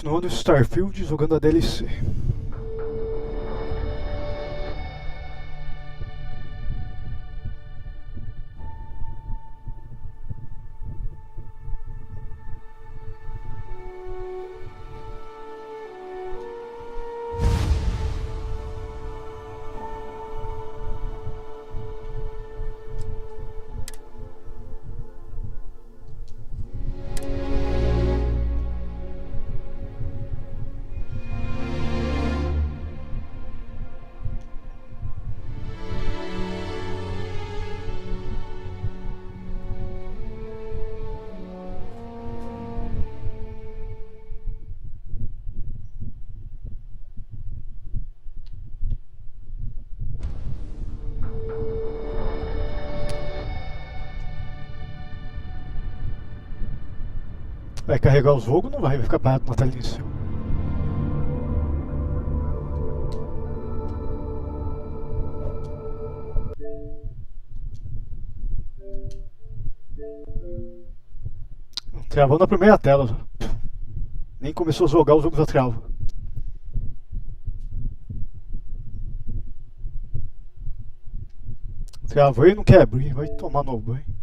Continuando Starfield, jogando a DLC. Vai carregar o jogo? Não vai ficar parado na tela inicial. Travou na primeira tela já. Nem começou a jogar, o jogo já trava. Travou e não quer abrir, vai tomar no banho.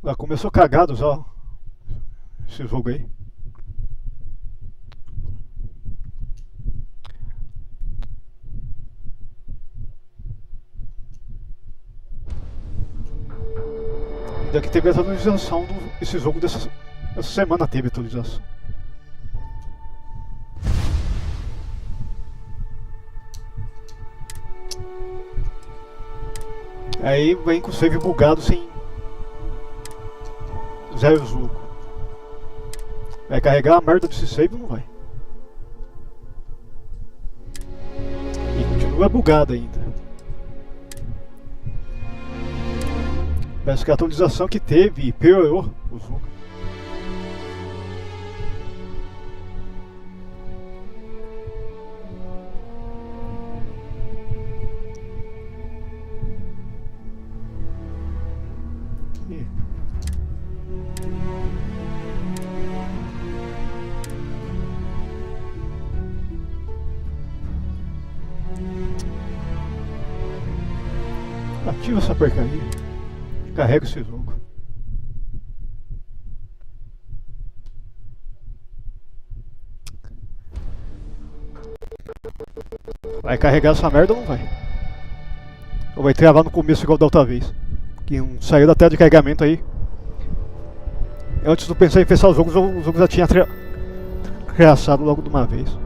Já começou cagado já esse jogo aí. Ainda que teve a atualização desse jogo essa semana, teve atualização. Aí vem com o save bugado sem zero jogo. Vai carregar a merda desse save ou não vai? E continua bugado ainda. Parece que a atualização que teve piorou o jogo. Ativa essa porcaria. Carrega esse jogo. Vai carregar essa merda ou não vai? Ou vai travar no começo igual da outra vez? Que saiu da tela de carregamento aí. Antes de eu pensar em fechar o jogo já tinha traçado logo de uma vez.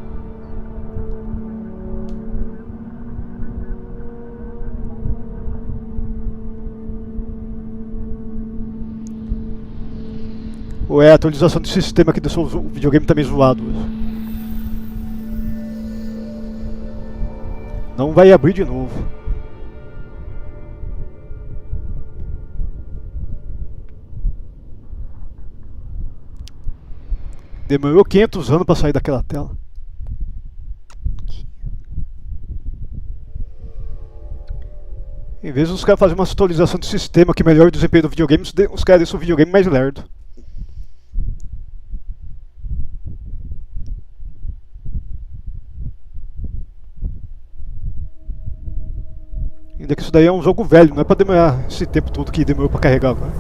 Ou é a atualização do sistema que deixou o videogame também zoado? Não vai abrir de novo. Demorou 500 anos para sair daquela tela. Em vez de os caras fazerem uma atualização do sistema que melhora o desempenho do videogame, os caras deixam o videogame mais lerdo. Ainda que isso daí é um jogo velho, não é pra demorar esse tempo todo que demorou pra carregar agora.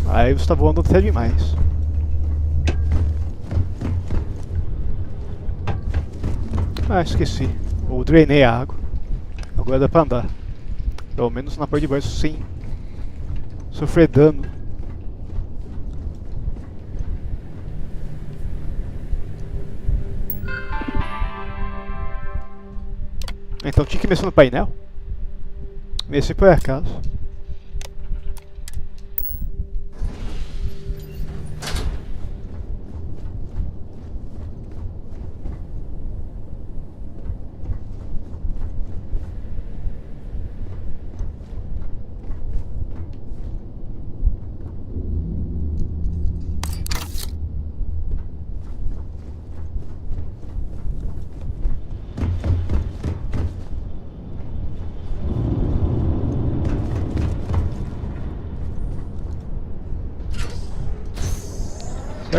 Aí você tá voando até demais. Ah, esqueci. Eu drenei a água. Agora dá pra andar. Pelo menos na parte de baixo sem sofrer dano. Então tinha que mexer no painel? Mexi por acaso.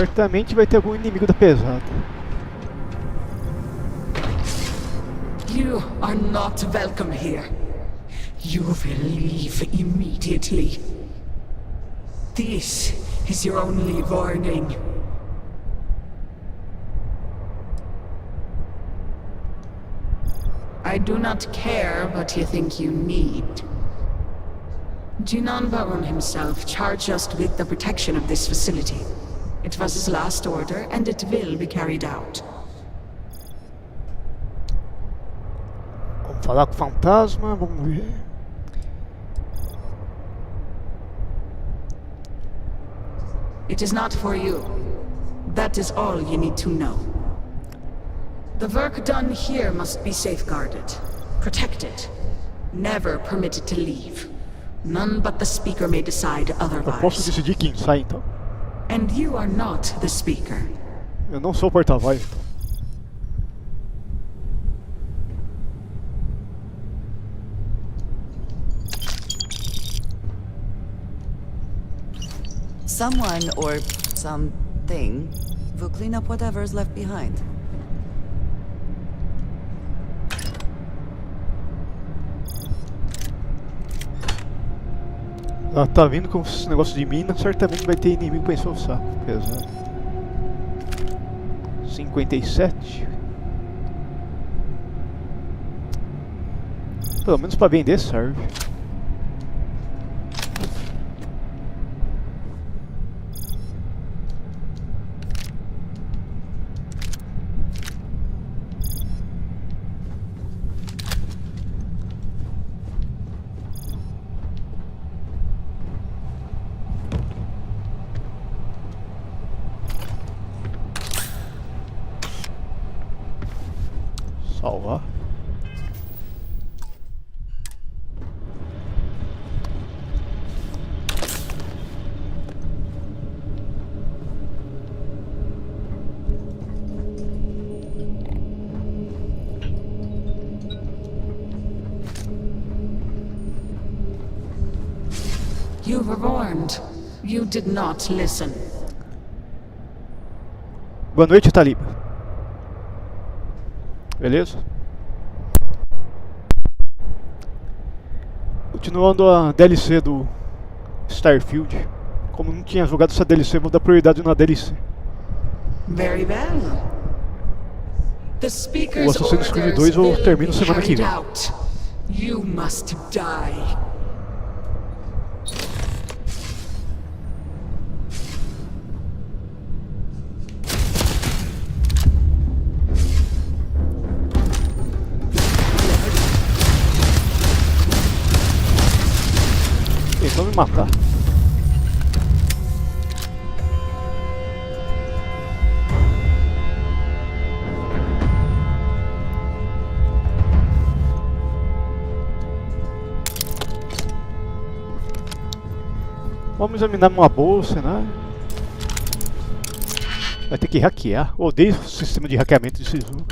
Certamente vai ter algum inimigo da pesada. You are not welcome here. You will leave immediately. This is your only warning. I do not care what you think you need. Jinan Baron himself charged us with the protection of this facility. It was his last order, and it will be carried out. Vamos falar com o fantasma, vamos ver. It is not for you. That is all you need to know. The work done here must be safeguarded, protected, never permitted to leave. None but the speaker may decide Eu posso otherwise. decidir quem sai então. And you are not the speaker. Eu não sou o porta-voz. Someone or something will clean up whatever is left behind. Ela tá vindo com esse negócio de mina, certamente vai ter inimigo pra encher o saco. Pesado. 57. Pelo menos pra vender serve. Salvar. You were warned. You did not listen. Boa noite, Taliba. Beleza? Continuando a DLC do Starfield. Como não tinha jogado essa DLC, vou dar prioridade na DLC. Very well. The speaker's O Assassin's Creed 2 eu orders termino will be semana que vem. carried out. You must die. Tentou me matar. Vamos examinar uma bolsa, né? Vai ter que hackear. Odeio o sistema de hackeamento desse jogo.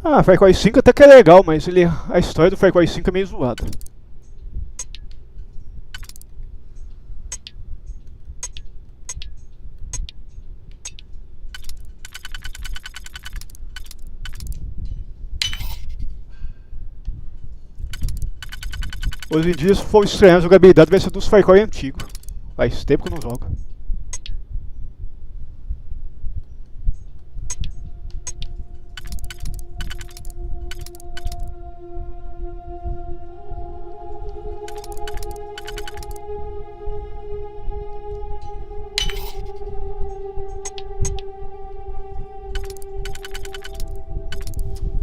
Ah, Far Cry 5 até que é legal, mas a história do Far Cry 5 é meio zoada. Hoje em dia, se for estranhar a jogabilidade, vai ser dos Far Cry antigos. Faz tempo que eu não jogo.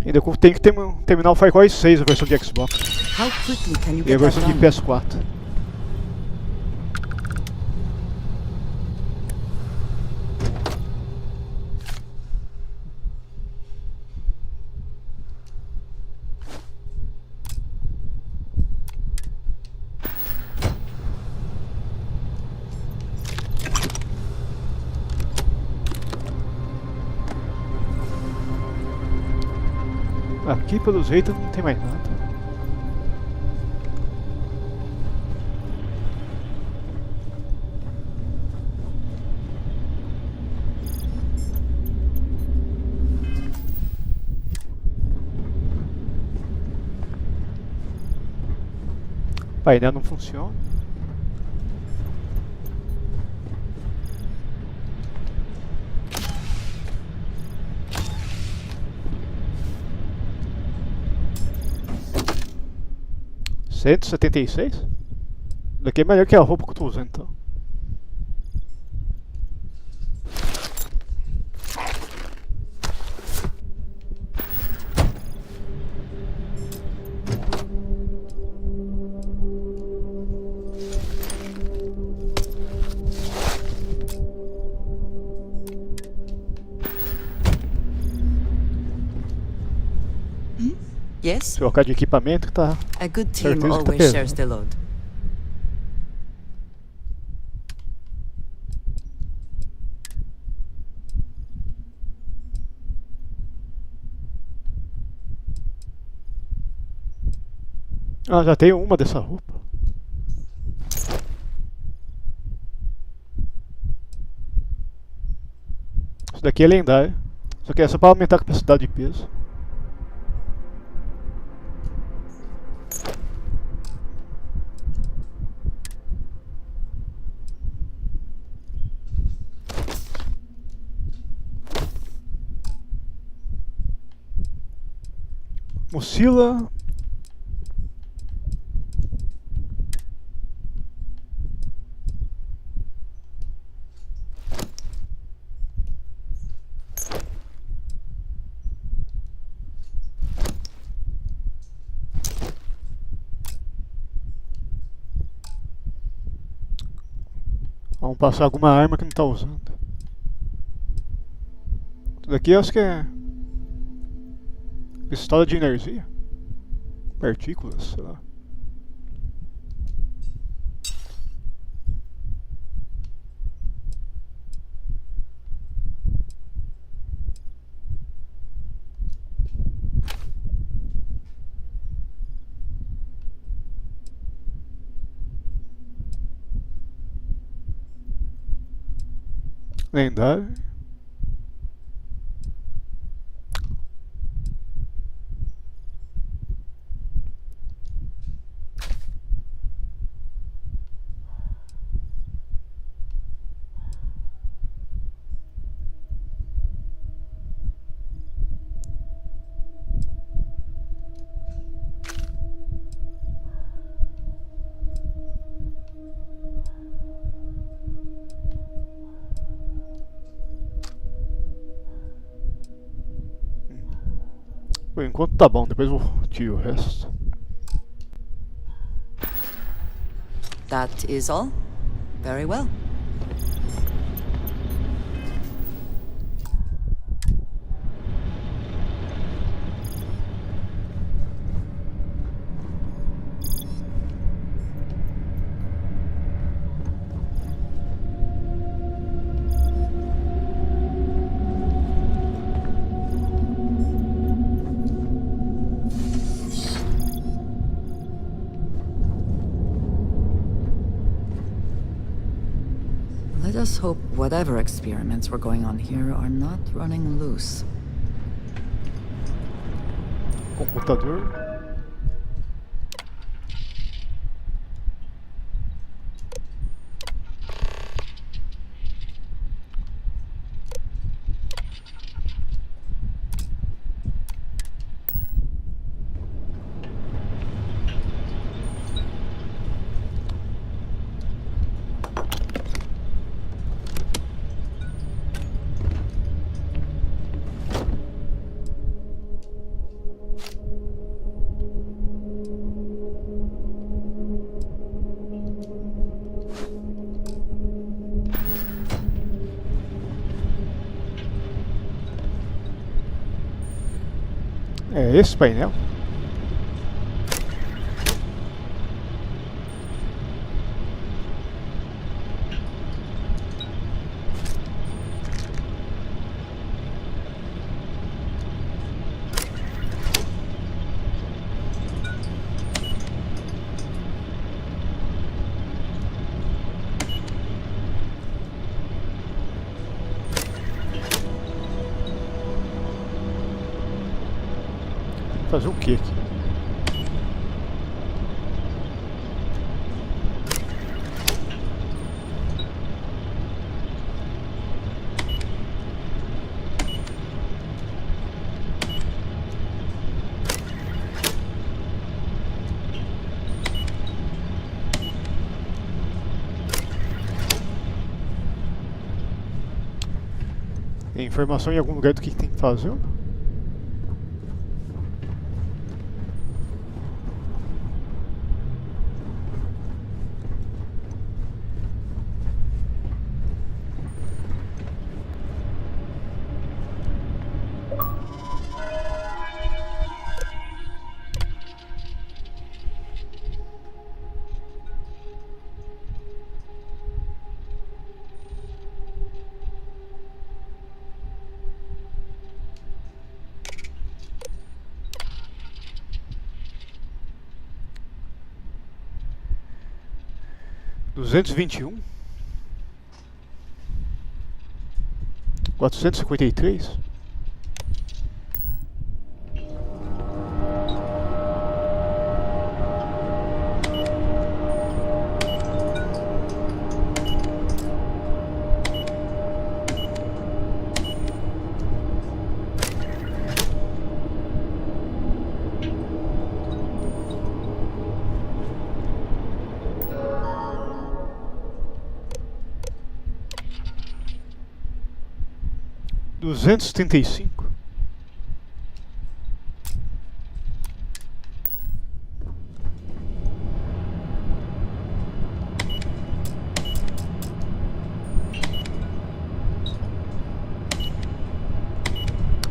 Ainda tenho que terminar o Far Cry 6, a versão de Xbox. How quickly can you E a get versão that de done? PS4. Aqui pelo jeito não tem mais nada. O painel não funciona. R$176? Daqui é melhor que a roupa que eu tô usando, então. Yes? Trocar de equipamento que tá. A good Certeza team que tá always pesado. shares the load. Ah, já tenho uma dessa roupa. Isso daqui é lendário. Só que é só pra aumentar a capacidade de peso. Mochila. Vamos passar alguma arma que não tá usando. Isso daqui eu acho que é pistola de energia. Partículas, sei lá. Lendário. Por enquanto tá bom, depois eu tiro o resto. That is all? Very well. Let us hope whatever experiments were going on here are not running loose. Computador. É esse painel? Fazer o que aqui? Tem informação em algum lugar do que tem que fazer? Duzentos e vinte e um, 453. Duzentos e trinta e cinco.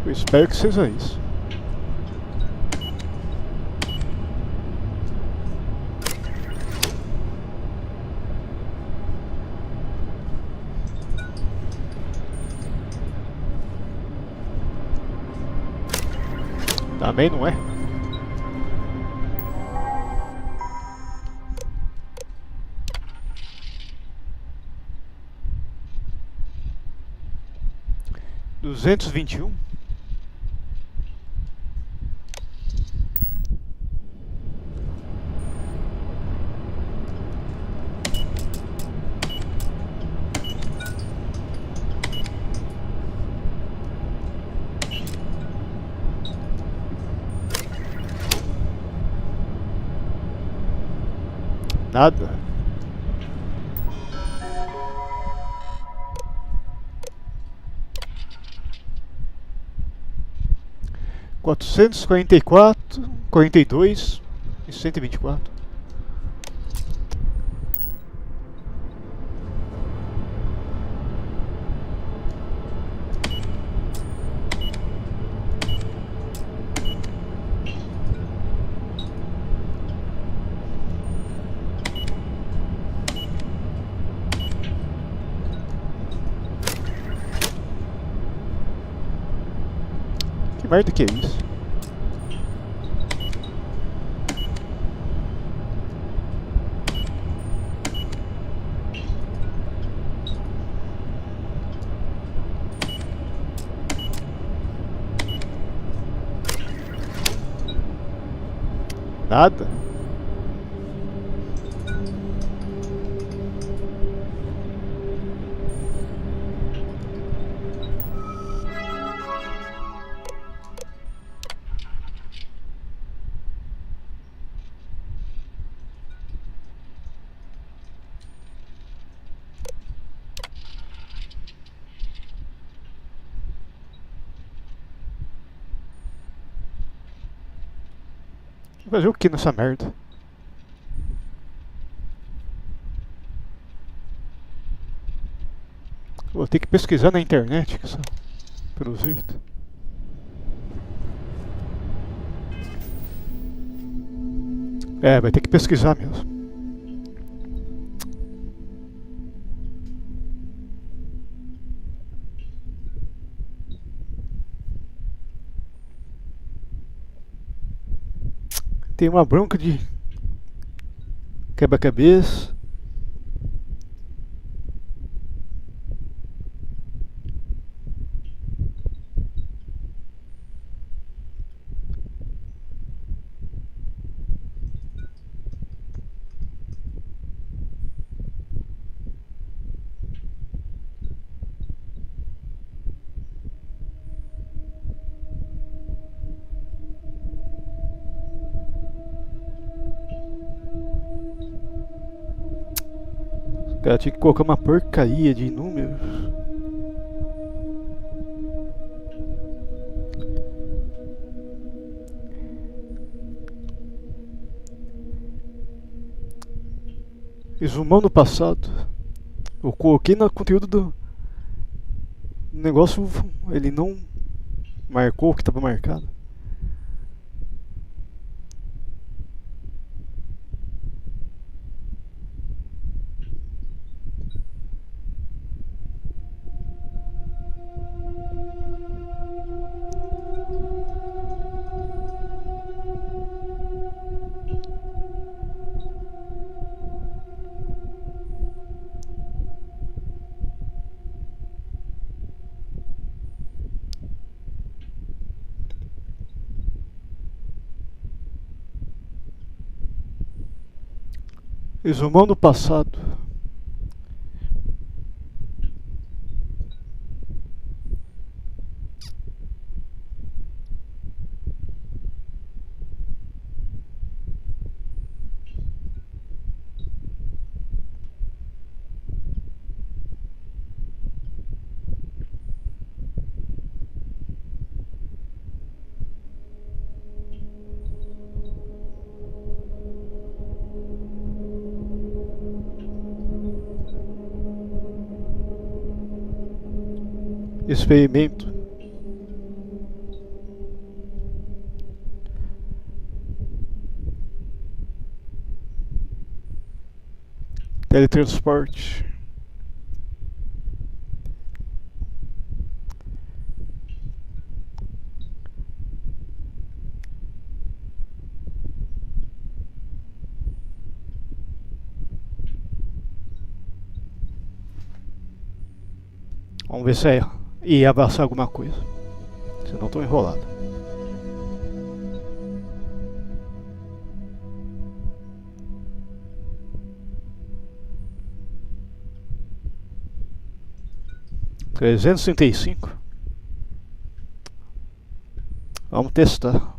Eu espero que seja isso. Também não é. Duzentos e vinte e um. Nada. Quatrocentos quarenta e quatro, 42 e 124. Que merda que é isso? Nada. Vou fazer o que nessa merda? Vou ter que pesquisar na internet, pelo jeito. É, vai ter que pesquisar mesmo. Tem uma bronca de quebra-cabeça. Cara, tinha que colocar uma porcaria de números. Resumão no passado. Eu coloquei no conteúdo do negócio, ele não marcou o que estava marcado. Resumão do passado. Experimento. Teletransporte. Vamos ver se ia abraçar alguma coisa. Senão estou enrolado. $335. Vamos testar.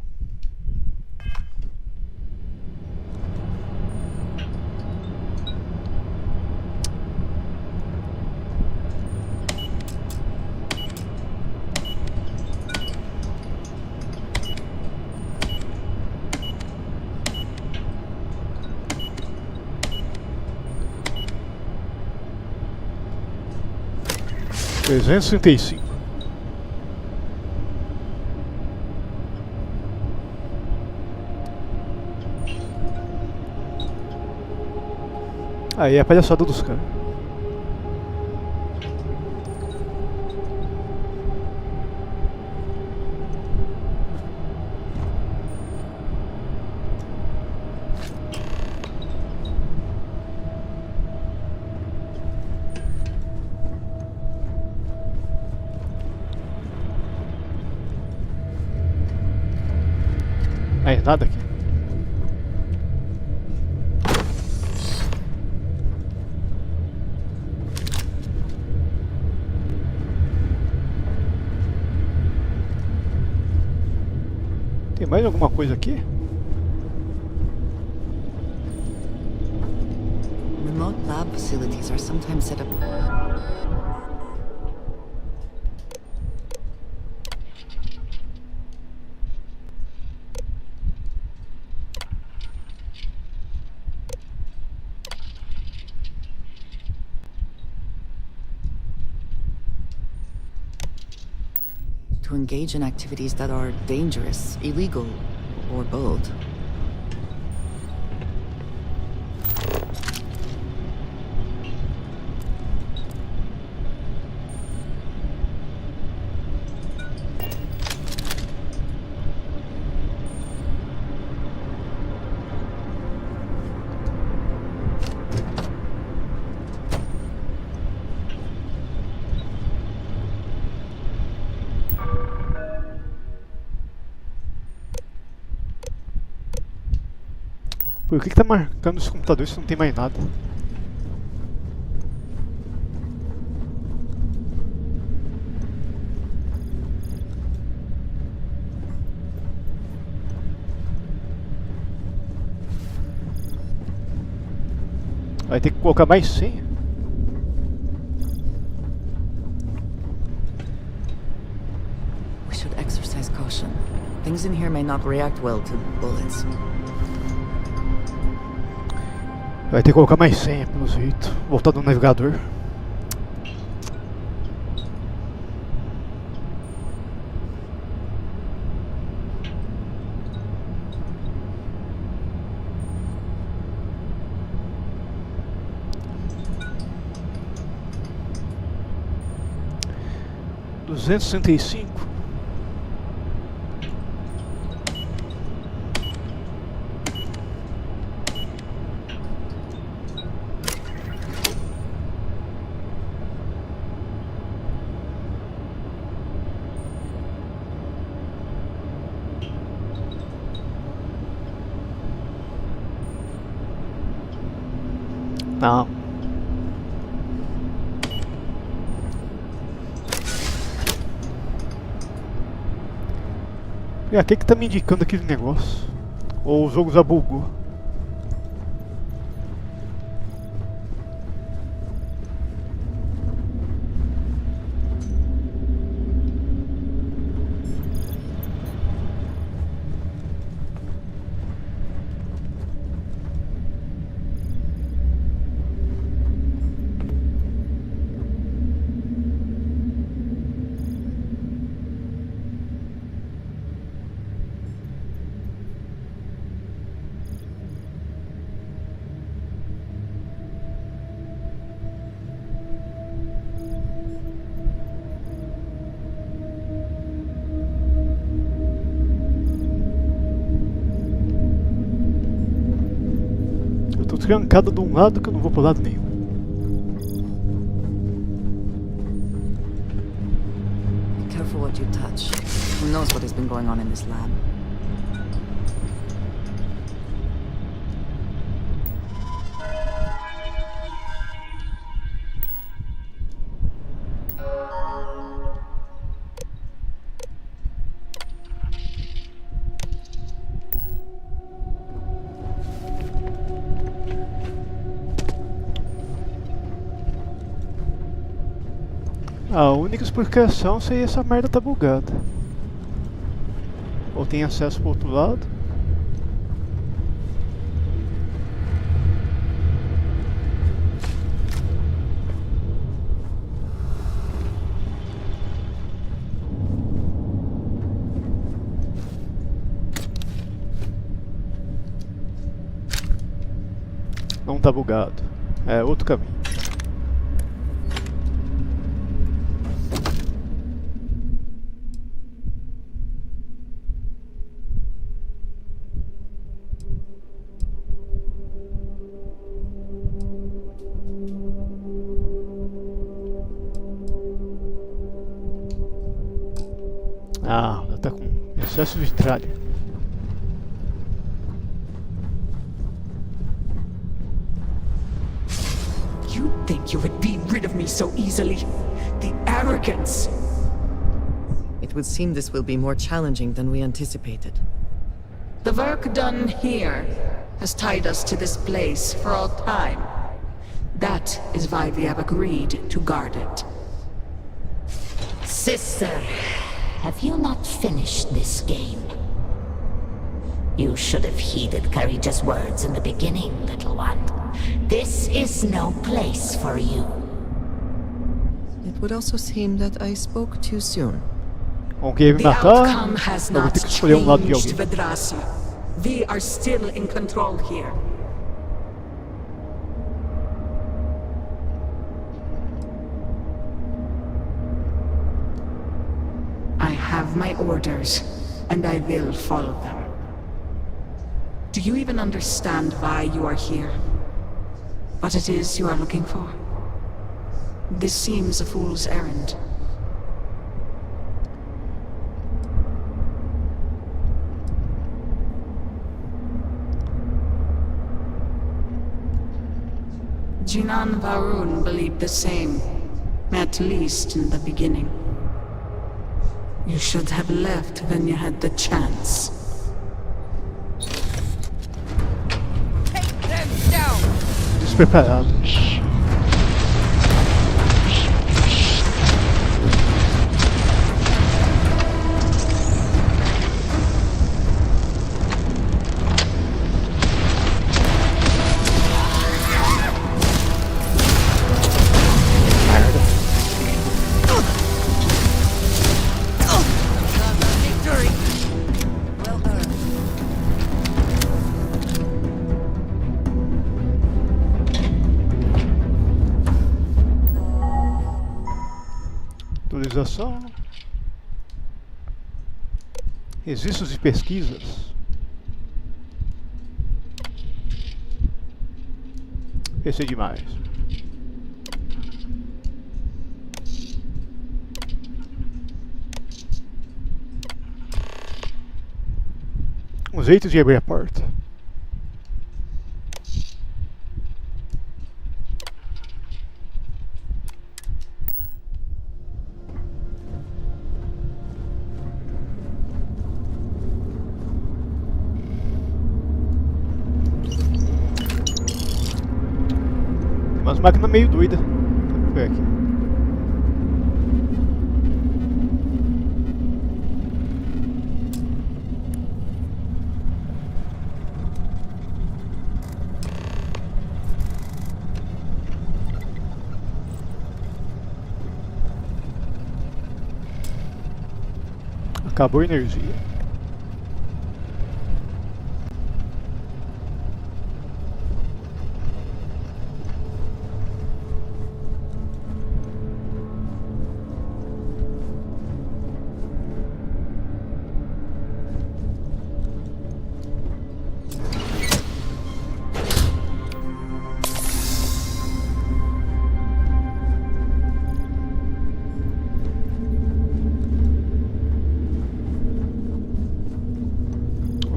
$335. Aí é a palhaçada dos caras. Aí, nada aqui. Tem mais alguma coisa aqui? Remote lab facilities are sometimes set up. To engage in activities that are dangerous, illegal, or both. Por que tá marcando os computadores se não tem mais nada? Vai ter que colocar mais senha. in here may not react well to bullets. Vai ter que colocar mais senha, pelo jeito. Voltar no navegador. $265. Não. E aqui que tá me indicando aquele negócio? Ou o jogo já bugou? Tô trancado de um lado que eu não vou pro lado nenhum. Be careful what you touch. Who knows what has been going on in this lab? A única explicação seria essa merda tá bugada. Ou tem acesso pro outro lado. Não tá bugado. É outro caminho. Ah, ela tá com excesso de tralha. You think you would be rid of me so easily? The arrogance! It would seem this will be more challenging than we anticipated. The work done here has tied us to this place for all time. That is why we have agreed to guard it. Sister, have you not finished this game? You should have heeded Courageous words in the beginning, little one. This is no place for you. It would also seem that I spoke too soon. Alguém me The matar? outcome has Eu vou not ter que escolher um lado de changed, alguém. Vedrasi. We are still in control here. I have my orders, and I will follow them. Do you even understand why you are here? What it is you are looking for? This seems a fool's errand. Jinan Varun believed the same, at least in the beginning. You should have left when you had the chance. Take them down! Despreparados. Atualização. Registros de pesquisas. Esse é demais. Um jeito de abrir a porta. Umas máquinas meio doidas. Foi aqui. Acabou a energia.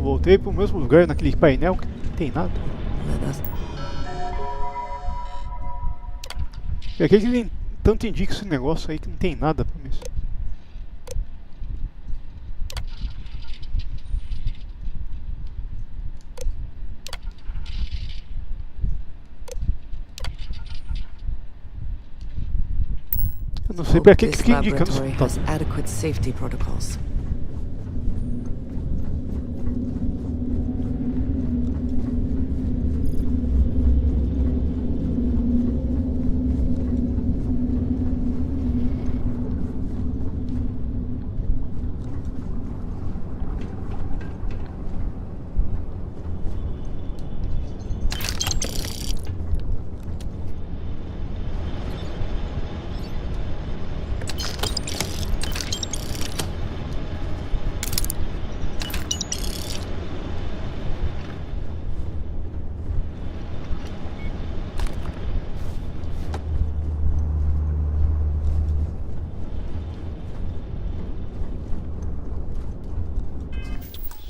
Voltei pro mesmo lugar naquele painel que não tem nada. E aqui que ele tanto indica esse negócio aí que não tem nada pra mim. Eu não sei pra que fica indicando isso. Has adequate safety protocols.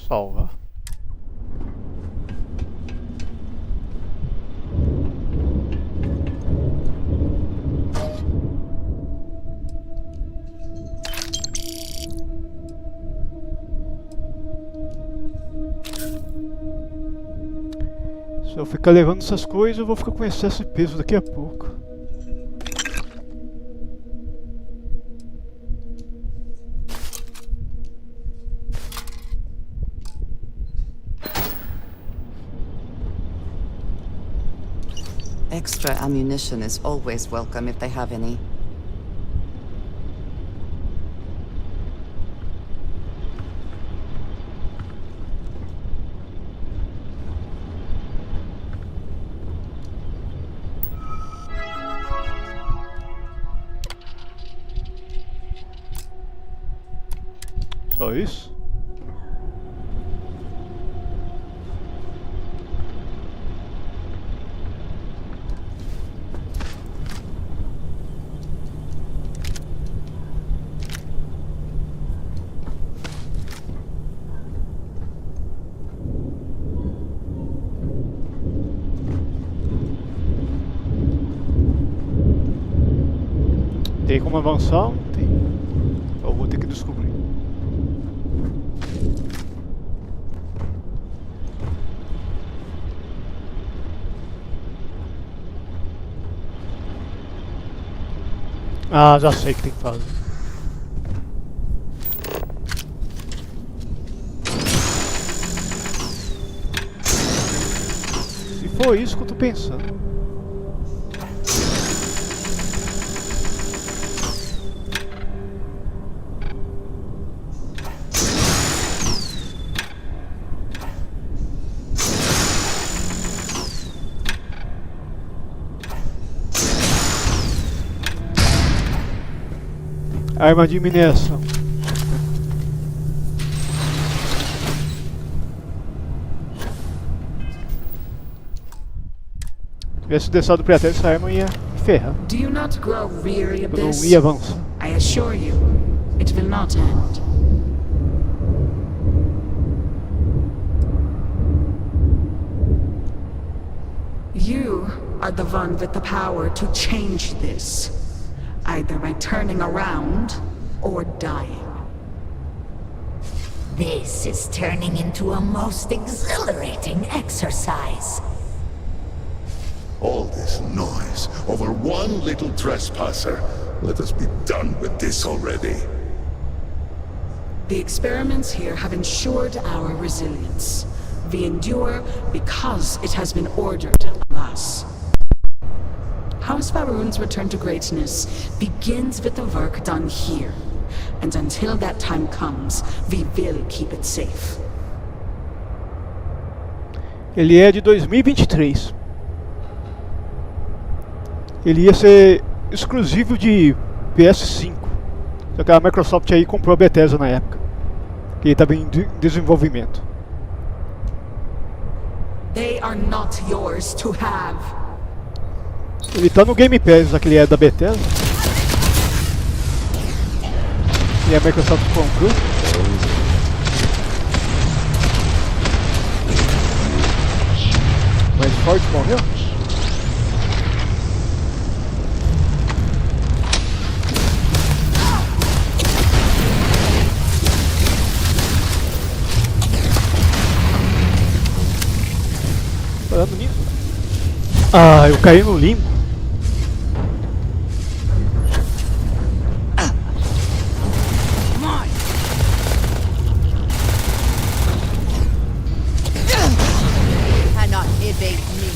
Salva. Se eu ficar levando essas coisas, eu vou ficar com excesso de peso daqui a pouco. Extra ammunition is always welcome if they have any. Só isso? Tem como avançar? Não tem. Eu vou ter que descobrir. Ah, já sei o que tem que fazer. Se for isso que eu tô pensando. Arma de mineração. Se tivesse deixado pra trás, essa arma ia ferrar. Do you not grow weary of Eu não this? ia avançar. I assure you, it will not end. You are the one with the power to change this, either by turning around or dying. This is turning into a most exhilarating exercise. All this noise over one little trespasser. Let us be done with this already. The experiments here have ensured our resilience. We endure because it has been ordered of us. House Faroon's return to greatness begins with the work done here. And until that time comes, we will keep it safe. Ele é de 2023. Ele ia ser exclusivo de PS5. Só que a Microsoft aí comprou a Bethesda na época. Que ele estava em desenvolvimento. They are not yours to have. Ele tá no Game Pass, aquele é da Bethesda. E a Microsoft comprou. Mais forte morreu? Parando nisso. Ah, eu caí no limbo. Cannot evade me.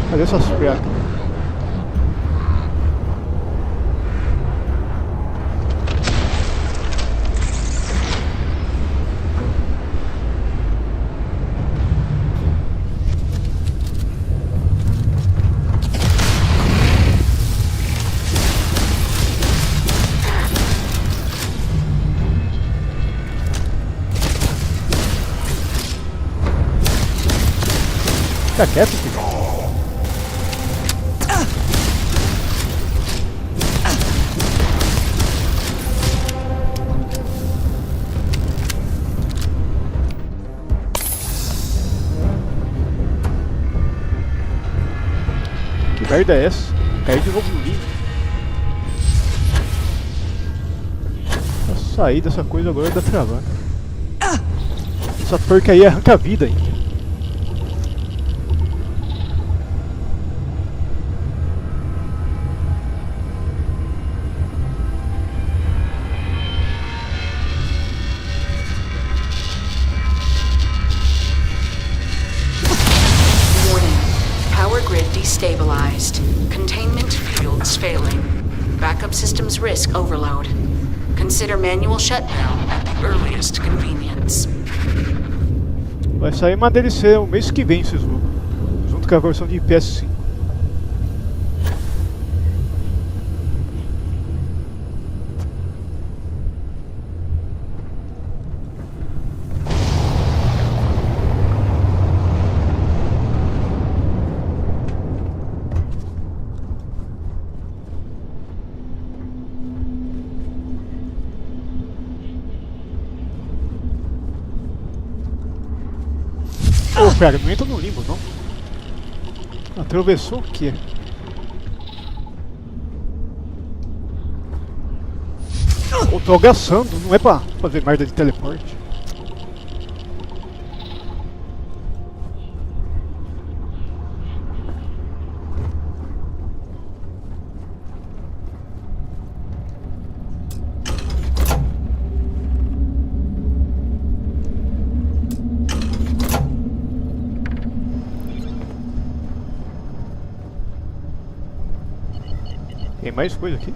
Cadê essas pernas? Fica quieto, filho. Que merda é essa? Caí de novo no limbo. Pra sair dessa coisa agora dá trabalho. Essa porcaria arranca a vida ainda. Destabilized. Containment fields failing. Backup systems risk overload. Consider manual shutdown at the earliest convenience. Vai sair uma DLC o mês que vem esse jogo, junto com a versão de PS5. Ô, pera, não entra no limbo, não. Atravessou o quê? Eu tô agaçando, não é pra fazer merda de teleporte. Tem mais coisa aqui?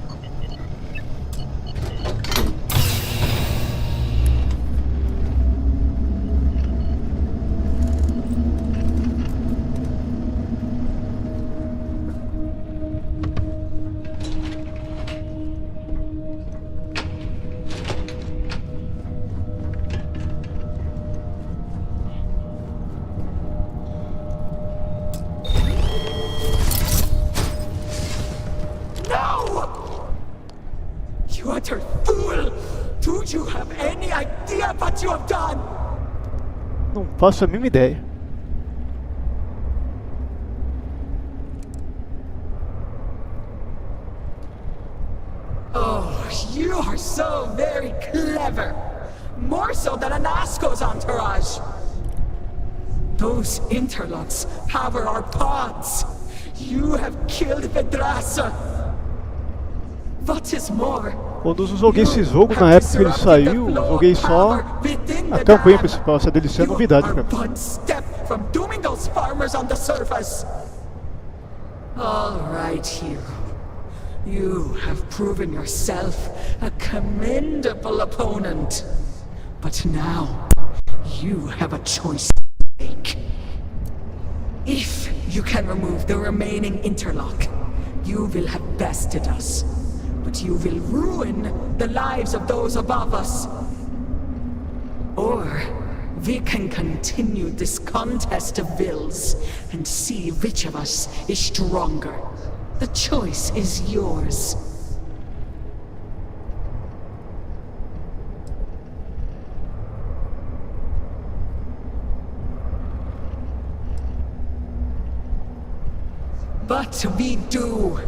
utter fool! Do you have any idea what you have done? Não faço a mínima ideia. Oh, you are so very clever. More so than Anasco's entourage. Those interlocks power our pods. You have killed Vedrasa. What is more, Quando eu joguei esse jogo, na época que ele saiu, eu joguei só a campanha principal. Essa DLC é novidade pra mim. one step from dooming those farmers on the surface. All right, hero. You have proven yourself a commendable opponent. But now, you have a choice to make. If you can remove the remaining interlock, you will have bested us. But you will ruin the lives of those above us. Or we can continue this contest of wills and see which of us is stronger. The choice is yours. But we do.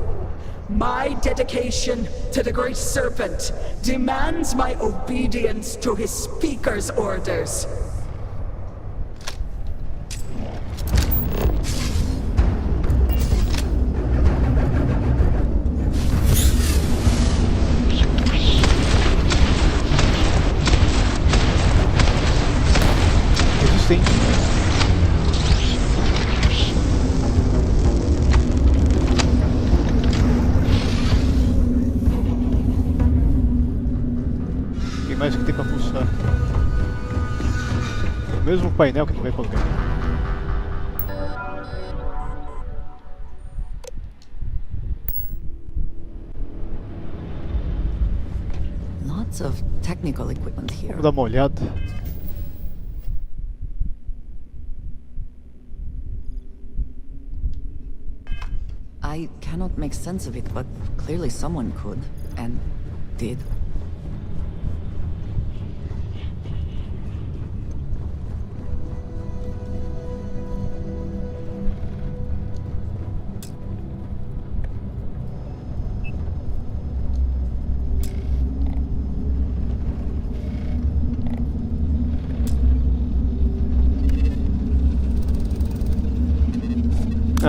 My dedication to the Great Serpent demands my obedience to his speaker's orders. Resistente. Mais que tem pra pulsar. O mesmo painel que não vai colocar. Lots of technical equipment here. Vamos dar uma olhada. I cannot make sense of it, but clearly someone could, and did.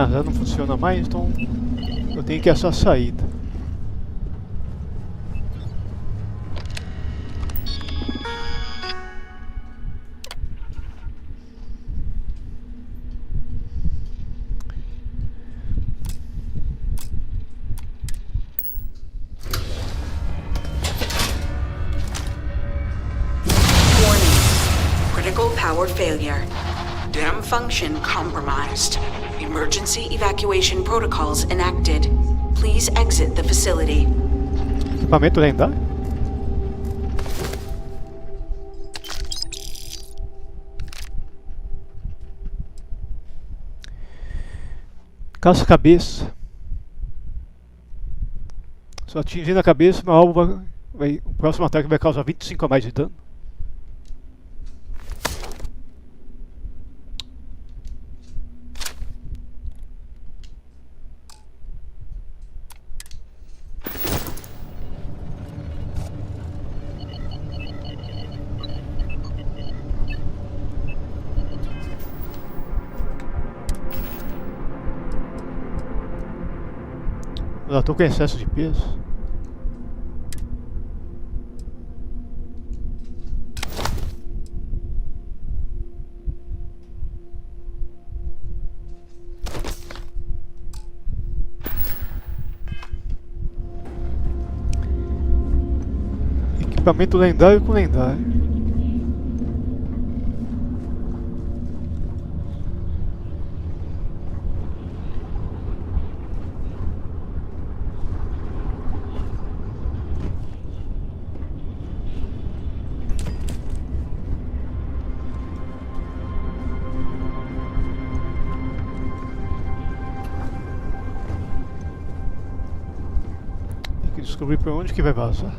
Ah, já não funciona mais, então eu tenho que achar a saída. Warning. Critical power failure. Dam function compromised. Emergency evacuation protocols enacted. Please exit the facility. Equipamento lendário? Caça-cabeça. Só atingindo a cabeça, meu alvo o próximo ataque vai causar 25 a mais de dano. Eu já tô com excesso de peso. Equipamento lendário com lendário. Descobrir pra onde que vai vazar.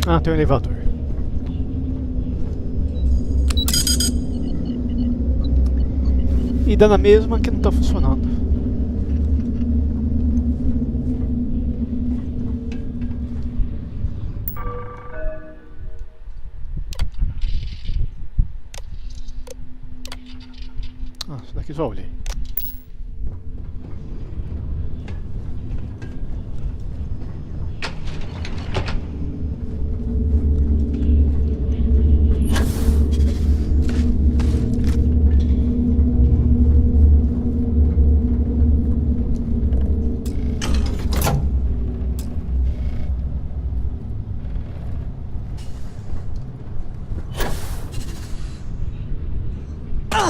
Ah, tem um elevador. E dá na mesma que não tá funcionando. Ah, isso daqui já olhei.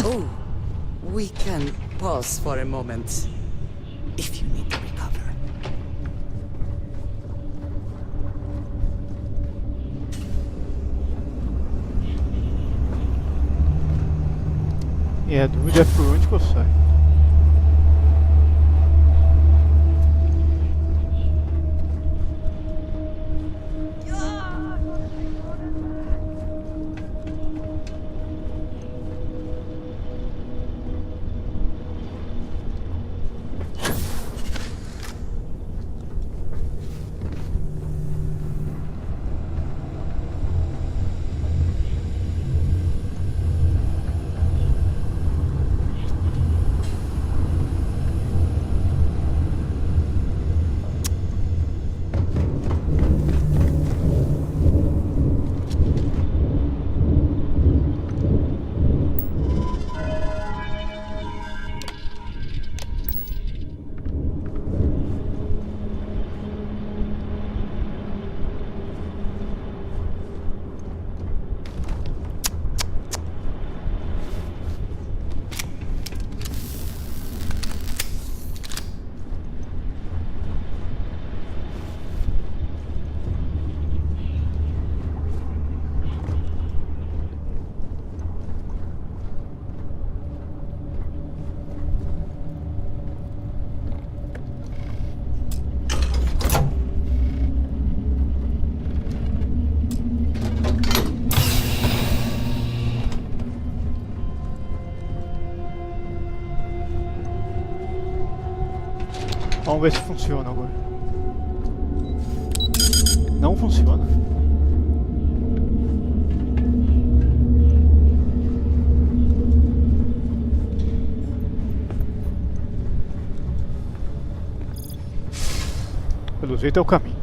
Oh, we can pause for a moment if you need to recover. E a dúvida é por onde que eu saio. Vamos ver se funciona agora. Não funciona. Pelo jeito é o caminho.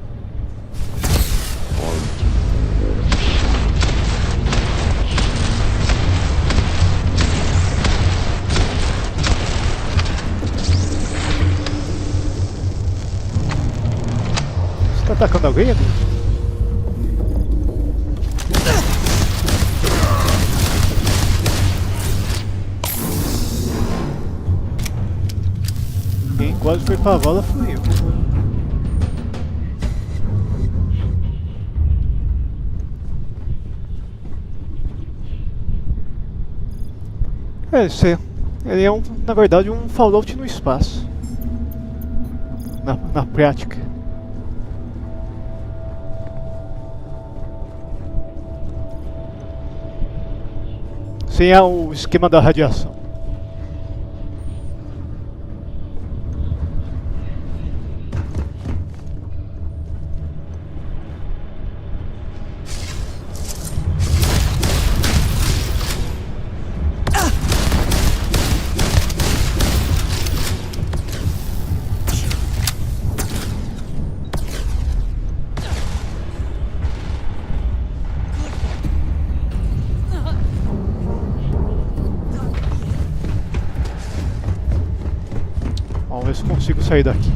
Tá atacando alguém ali? Quem quase foi pra vala fui eu. Ele é na verdade um Fallout no espaço. Na prática. Sem o esquema da radiação. Vamos ver se consigo sair daqui.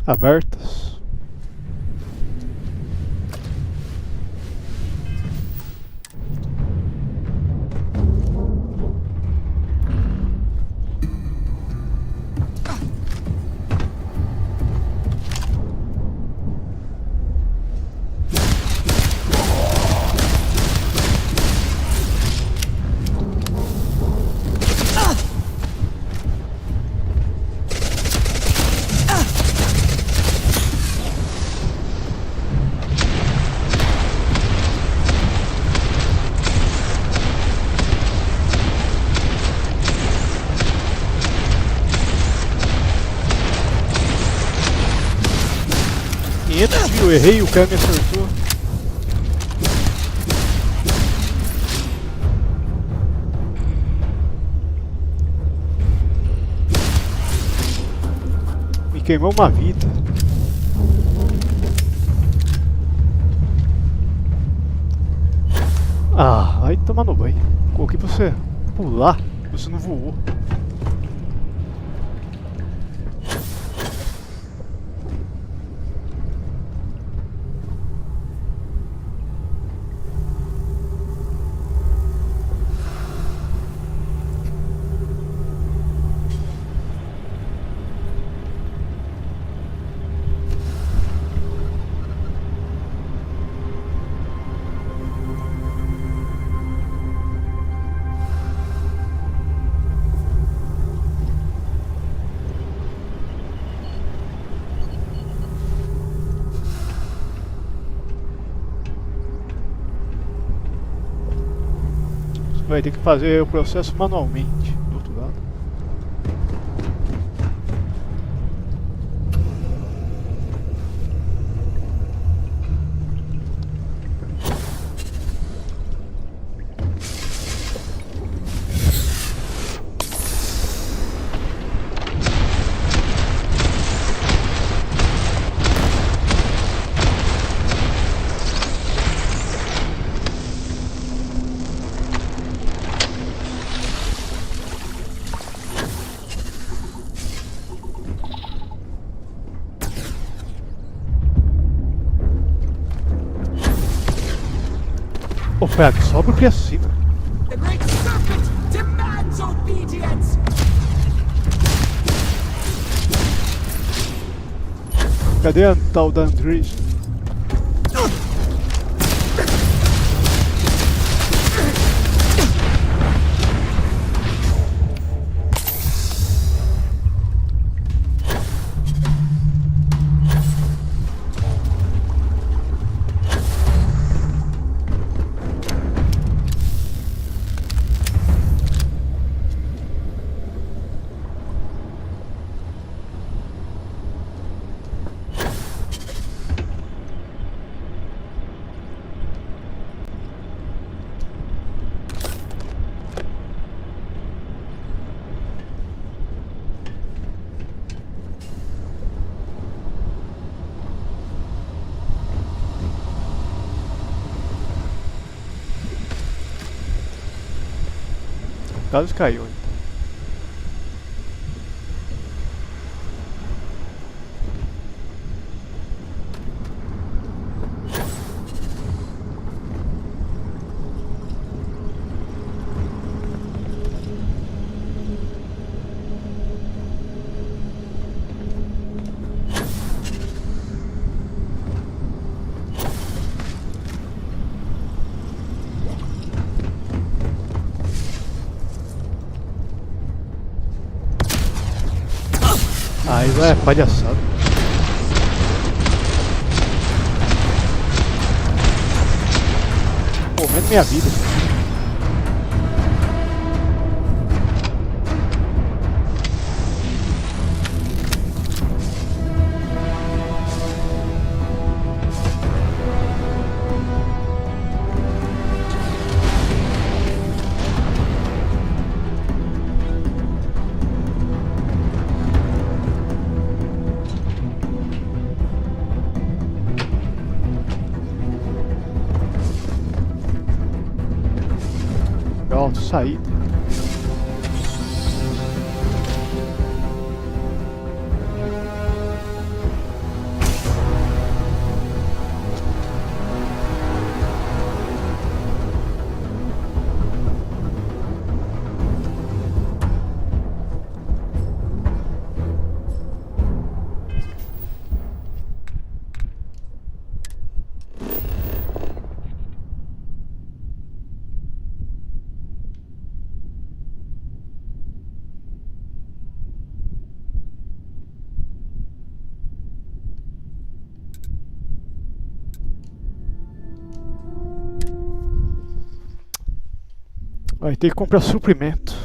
Abertas. eu errei, o cara me acertou. Me queimou uma vida. Ah, vai tomar no banho. Coloquei pra você pular, você não voou. Vai ter que fazer o processo manualmente do outro lado. Ô, Frank, sobe aqui acima. The Great Serpent demands obedience! Cadê a tal da Andres? Quase caiu. Aí vai, palhaçada. Pô, menos minha vida. Pronto, saída. Vai ter que comprar suprimento.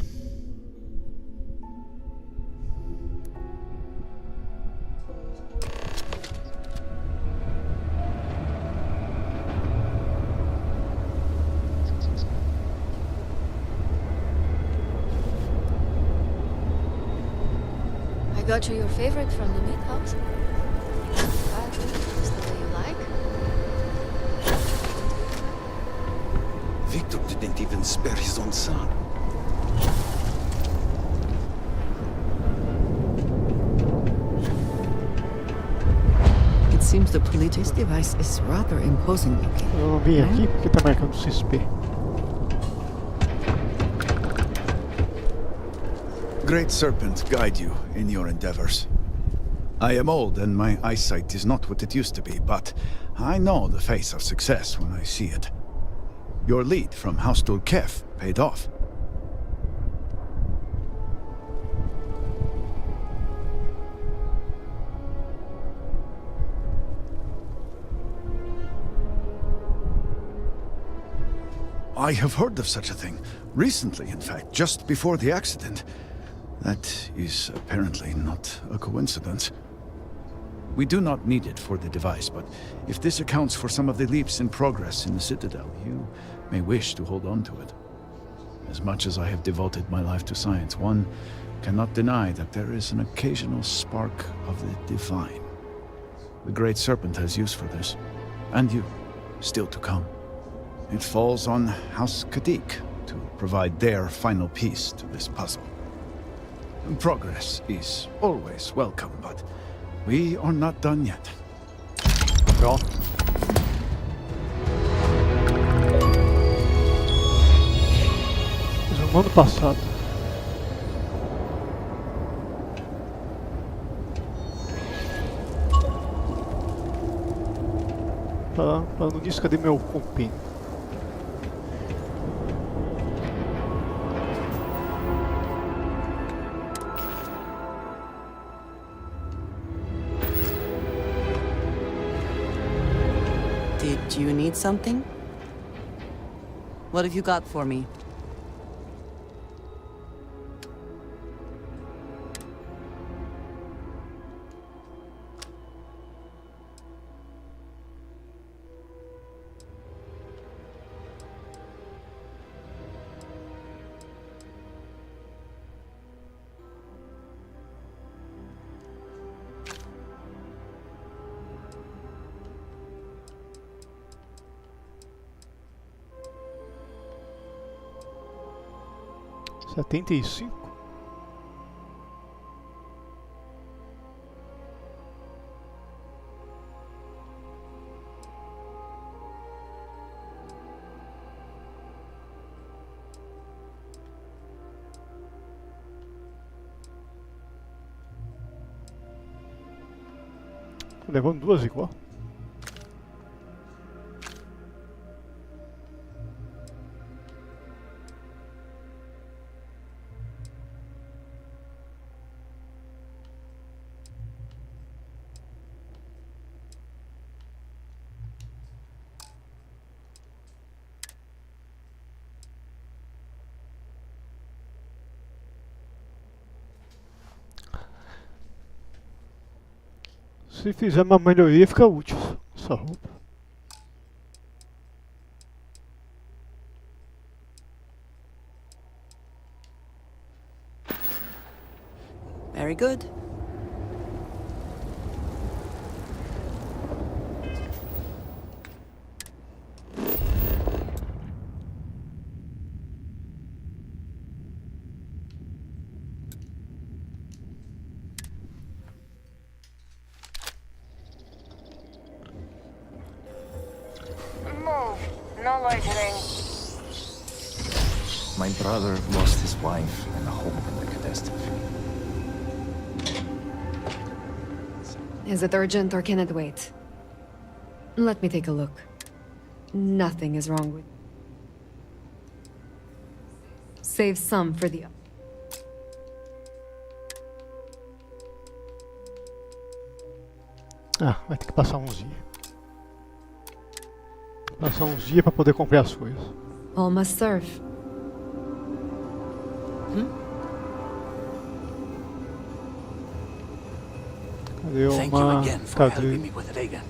I've got you your favorite from the meat house. Is the way you like? Victor didn't even spare his own son. It seems the Politis device is rather imposing looking. Eu não vim aqui porque tá marcando CSP. Great Serpent guide you in your endeavors. I am old and my eyesight is not what it used to be, but I know the face of success when I see it. Your lead from Haustul Kef paid off. I have heard of such a thing. Recently, in fact, just before the accident. That is apparently not a coincidence. We do not need it for the device, but if this accounts for some of the leaps in progress in the Citadel, you may wish to hold on to it. As much as I have devoted my life to science, one cannot deny that there is an occasional spark of the divine. The Great Serpent has use for this, and you, still to come. It falls on House Kadik to provide their final piece to this puzzle. Progress is always welcome, but we are not done yet. Bra. Fiz um ano passado. Falando nisso, cadê meu compêndio? Did you need something? What have you got for me? Setenta e cinco. Tô levando duas igual. Se fizer uma melhoria, fica útil essa roupa. Very good. Move. No loitering. My brother lost his wife and home in the catastrophe. Is it urgent or can it wait? Let me take a look. Nothing is wrong with... Save some for the... Ah, vai ter que passar uns dias. Passar uns dias pra poder comprar as coisas. All must serve. Cadê Thank you uma... again for Cadê? helping me with Reagan.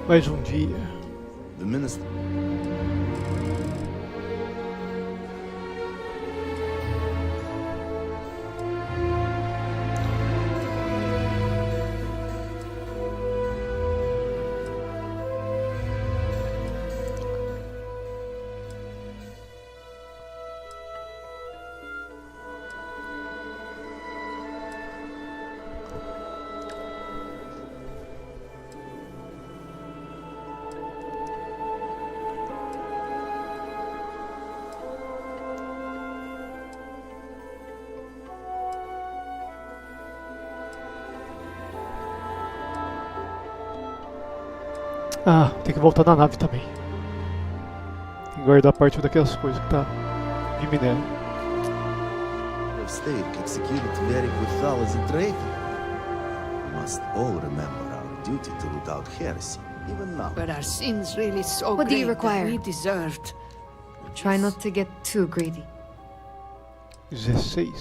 Mais um dia. The minister. Ah, tem que voltar na nave também. Tem que guardar parte daquelas coisas que tá de minério. Your state executed very good fellows in trade. We must all remember our duty to root out heresy, even now. But our sins really so What do you great that require? we deserved. Try not to get too greedy. 16.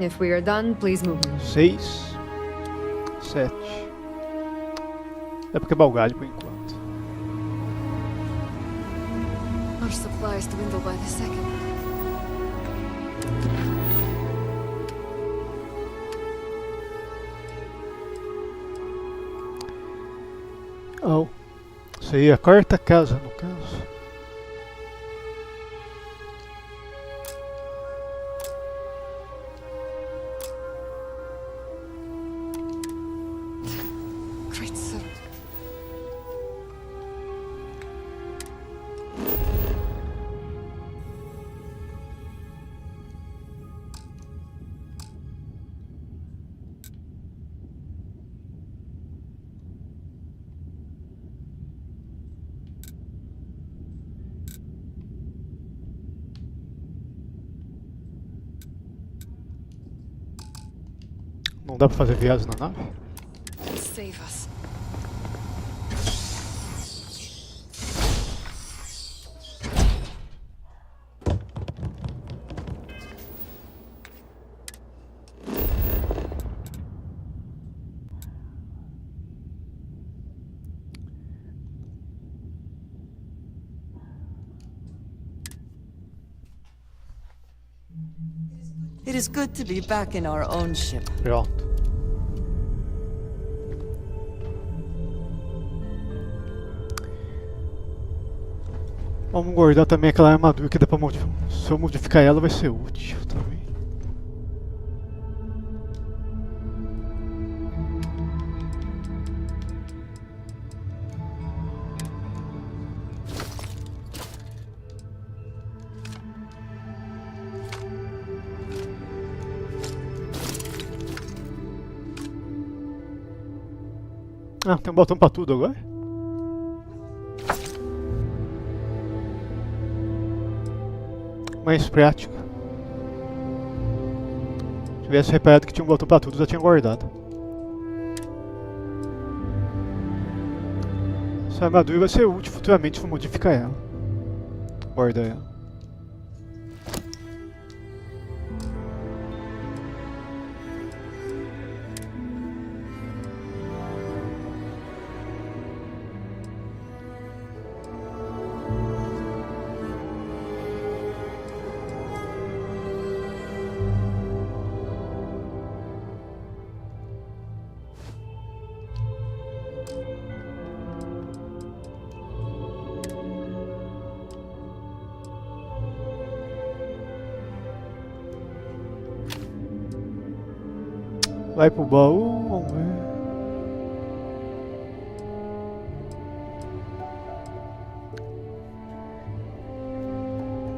If we are done, please move. 6. 7. É porque é balgalho por enquanto. Our supplies dwindle by the second. Oh. Isso aí é a quarta casa, no caso. Great sir. Não dá pra fazer viagem na nave? Save us. It is good to be back in our own ship. Pronto. Vamos guardar também aquela armadura que dá pra modificar. Se eu modificar ela vai ser útil também. Ah, tem um botão pra tudo agora? Mais prático. Se tivesse reparado que tinha um botão pra tudo, já tinha guardado. Essa armadura vai ser útil futuramente se for modificar ela. Guarda ela. Vai pro baú, vamos ver.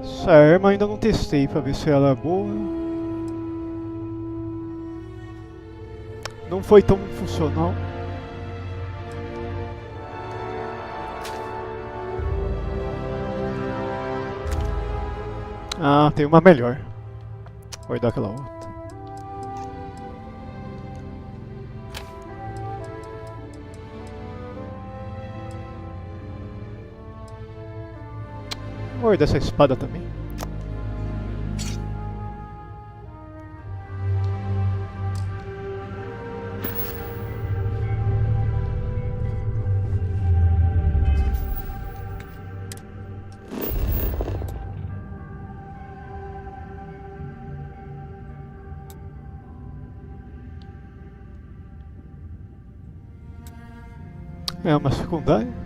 Essa arma ainda não testei pra ver se ela é boa. Não foi tão funcional. Ah, tem uma melhor. Vou dar aquela outra. Vou dar essa espada também. É uma secundária.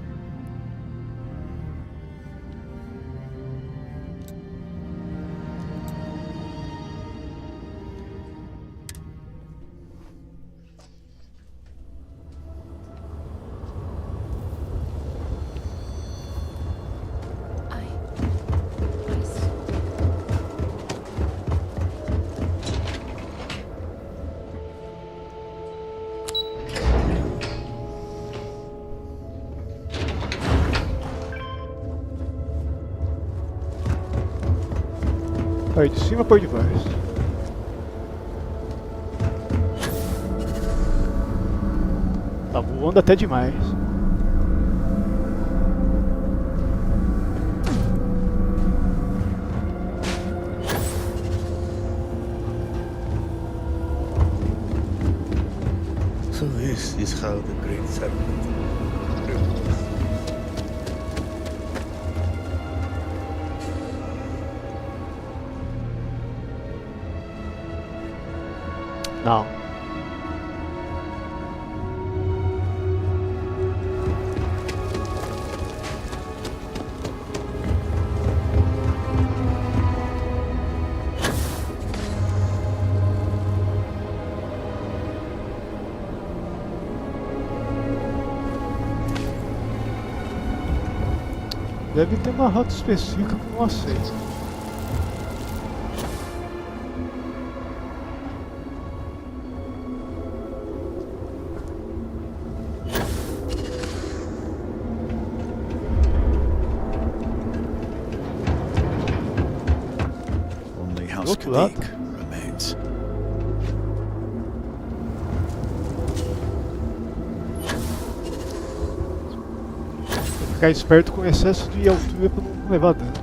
Aí de cima por de baixo. Tá voando até demais. So this is how the Great Serpent removes. Não. Deve ter uma rota específica que eu não aceito. Only House Outro lado. Kadik remains. Ficar esperto com excesso de altura pra não levar dano.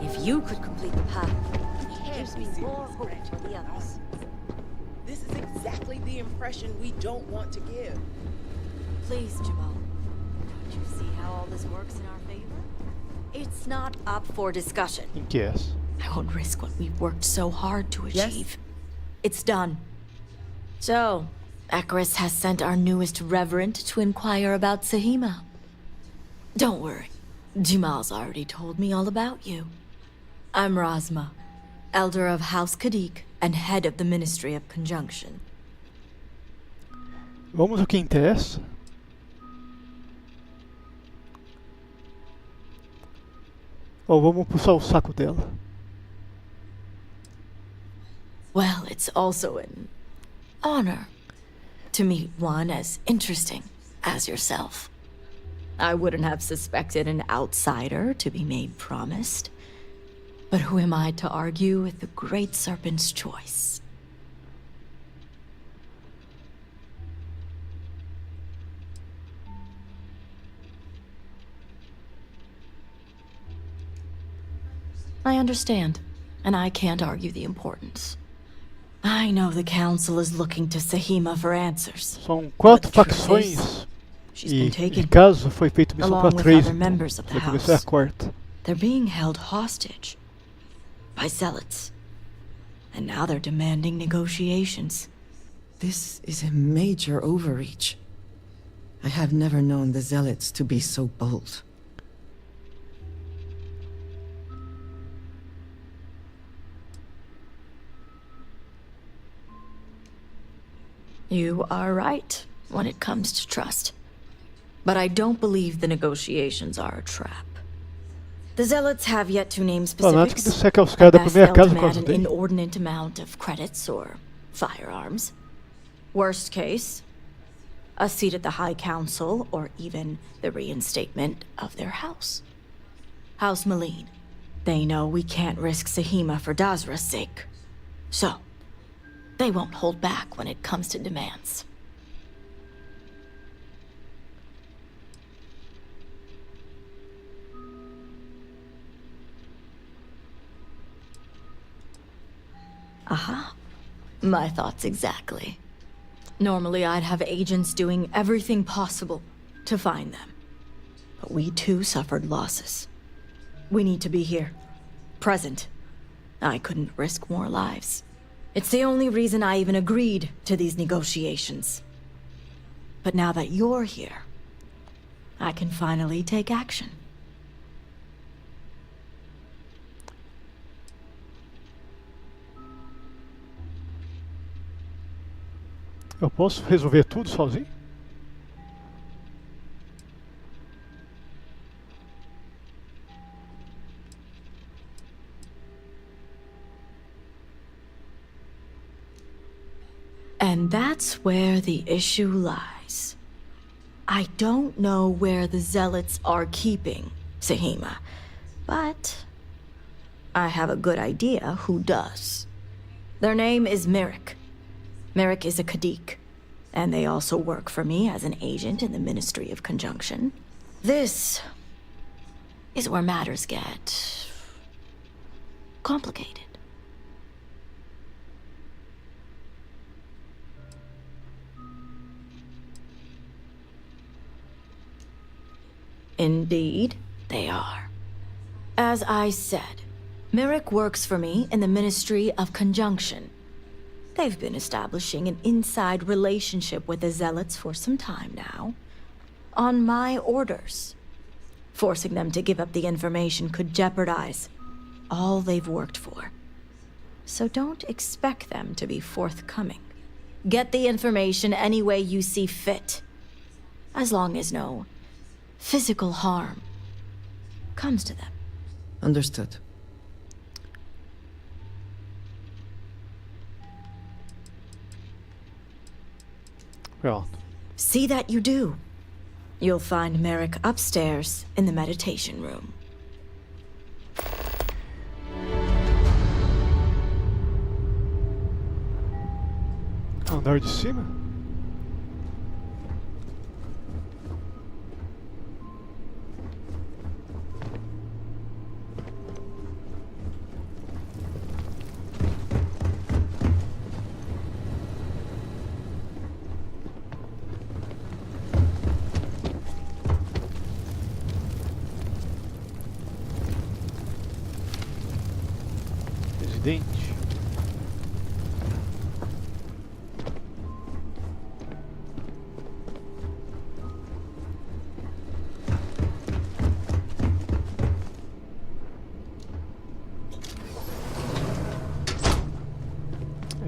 If you could complete the path, it gives me more hope for the others. This is exactly the impression we don't want to give. Please, Jamal. Don't you see how all this works in our favor? It's not up for discussion. Yes. I won't risk what we've worked so hard to achieve. It's done. So, Akaris has sent our newest reverend to inquire about Sahima. Don't worry. Jamal's already told me all about you. I'm Razma, elder of House Kadik and head of the Ministry of Conjunction. Vamos ao que interessa. Ou vamos puxar o saco dela. Well, it's also an honor to meet one as interesting as yourself. I wouldn't have suspected an outsider to be made promised. But who am I to argue with the Great Serpent's choice? I understand, and I can't argue the importance. I know the Council is looking to Sahima for answers. São 4 facções. E de caso foi feita missão para 3. Vai começar a 4ª. They're being held hostage by zealots. And now they're demanding negotiations. This is a major overreach. I have never known the zealots to be so bold. You are right when it comes to trust. But I don't believe the negotiations are a trap. The zealots have yet to name specifics, Antes que disser que é os caras da primeira casa por demand causa an dele. inordinate amount of credits or firearms. Worst case, a seat at the High Council, or even the reinstatement of their house. House Malene. They know we can't risk Sahima for Dazra's sake. So, they won't hold back when it comes to demands. Aha. My thoughts exactly. Normally I'd have agents doing everything possible to find them. But we too suffered losses. We need to be here. Present. I couldn't risk more lives. It's the only reason I even agreed to these negotiations. But now that you're here, I can finally take action. Eu posso resolver tudo sozinho? And that's where the issue lies. I don't know where the Zealots are keeping Sahima, but I have a good idea who does. Their name is Merrick. Merrick is a Kadik, and they also work for me as an agent in the Ministry of Conjunction. This is where matters get complicated. Indeed, they are. As I said, Merrick works for me in the Ministry of Conjunction. They've been establishing an inside relationship with the Zealots for some time now. On my orders. Forcing them to give up the information could jeopardize all they've worked for. So don't expect them to be forthcoming. Get the information any way you see fit. As long as no physical harm comes to them. Understood. Pronto. See that you do. You'll find Merrick upstairs in the meditation room. Andar de cima? Presidente.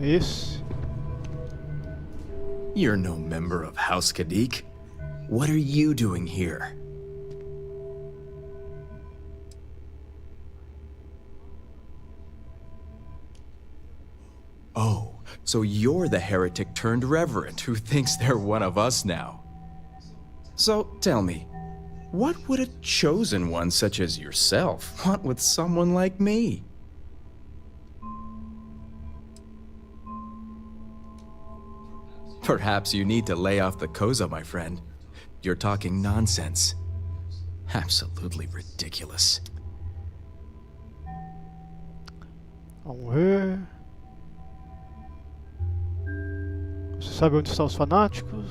Esse. You're no member of House Kadik. What are you doing here? Oh, so you're the heretic turned reverend who thinks they're one of us now. So tell me, what would a chosen one such as yourself want with someone like me? Perhaps you need to lay off the Koza, my friend. You're talking nonsense. Absolutely ridiculous. Vamos ver. Você sabe onde estão os fanáticos?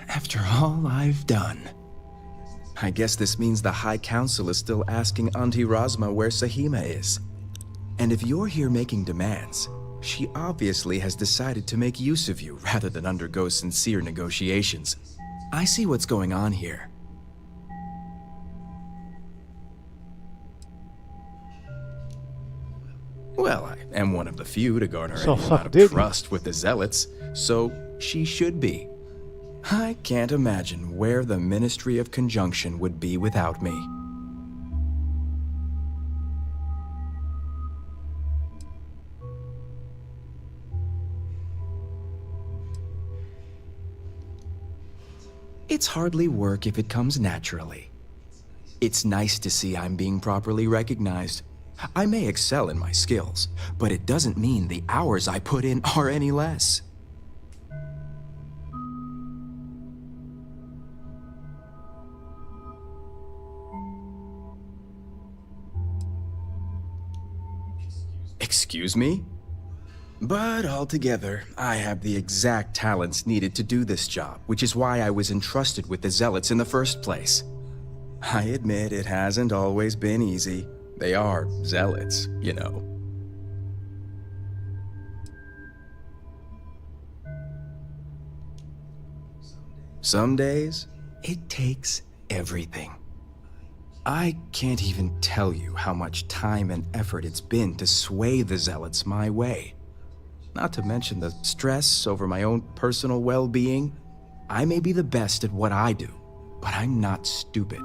After all I've done. I guess this means the High Council is still asking Auntie Razma where Sahima is. And if you're here making demands, she obviously has decided to make use of you rather than undergo sincere negotiations. I see what's going on here. Well, I am one of the few to garner So any amount of fuck trust with the Zealots, so she should be. I can't imagine where the Ministry of Conjunction would be without me. It's hardly work if it comes naturally. It's nice to see I'm being properly recognized. I may excel in my skills, but it doesn't mean the hours I put in are any less. Excuse me? But altogether, I have the exact talents needed to do this job, which is why I was entrusted with the Zealots in the first place. I admit it hasn't always been easy. They are Zealots, you know. Some days, it takes everything. I can't even tell you how much time and effort it's been to sway the Zealots my way. Not to mention the stress over my own personal well-being. I may be the best at what I do, but I'm not stupid.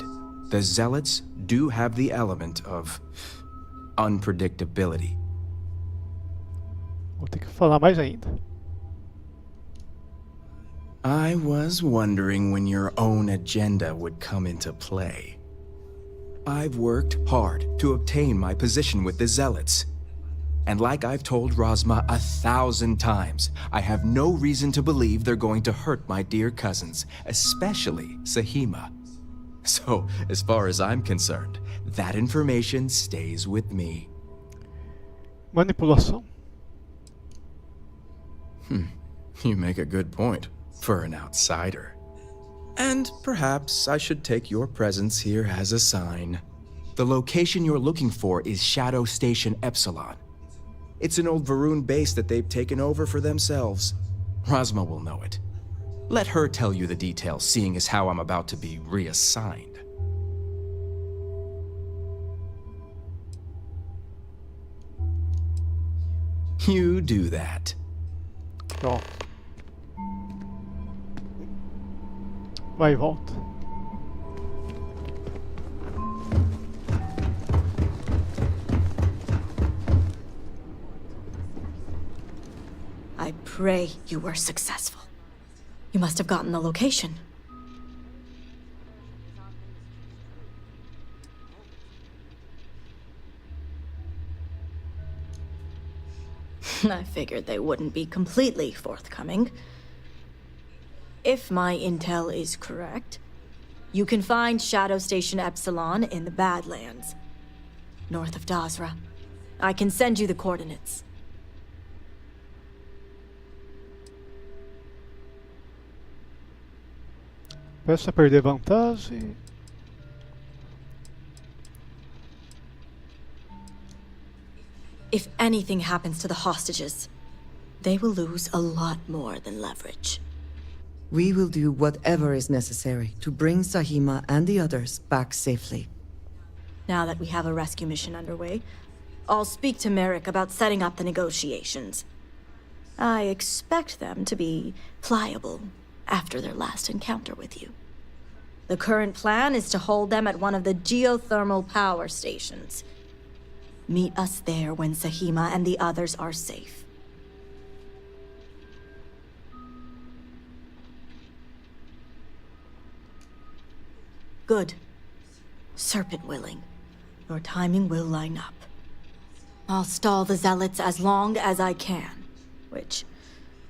The Zealots do have the element of unpredictability. Vou ter que falar mais ainda. I was wondering when your own agenda would come into play. I've worked hard to obtain my position with the Zealots. And like I've told Rosma 1,000 times, I have no reason to believe they're going to hurt my dear cousins, especially Sahima. So, as far as I'm concerned, that information stays with me. Manipulação. You make a good point, for an outsider. And perhaps I should take your presence here as a sign. The location you're looking for is Shadow Station Epsilon. It's an old Varun base that they've taken over for themselves. Rosma will know it. Let her tell you the details, seeing as how I'm about to be reassigned. You do that. Pronto. Vai e volta. I pray you were successful. You must have gotten the location. I figured they wouldn't be completely forthcoming. If my intel is correct, you can find Shadow Station Epsilon in the Badlands, north of Dazra. I can send you the coordinates. Peça a perder vantagem. If anything happens to the hostages, they will lose a lot more than leverage. We will do whatever is necessary to bring Sahima and the others back safely. Now that we have a rescue mission underway, I'll speak to Merrick about setting up the negotiations. I expect them to be pliable after their last encounter with you. The current plan is to hold them at one of the geothermal power stations. Meet us there when Sahima and the others are safe. Good. Serpent willing. Your timing will line up. I'll stall the Zealots as long as I can, which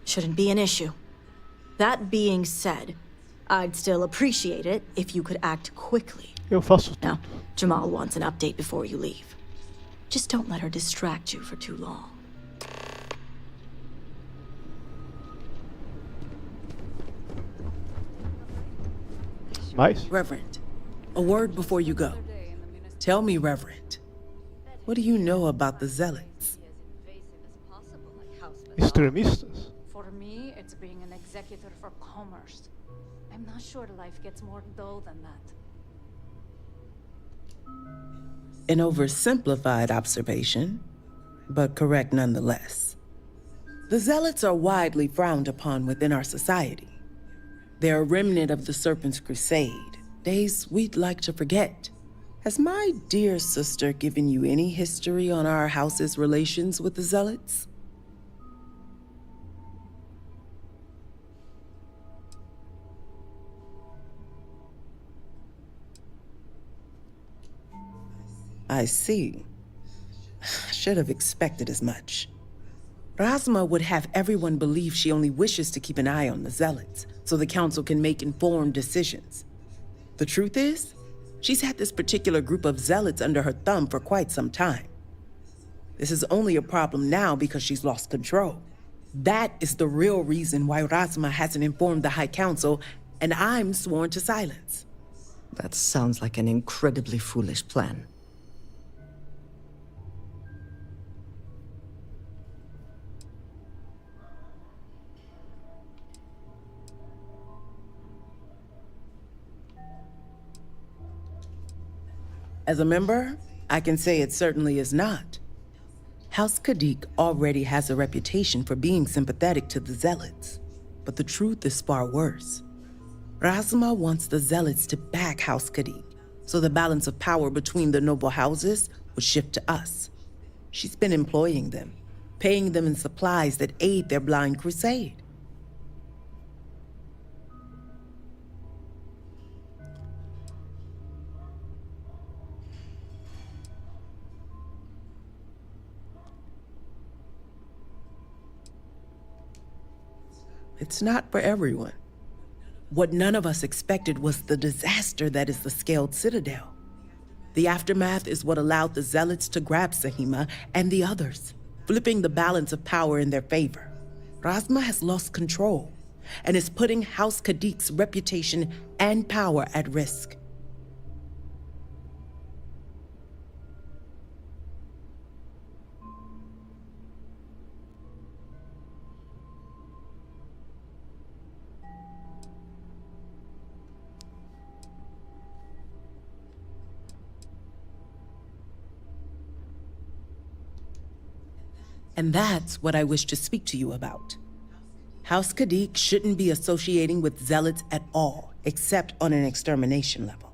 shouldn't be an issue. That being said, I'd still appreciate it if you could act quickly. Eu faço tudo. Now, Jamal wants an update before you leave. Just don't let her distract you for too long. Mais? Reverend, a word before you go. Tell me, Reverend, what do you know about the Zealots? Extremistas? For me, it's being an executor for commerce. I'm not sure life gets more dull than that. An oversimplified observation, but correct nonetheless. The Zealots are widely frowned upon within our society. They're a remnant of the Serpent's Crusade, days we'd like to forget. Has my dear sister given you any history on our house's relations with the Zealots? I see. Should have expected as much. Razma would have everyone believe she only wishes to keep an eye on the Zealots, so the Council can make informed decisions. The truth is, she's had this particular group of Zealots under her thumb for quite some time. This is only a problem now because she's lost control. That is the real reason why Razma hasn't informed the High Council, and I'm sworn to silence. That sounds like an incredibly foolish plan. As a member, I can say it certainly is not. House Kadik already has a reputation for being sympathetic to the Zealots, but the truth is far worse. Razma wants the Zealots to back House Kadik, so the balance of power between the noble houses would shift to us. She's been employing them, paying them in supplies that aid their blind crusade. It's not for everyone. What none of us expected was the disaster that is the Scaled Citadel. The aftermath is what allowed the Zealots to grab Sahima and the others, flipping the balance of power in their favor. Razma has lost control and is putting House Kadik's reputation and power at risk. And that's what I wish to speak to you about. House Kadik shouldn't be associating with Zealots at all, except on an extermination level.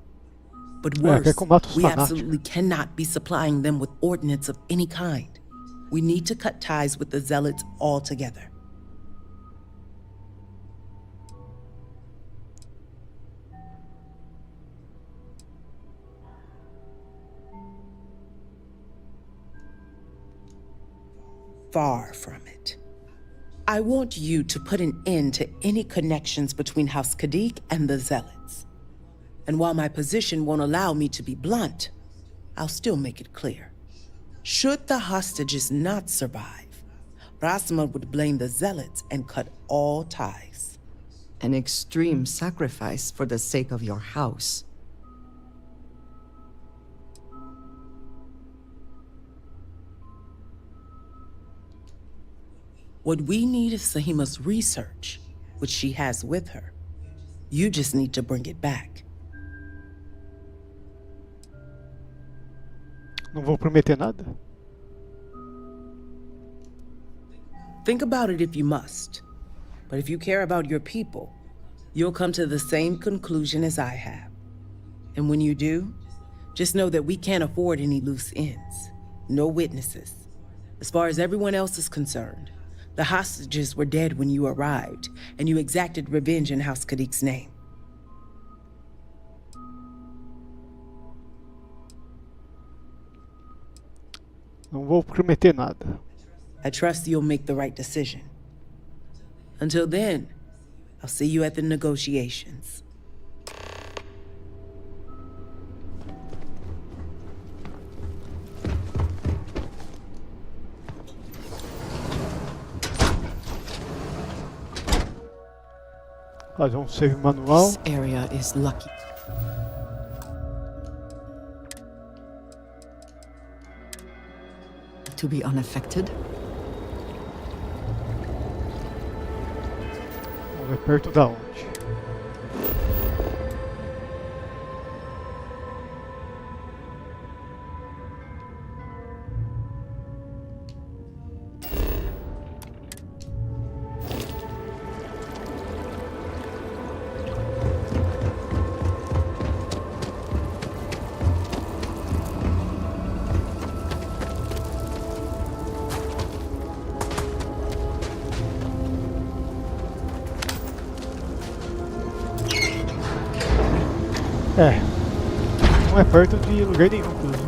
But worse, we absolutely cannot be supplying them with ordnance of any kind. We need to cut ties with the Zealots altogether. Far from it. I want you to put an end to any connections between House Kadik and the Zealots. And while my position won't allow me to be blunt, I'll still make it clear. Should the hostages not survive, Razma would blame the Zealots and cut all ties. An extreme sacrifice for the sake of your house. What we need is Sahima's research, which she has with her. You just need to bring it back. Não vou prometer nada. Think about it if you must. But if you care about your people, you'll come to the same conclusion as I have. And when you do, just know that we can't afford any loose ends. No witnesses. As far as everyone else is concerned, the hostages were dead when you arrived, and you exacted revenge in House Kadik's name. Não vou prometer nada. I trust you'll make the right decision. Until then, I'll see you at the negotiations. Fazer save manual. This area is lucky. To be unaffected. Vamos ver perto da onde. É. Não é perto de lugar nenhum, pelo visto.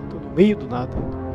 Tô no meio do nada.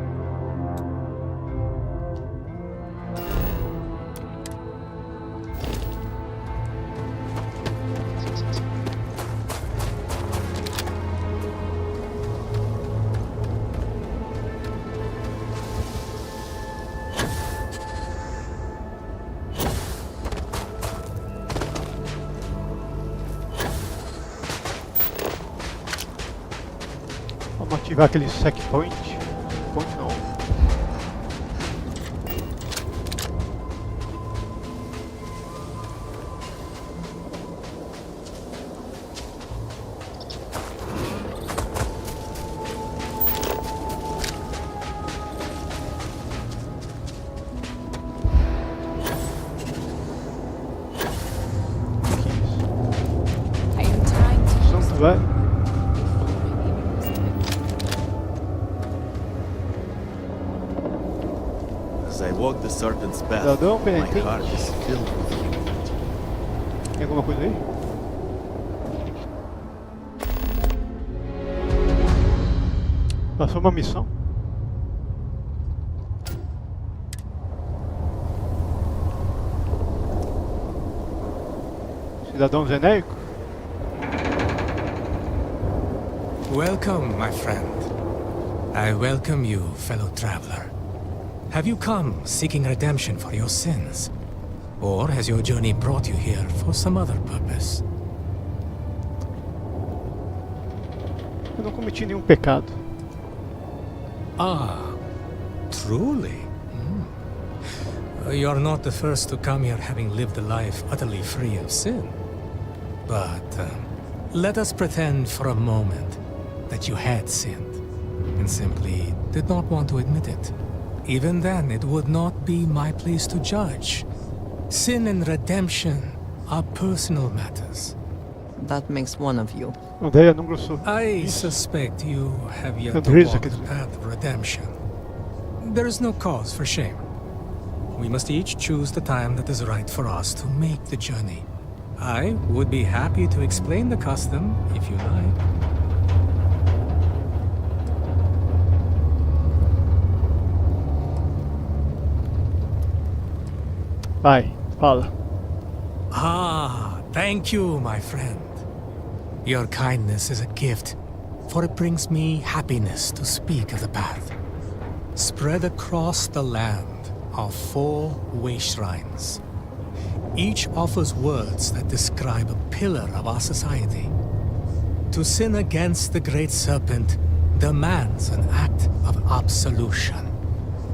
Vamos ativar aquele checkpoint. Checkpoint não. Santo vai. As I walk the serpent's path, Cidadão my penitente. heart is filled with humility. Tem alguma coisa aí? Passou uma missão? Cidadão genérico? Welcome, my friend. I welcome you, fellow traveler. Have you come seeking redemption for your sins? Or has your journey brought you here for some other purpose? Eu não cometi nenhum pecado. Ah, truly? You're not the first to come here having lived a life utterly free of sin. But let us pretend for a moment that you had sinned and simply did not want to admit it. Even then, it would not be my place to judge. Sin and redemption are personal matters. That makes one of you. Andrea não gostou. I suspect you have yet to Andresa, walk quer the dizer. path of redemption. There is no cause for shame. We must each choose the time that is right for us to make the journey. I would be happy to explain the custom, if you like. Vai, fala. Ah, thank you, my friend. Your kindness is a gift, for it brings me happiness to speak of the path. Spread across the land are 4 way shrines. Each offers words that describe a pillar of our society. To sin against the Great Serpent demands an act of absolution.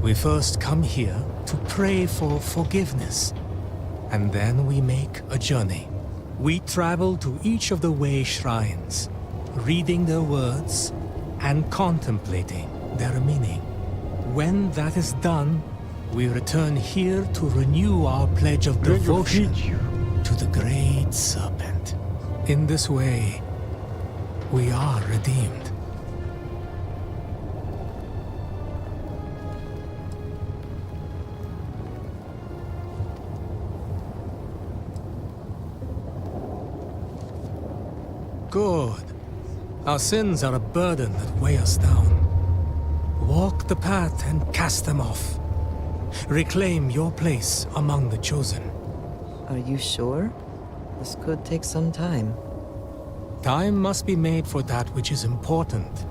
We first come here to pray for forgiveness, and then we make a journey. We travel to each of the way shrines, reading their words and contemplating their meaning. When that is done, we return here to renew our pledge of devotion to the Great Serpent. In this way, we are redeemed. Good. Our sins are a burden that weigh us down. Walk the path and cast them off. Reclaim your place among the chosen. Are you sure? This could take some time. Time must be made for that which is important.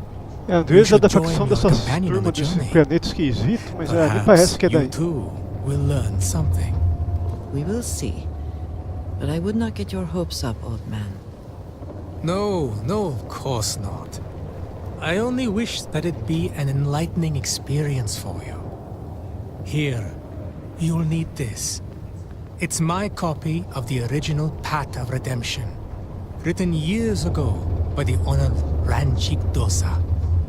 É, a Andresa é da facção dessas turmas desse planeta esquisito, mas me parece que é daí. You too will learn something. We will see. But I would not get your hopes up, old man. No, of course not. I only wish that it be an enlightening experience for you. Here, you'll need this. It's my copy of the original Path of Redemption, written years ago by the honored Ranjik Dosa.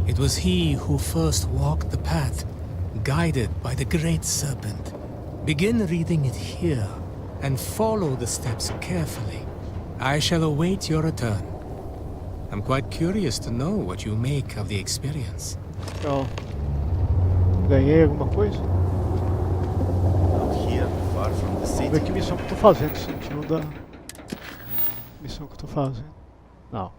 It was he who first walked the path, guided by the Great Serpent. Begin reading it here, and follow the steps carefully. I shall await your return. I'm quite curious to know what you make of the experience. Ó, ganhei alguma coisa? Out here, far from the Vamos city. ver que missão que eu tô fazendo, sentindo da missão que eu tô fazendo. Não.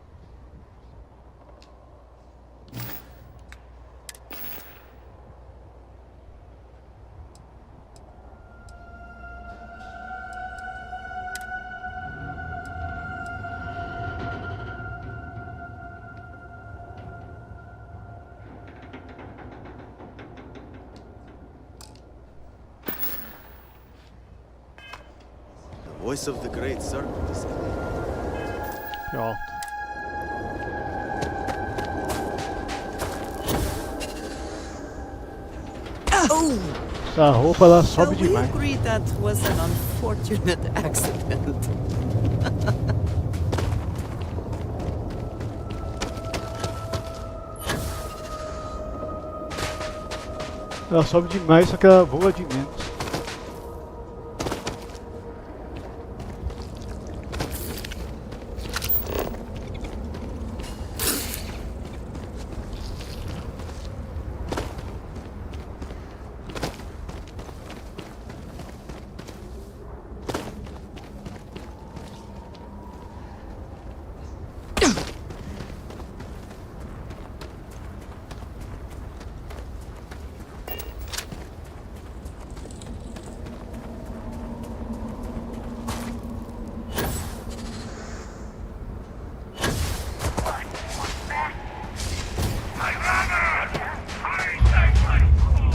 The voice of the Great Serpent is clear. Pronto. Oh! Essa roupa ela Shall sobe we demais. agree that was an unfortunate accident? Ela sobe demais, só que ela voa de menos.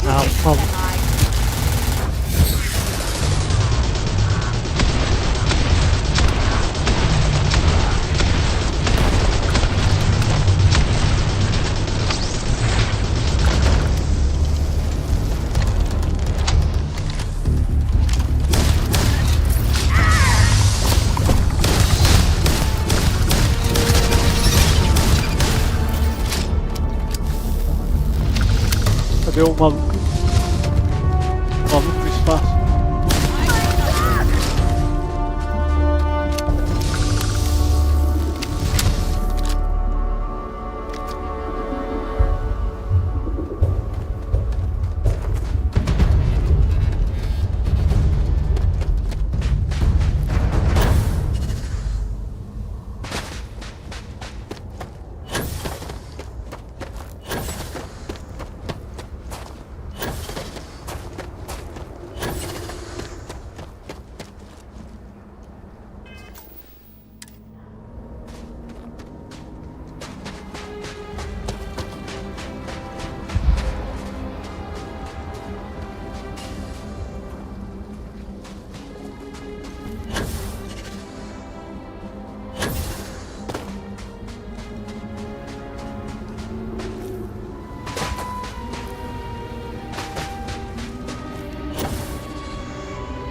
Ah, por favor. Cadê o maluco? O maluco do espaço.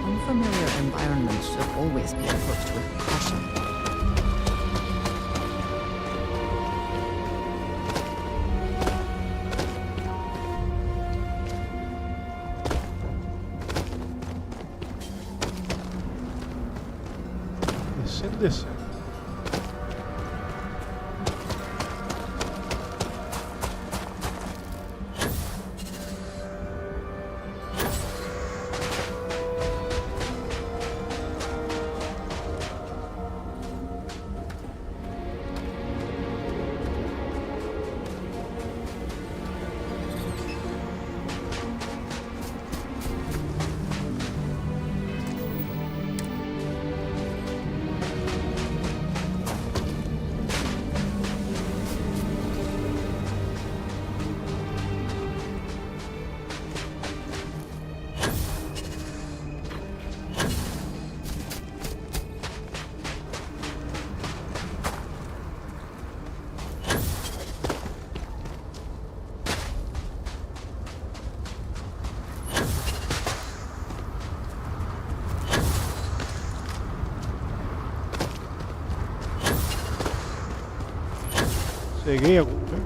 Unfamiliar environments should always be approached with caution. Descendo, descendo. Cheguei em algum lugar.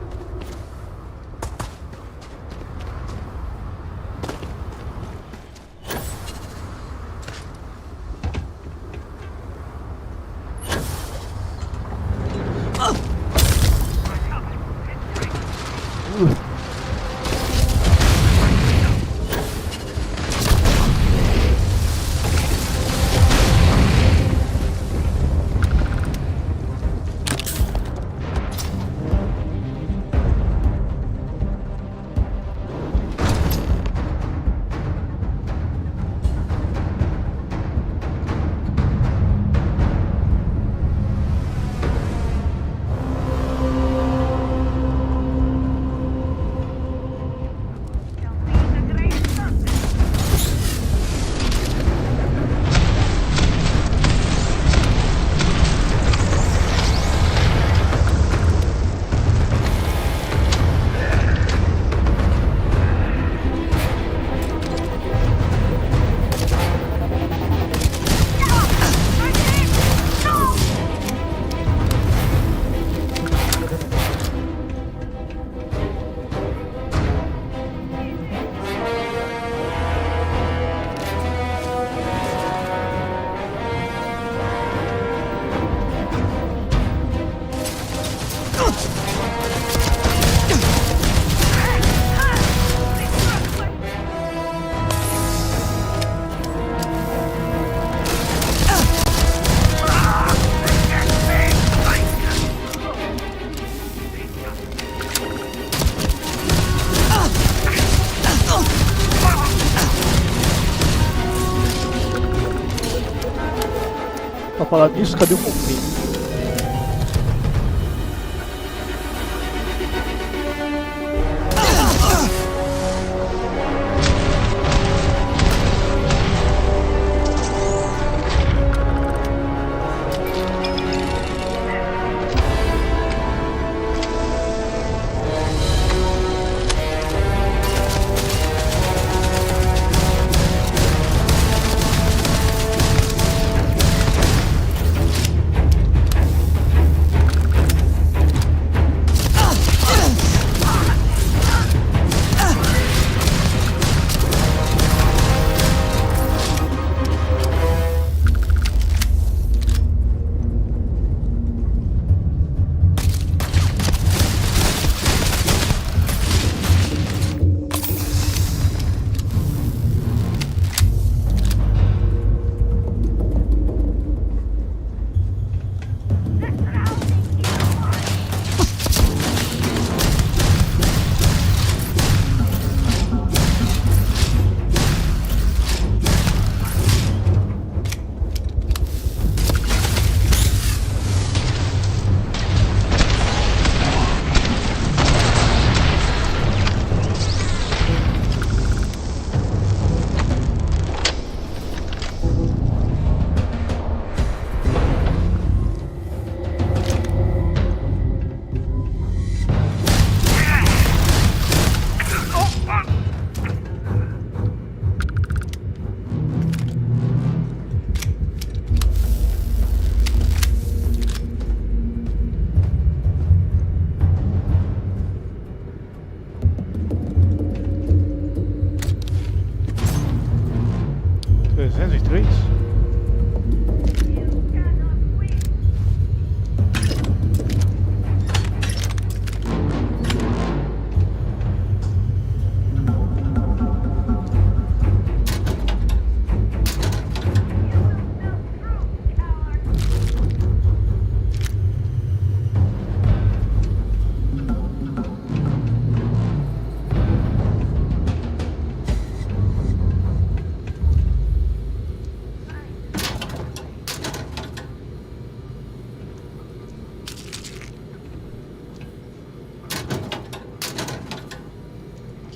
falar nisso, cadê o conflito?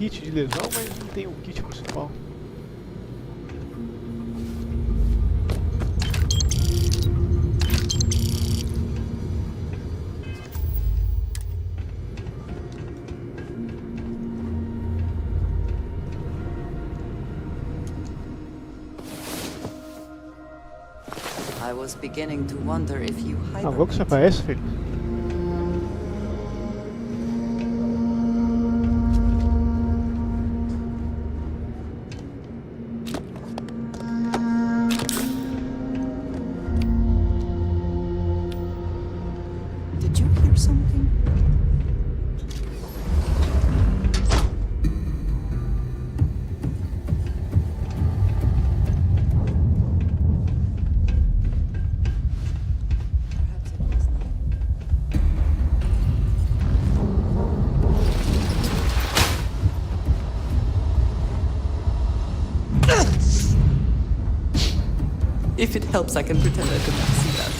Kit de lesão, mas não tem o kit principal. I was beginning to wonder if you Agora que você aparece, filho. Did you hear something? If it helps, I can pretend I did not see that.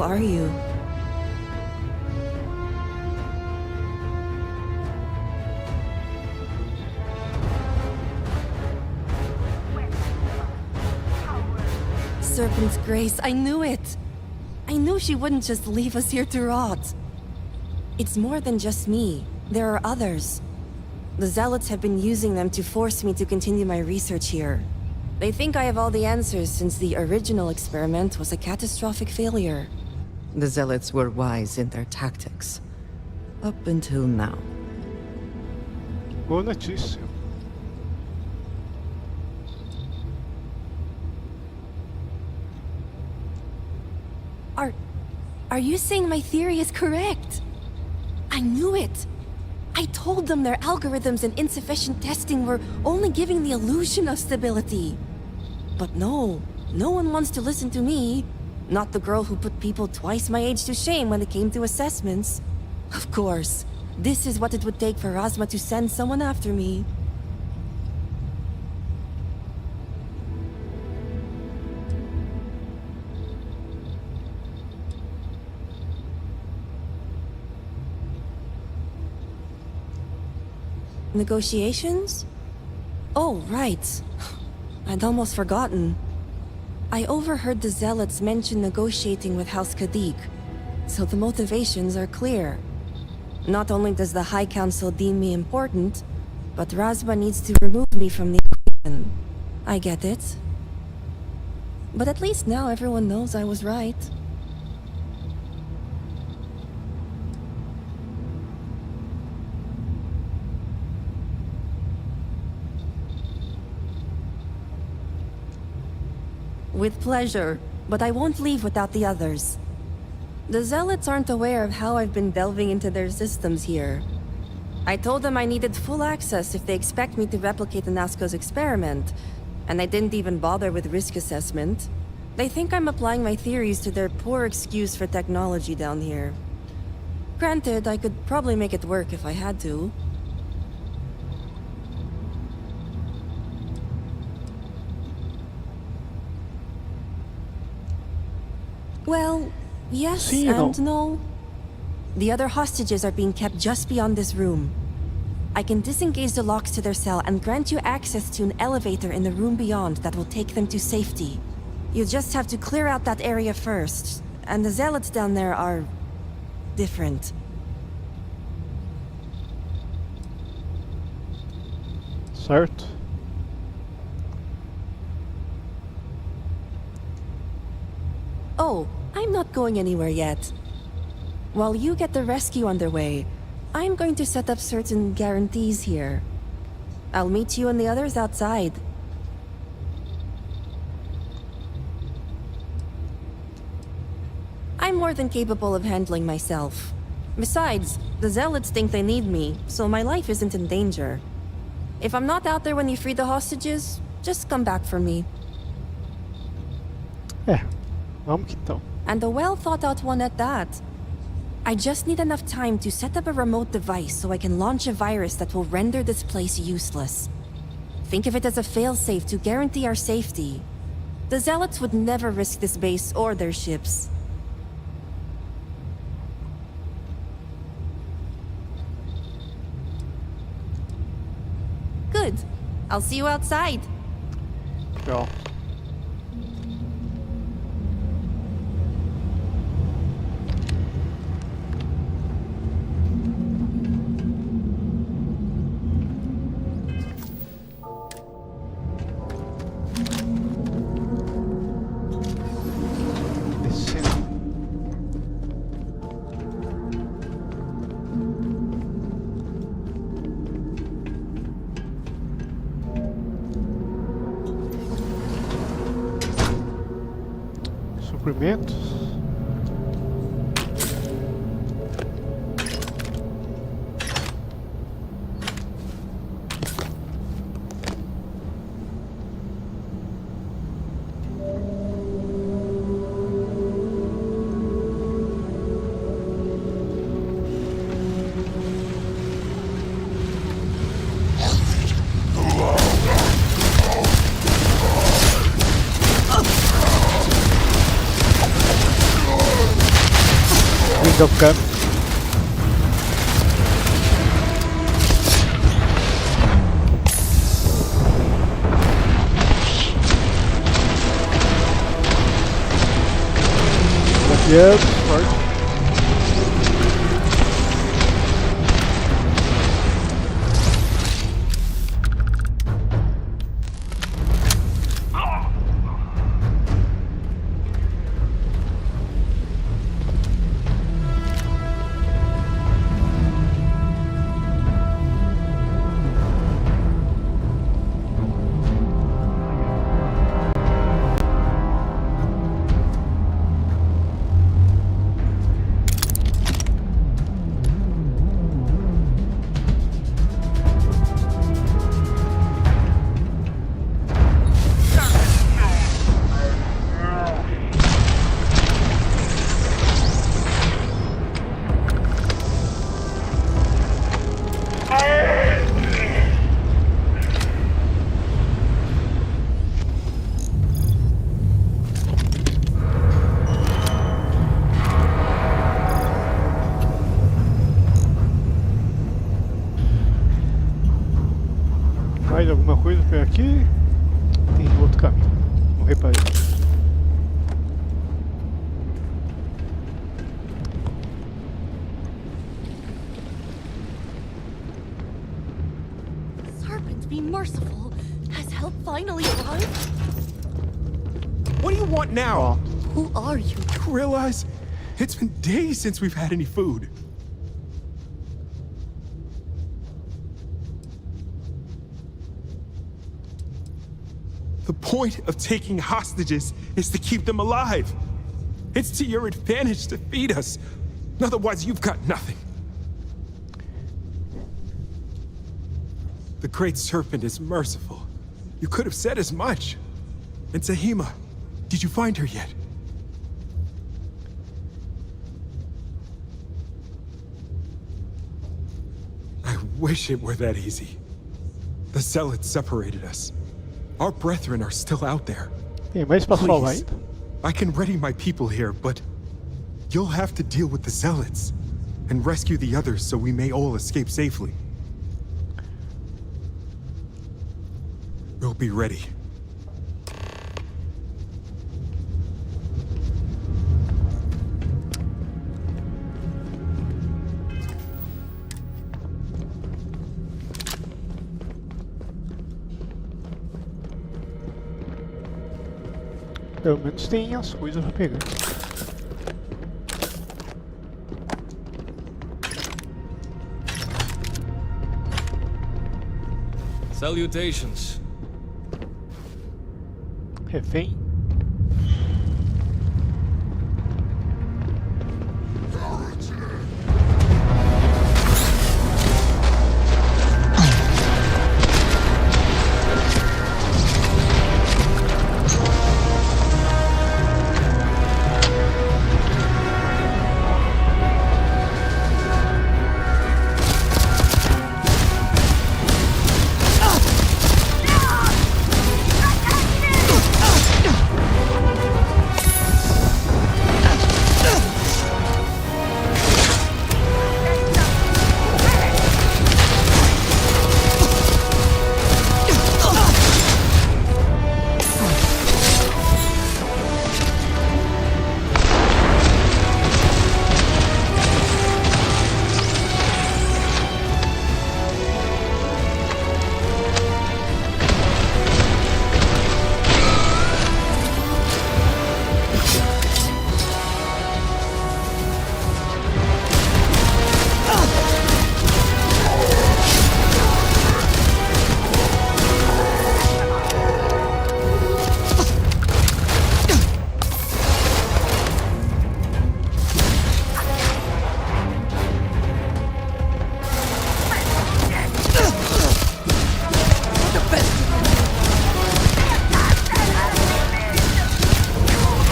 are you? Serpent's Grace, I knew it! I knew she wouldn't just leave us here to rot. It's more than just me. There are others. The Zealots have been using them to force me to continue my research here. They think I have all the answers since the original experiment was a catastrophic failure. The Zealots were wise in their tactics. Up until now. Boa notícia. Are you saying my theory is correct? I knew it! I told them their algorithms and insufficient testing were only giving the illusion of stability. But no one wants to listen to me. Not the girl who put people twice my age to shame when it came to assessments. Of course, this is what it would take for Razma to send someone after me. Negotiations? Oh, right. I'd almost forgotten. I overheard the Zealots mention negotiating with House Kadik, so the motivations are clear. Not only does the High Council deem me important, but Razma needs to remove me from the equation. I get it. But at least now everyone knows I was right. With pleasure, but I won't leave without the others. The Zealots aren't aware of how I've been delving into their systems here. I told them I needed full access if they expect me to replicate Anasco's experiment, and I didn't even bother with risk assessment. They think I'm applying my theories to their poor excuse for technology down here. Granted, I could probably make it work if I had to. Well, yes and no. The other hostages are being kept just beyond this room. I can disengage the locks to their cell and grant you access to an elevator in the room beyond that will take them to safety. You just have to clear out that area first, and the Zealots down there are different. Certo. Oh, I'm not going anywhere yet. While you get the rescue underway, I'm going to set up certain guarantees here. I'll meet you and the others outside. I'm more than capable of handling myself. Besides, the Zealots think they need me, so my life isn't in danger. If I'm not out there when you free the hostages, just come back for me. Vamos que então. And a well-thought-out one at that. I just need enough time to set up a remote device so I can launch a virus that will render this place useless. Think of it as a failsafe to guarantee our safety. The Zealots would never risk this base or their ships. Good. I'll see you outside. Tchau. Suprimentos. End of camp. Yes, right. Mais alguma coisa por aqui? Tem outro caminho. Não reparei. Serpent, be merciful. Has help finally arrived? What do you want now? Who are you? You realize it's been days since we've had any food. The point of taking hostages is to keep them alive. It's to your advantage to feed us. Otherwise, you've got nothing. The Great Serpent is merciful. You could have said as much. And Sahima, did you find her yet? I wish it were that easy. The Zealots separated us. Our brethren are still out there. Tem mais pra salvar Please, ainda. I can ready my people here, but you'll have to deal with the Zealots and rescue the others so we may all escape safely. We'll be ready. Pelo menos tem as coisas pra pegar. Salutations. Refém.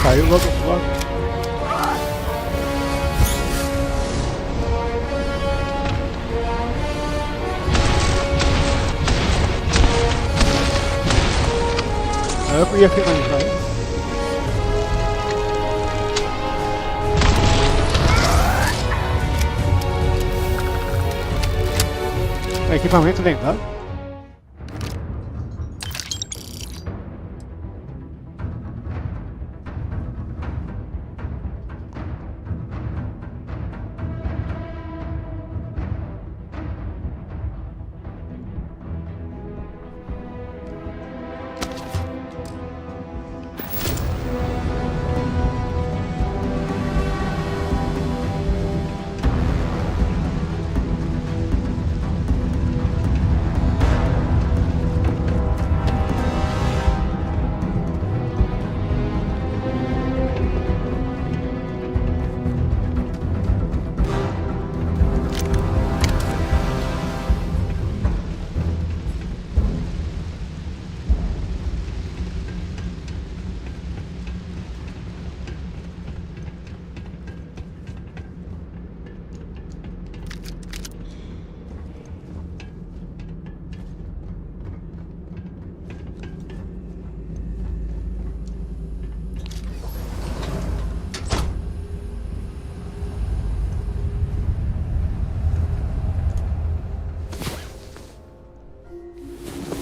Caiu logo fora. Eu ia finalizar. Equipamento lendário.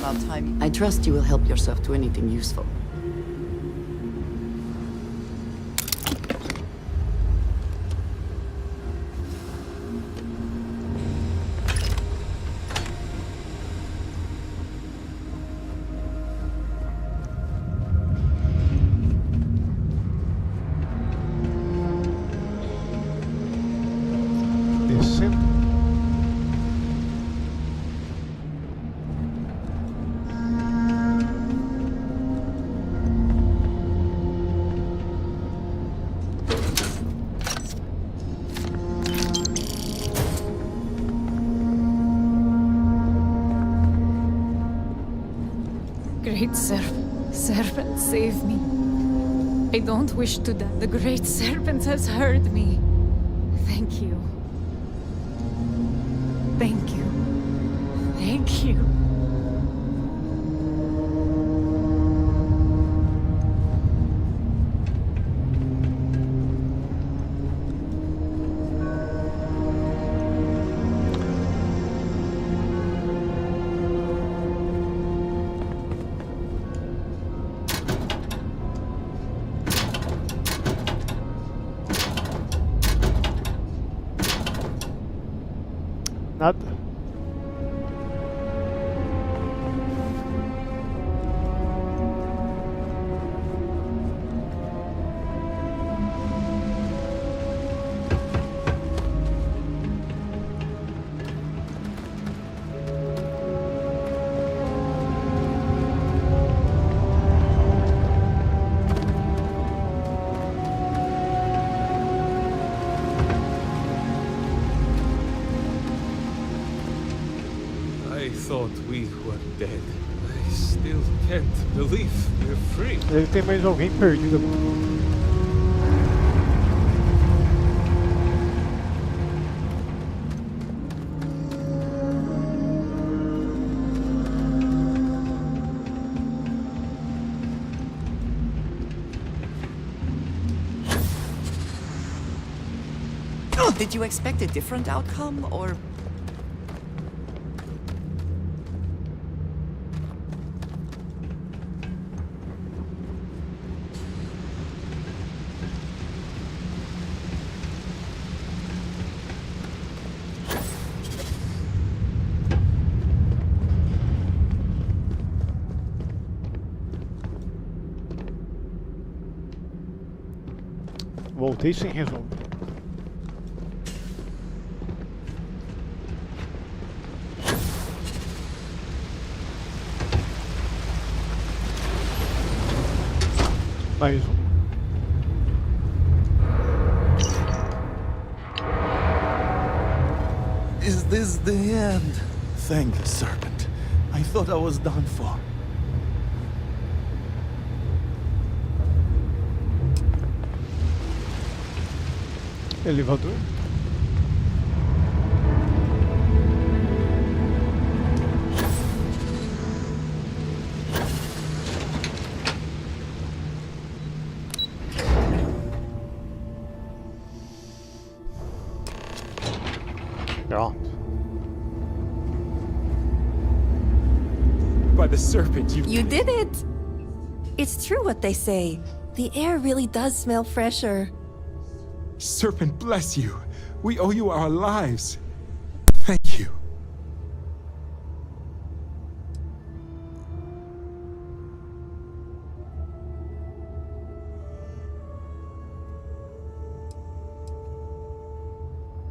About time. I trust you will help yourself to anything useful. Descendo. Great serpent, save me. I don't wish to die. The great serpent has heard me. Thank you. Thank you. Thank you. Nada. I thought we were dead. I still can't believe we're free. Deve ter mais alguém perdido. Did you expect a different outcome, or...? Voltei sem resolver. Mais um. Is this the end? Thank the serpent. I thought I was done for. Elevador. Pronto. by the serpent, You did it! It's true what they say. The air really does smell fresher. Serpent bless you. We owe you our lives. Thank you.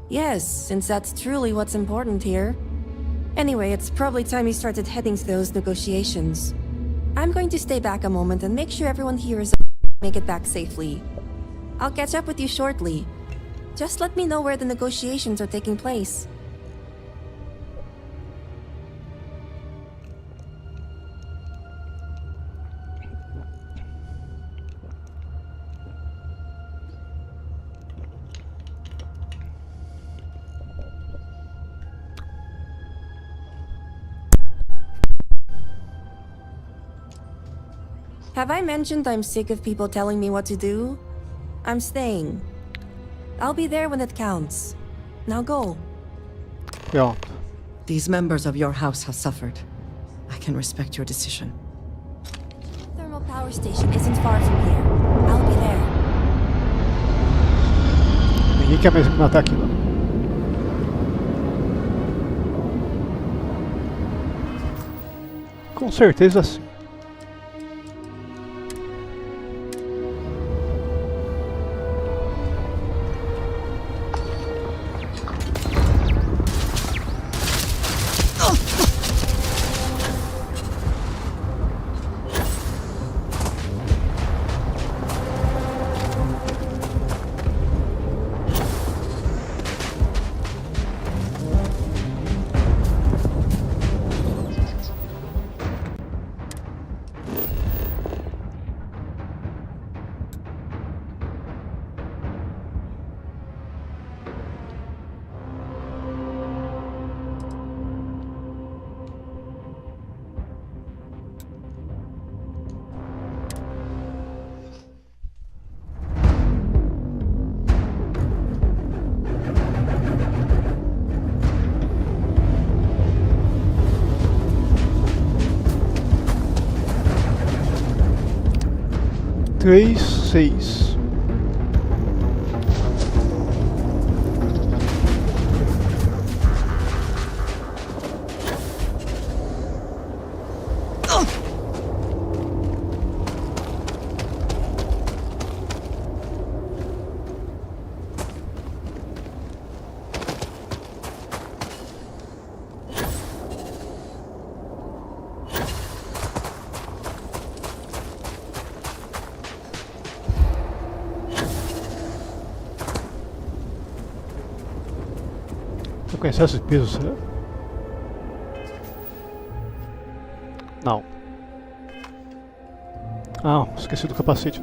Yes, since that's truly what's important here. Anyway, it's probably time you started heading to those negotiations. I'm going to stay back a moment and make sure everyone here is make it back safely. I'll catch up with you shortly. Just let me know where the negotiations are taking place. Have I mentioned I'm sick of people telling me what to do? I'm staying. I'll be there when it counts. Now go. Ja. These members of your house have suffered. I can respect your decision. Thermal power station isn't far from here. I'll be there. Ninguém quer mais me matar aqui, não. Com certeza sim. Três, seis. Eu conheço esses pisos, será? Não. Ah, esqueci do capacete.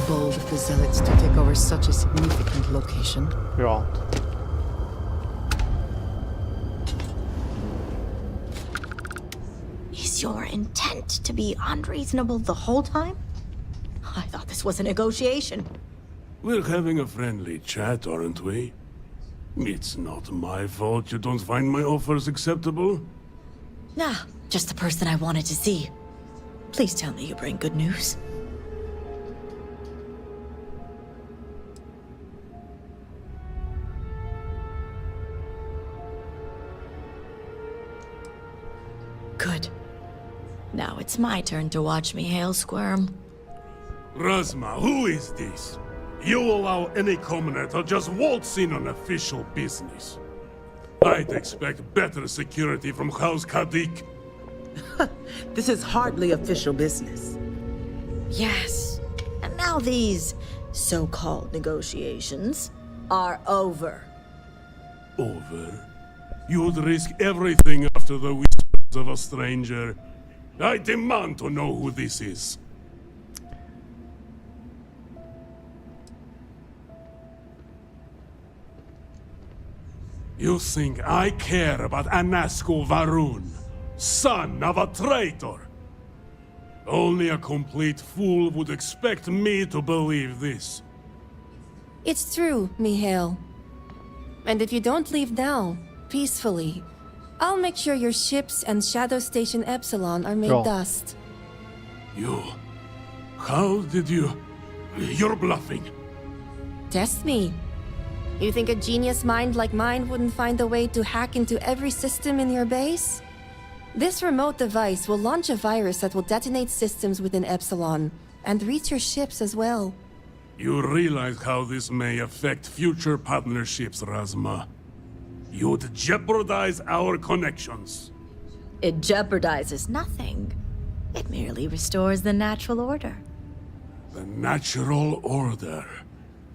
Bold of the Zealots to take over such a significant location. Pronto. Is your intent to be unreasonable the whole time? I thought this was a negotiation. We're having a friendly chat, aren't we? It's not my fault you don't find my offers acceptable. Nah, just the person I wanted to see. Please tell me you bring good news. Good. Now it's my turn to watch me hail squirm. Razma, who is this? You allow any commoner to just waltz in on official business. I'd expect better security from House Kadik. This is hardly official business. Yes. And now these so-called negotiations are over. Over? You'd risk everything after the whispers of a stranger. I demand to know who this is. You think I care about Anasco Varun, son of a traitor? Only a complete fool would expect me to believe this. It's true, Mihail. And if you don't leave now, peacefully, I'll make sure your ships and Shadow Station Epsilon are made dust. You... How did you... You're bluffing. Test me. You think a genius mind like mine wouldn't find a way to hack into every system in your base? This remote device will launch a virus that will detonate systems within Epsilon, and reach your ships as well. You realize how this may affect future partnerships, Razma. You'd jeopardize our connections. It jeopardizes nothing. It merely restores the natural order. The natural order.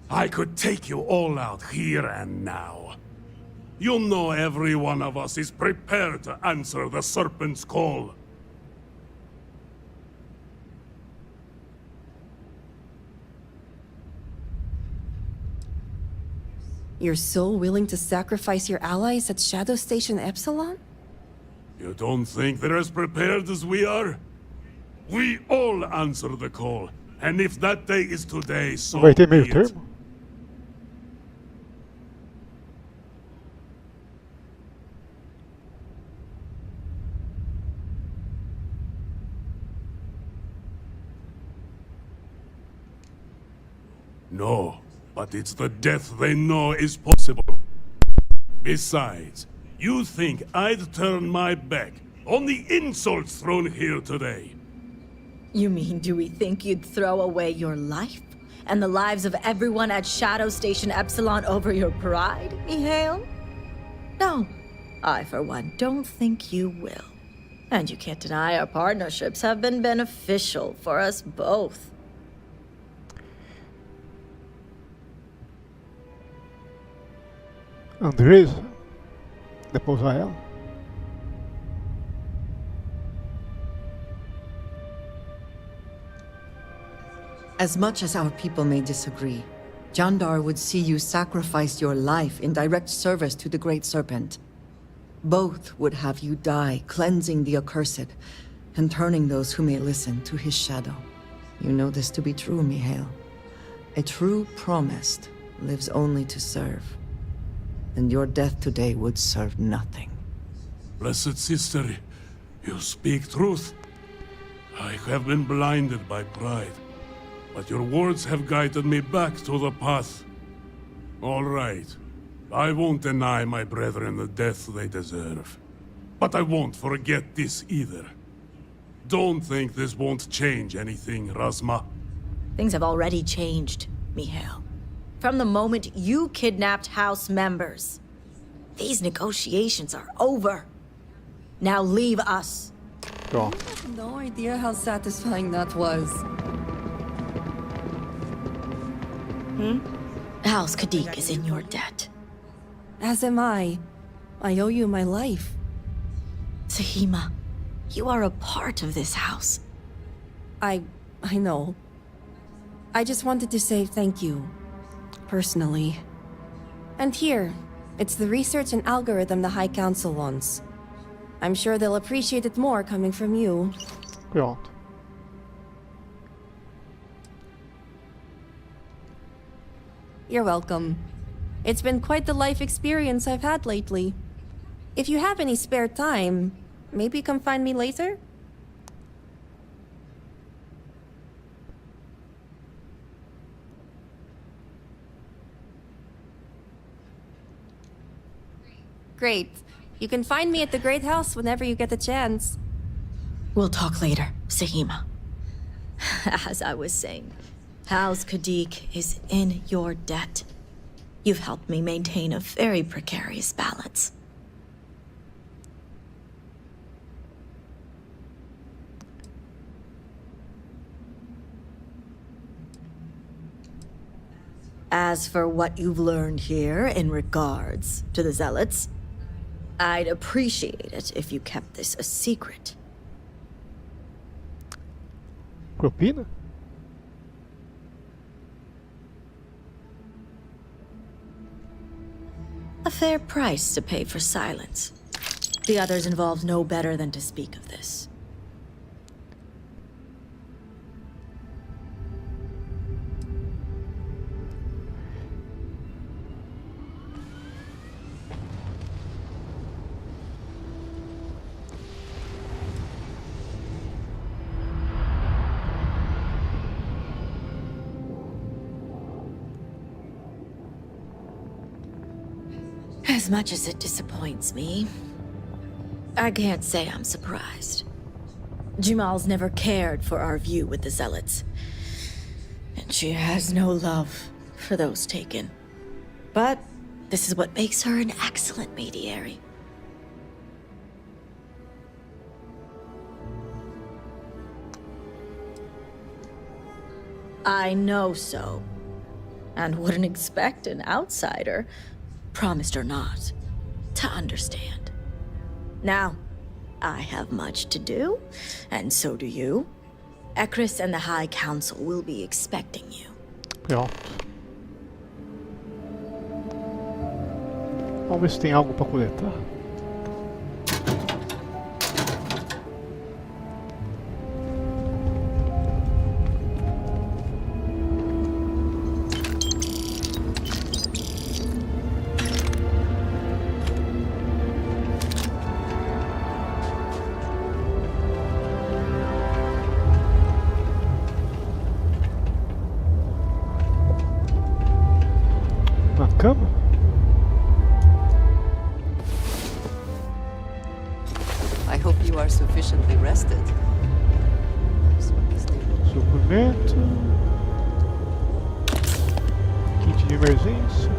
I could take you all out here and now. You know every one of us is prepared to answer the Serpent's call. You're so willing to sacrifice your allies at Shadow Station Epsilon? You don't think they're as prepared as we are? We all answer the call, and if that day is today, so Vai ter be meio it. termo? No, but it's the death they know is possible. Besides, you think I'd turn my back on the insults thrown here today? You mean, do we think you'd throw away your life and the lives of everyone at Shadow Station Epsilon over your pride, Mihail? No, I for one don't think you will. And you can't deny our partnerships have been beneficial for us both. Andres, depois a ela. As much as our people may disagree, Jandar would see you sacrifice your life in direct service to the Great Serpent. Both would have you die, cleansing the accursed, and turning those who may listen to his shadow. You know this to be true, Mihail. A true promise lives only to serve. And your death today would serve nothing. Blessed sister, you speak truth. I have been blinded by pride, but your words have guided me back to the path. All right. I won't deny my brethren the death they deserve. But I won't forget this either. Don't think this won't change anything, Razma. Things have already changed, Mihail. From the moment you kidnapped House members. These negotiations are over. Now leave us. Go. I have no idea how satisfying that was. House Kadik is in your debt. As am I. I owe you my life. Sahima, you are a part of this house. I know. I just wanted to say thank you. Personally. And here, it's the research and algorithm the High Council wants. I'm sure they'll appreciate it more coming from you. Pronto. You're welcome. It's been quite the life experience I've had lately. If you have any spare time, maybe come find me later? Great. You can find me at the Great House whenever you get the chance. We'll talk later, Sahima. As I was saying, House Kadik is in your debt. You've helped me maintain a very precarious balance. As for what you've learned here in regards to the Zealots, I'd appreciate it if you kept this a secret. Propina? A fair price to pay for silence. The others involved know better than to speak of this. As much as it disappoints me, I can't say I'm surprised. Jamal's never cared for our view with the Zealots, and she has no love for those taken. But this is what makes her an excellent mediary. I know so, and wouldn't expect an outsider, promised or not, to understand. Now, I have much to do, and so do you. Ekris and the High Council will be expecting you. Pronto. Vamos ver se tem algo para coletar. Cama? I hope you are sufficiently rested. Suplemento. Kit de emergência.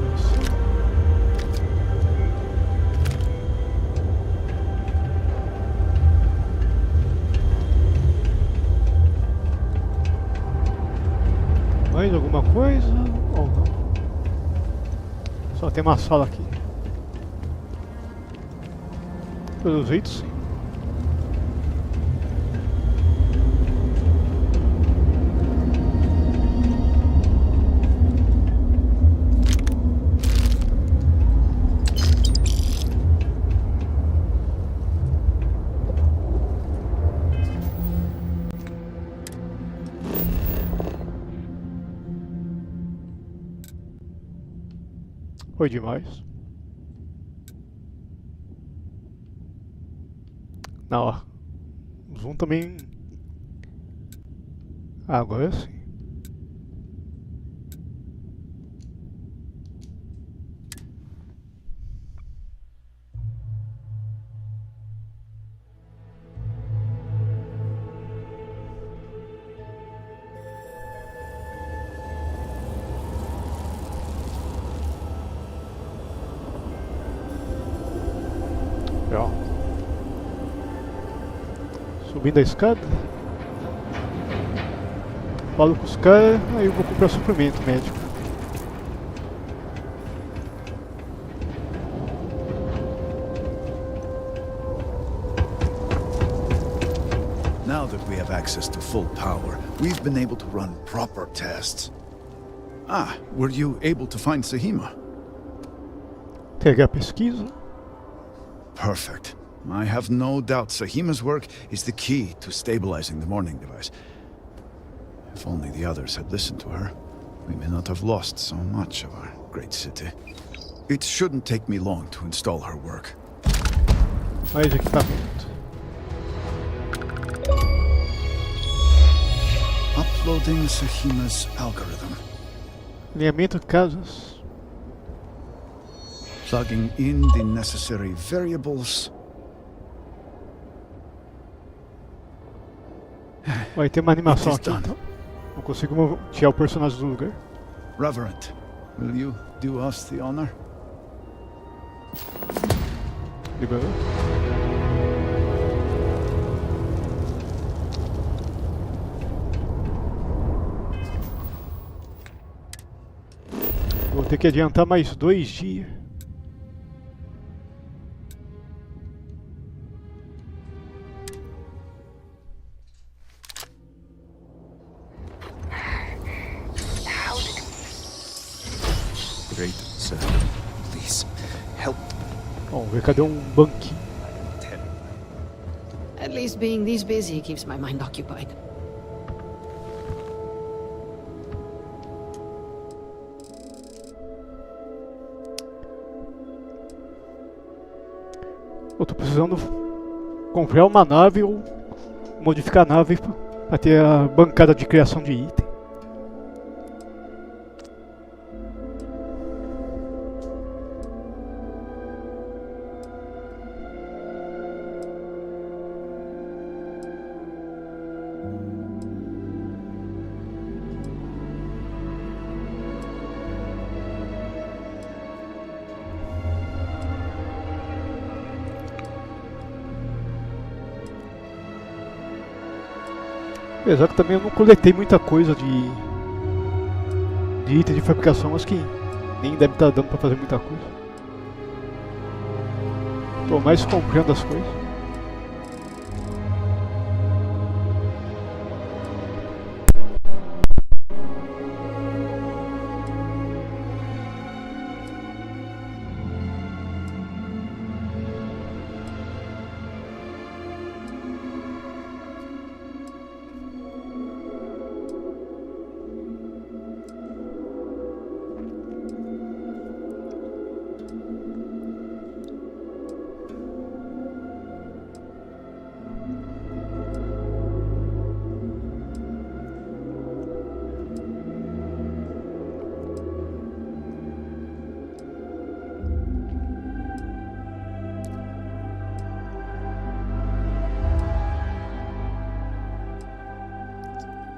Mais alguma coisa ou não? Só tem uma sala aqui. Pelos jeitos, sim. Foi demais. Não, ó. O zoom também. Agora sim. Ó. Subindo a escada. Falo com os caras, aí eu vou comprar suplemento médico. Now that we have access to full power, we've been able to run proper tests. Ah, were you able to find Sahima? Pegar a pesquisa. Perfect. I have no doubt Sahima's work is the key to stabilizing the morning device. If only the others had listened to her, we may not have lost so much of our great city. It shouldn't take me long to install her work. Mais equipamento. Uploading Sahima's algorithm. Alinhamento de casas. Plugging in the necessary variables. Vai ter uma animação aqui Done. então. Não consigo tirar o personagem do lugar. Reverend, will you do us the honor? Liberou. Vou ter que adiantar mais 2 dias. Great sir, please help. Vamos ver, cadê um banquinho? At least being this busy keeps my mind occupied. Eu tô precisando comprar uma nave ou modificar a nave pra ter a bancada de criação de item. Apesar que também eu não coletei muita coisa de item de fabricação, acho que nem deve estar dando pra fazer muita coisa. Tô mais comprando as coisas.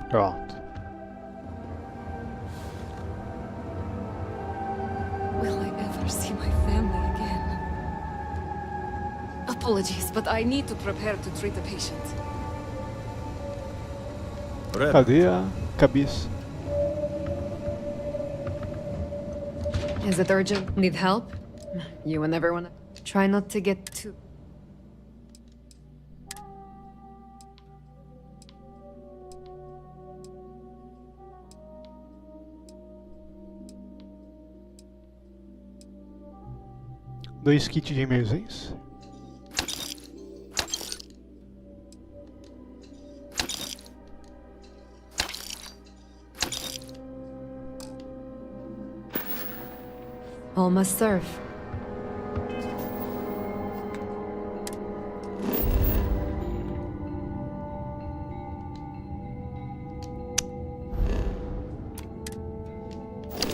Pronto. Will I ever see my family again? Apologies, but I need to prepare to treat the patient. Cadê a cabeça? Is it urgent? Need help? You and everyone. Try not to get too... Dois kits de emergência. All must serve.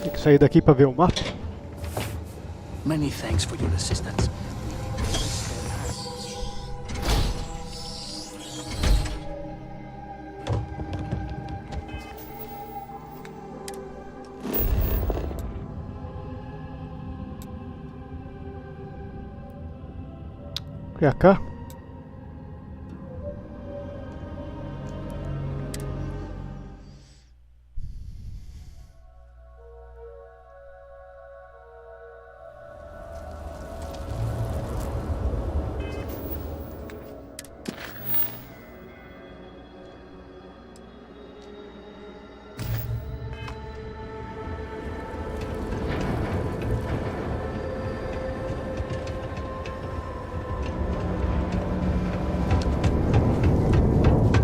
Tem que sair daqui para ver o mapa. Many thanks for your assistance. Pra cá.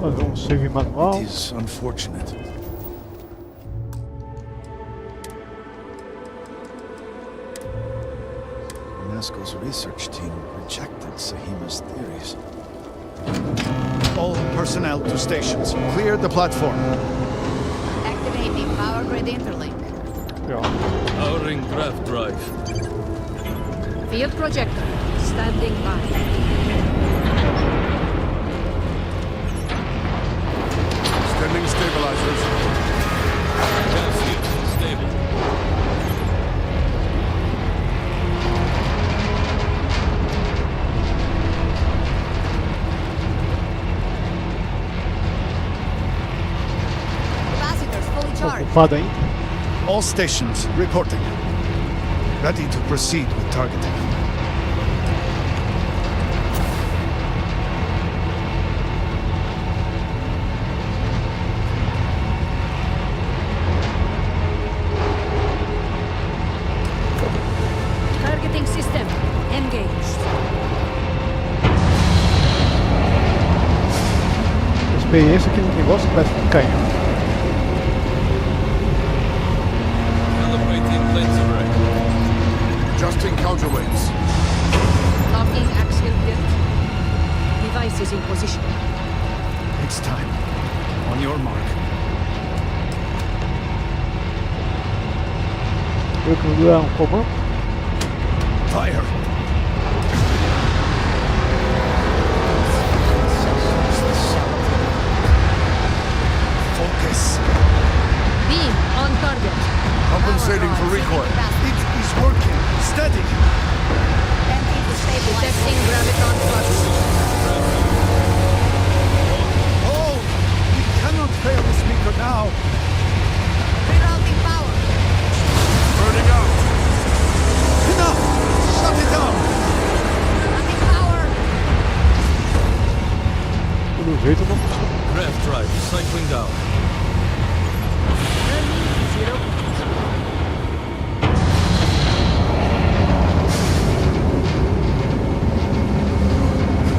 Fazer um save manual. It is unfortunate. UNESCO's research team rejected Sahima's theories. All personnel to stations. Clear the platform. Activating power grid interlink. Powering draft drive. Field projector. Standing by. Extending stabilizers. Ocupado ainda. All stations reporting. Ready to proceed with targeting. Targeting system engaged. Experiência que no negócio parece um canhão. Calibrating lens array. Adjusting counterweights. Locking axial depth. Device is in position. It's time. On your mark. Eu que não dou um comando. Fire! Focus. Beam on target. Compensating for recoil. It is working. Steady. Detecting graviton flux. Oh! We cannot fail the speaker now. Rerouting power. Burning out. Enough! Shut it down! Running power. Pelo jeito não funciona. Rev drive cycling down.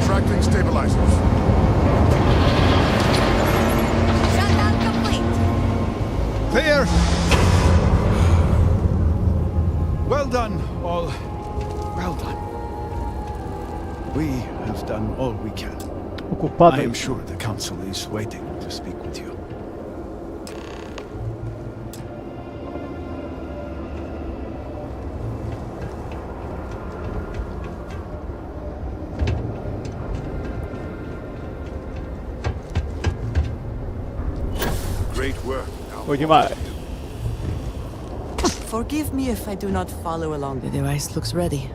Retracting stabilizers. Shutdown complete. Clear! Well done, all. Well done. We have done all we can. Ocupado I am aí. sure the council is waiting to speak with you. Great work. Foi demais. Forgive me if I do not follow along. The device looks ready.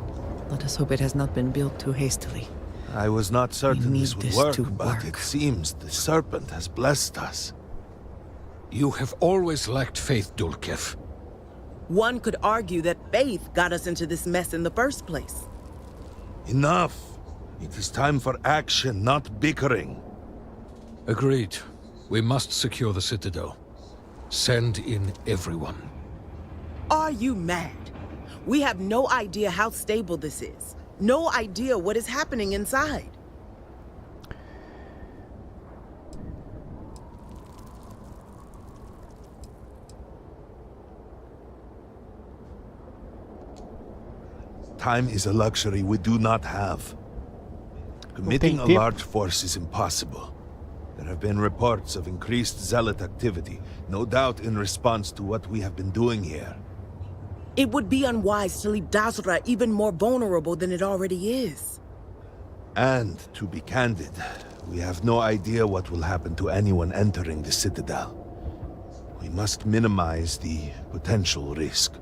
Let us hope it has not been built too hastily. I was not certain need this would this work, to but work. it seems the serpent has blessed us. You have always lacked faith, Dulkev. One could argue that faith got us into this mess in the first place. Enough! It is time for action, not bickering. Agreed. We must secure the Citadel. Send in everyone. Are you mad? We have no idea how stable this is. No idea what is happening inside. Time is a luxury we do not have. Committing a tempo. large force is impossible. There have been reports of increased zealot activity, no doubt in response to what we have been doing here. It would be unwise to leave Dazra even more vulnerable than it already is. And, to be candid, we have no idea what will happen to anyone entering the Citadel. We must minimize the potential risk.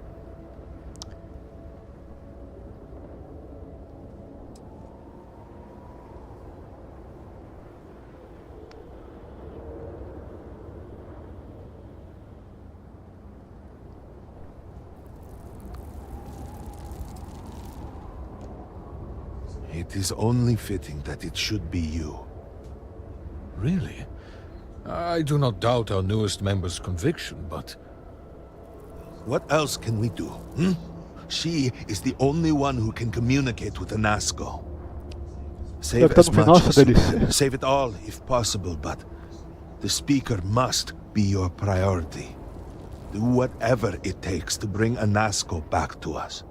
It is only fitting that it should be you. Really? I do not doubt our newest member's conviction, but... What else can we do, hmm? She is the only one who can communicate with the Nazgul. Save as much save it all if possible, but the Speaker must be your priority. Do whatever it takes to bring a Nazgul back to us.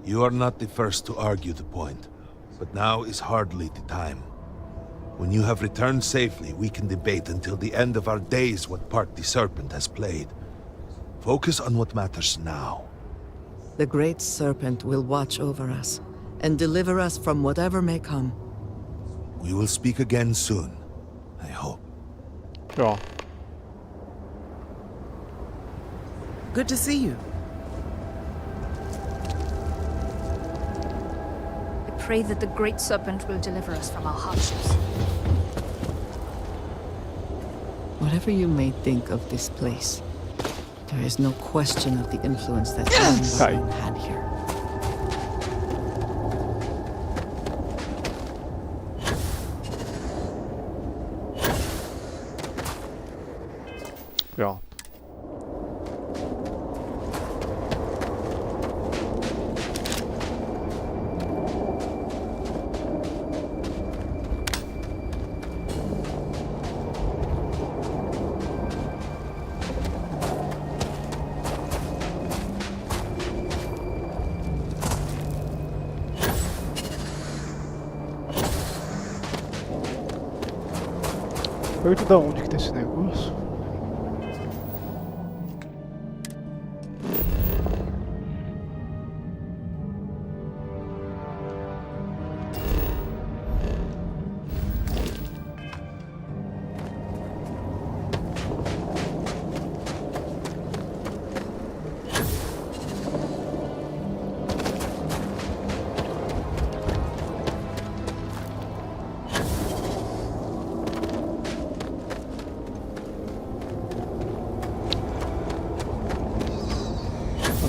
You are not the first to argue the point, but now is hardly the time. When you have returned safely, we can debate until the end of our days what part the Serpent has played. Focus on what matters now. The Great Serpent will watch over us, and deliver us from whatever may come. We will speak again soon. I hope. Ja. Good to see you. I pray that the Great Serpent will deliver us from our hardships. Whatever you may think of this place, there is no question of the influence that Alan had here. Ja. Perto da onde que tem esse negócio?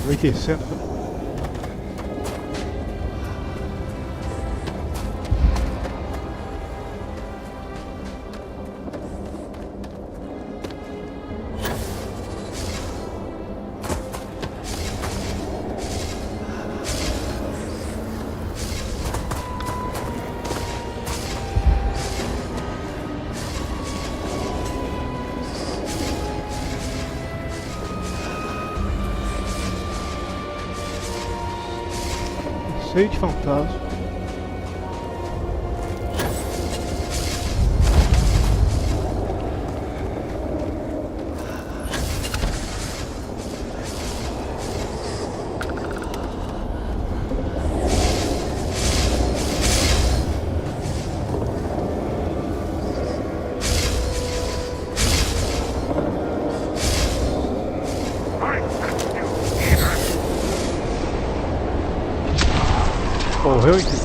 Anoitecendo, né? Cheio de fantasma. Morreu, então.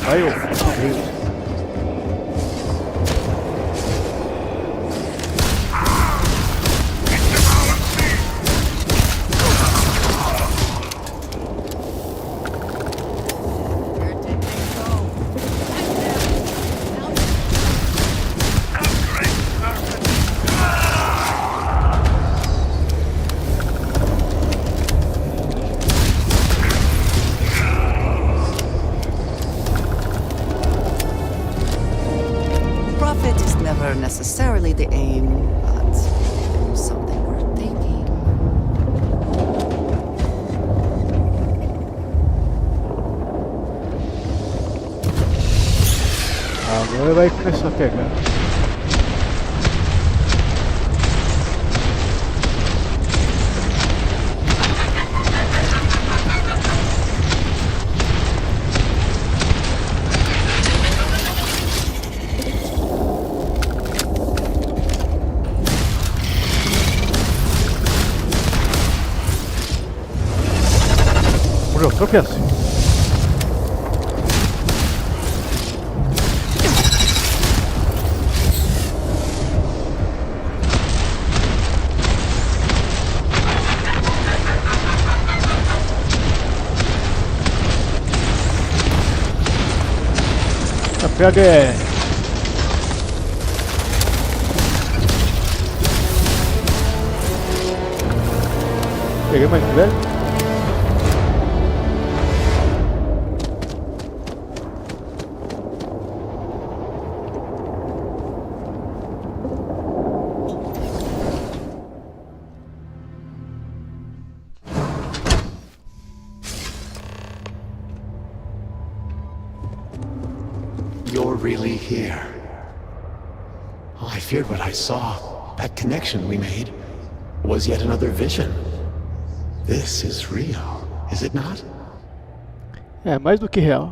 Aí, ó. Necessarily the aim, but something worth taking. Agora vai começar a pegar. Tropeço. A pega é... Peguei mais um velho. You're really here. I feared what I saw. That connection we made was yet another vision. This is real, is it not? É mais do que real.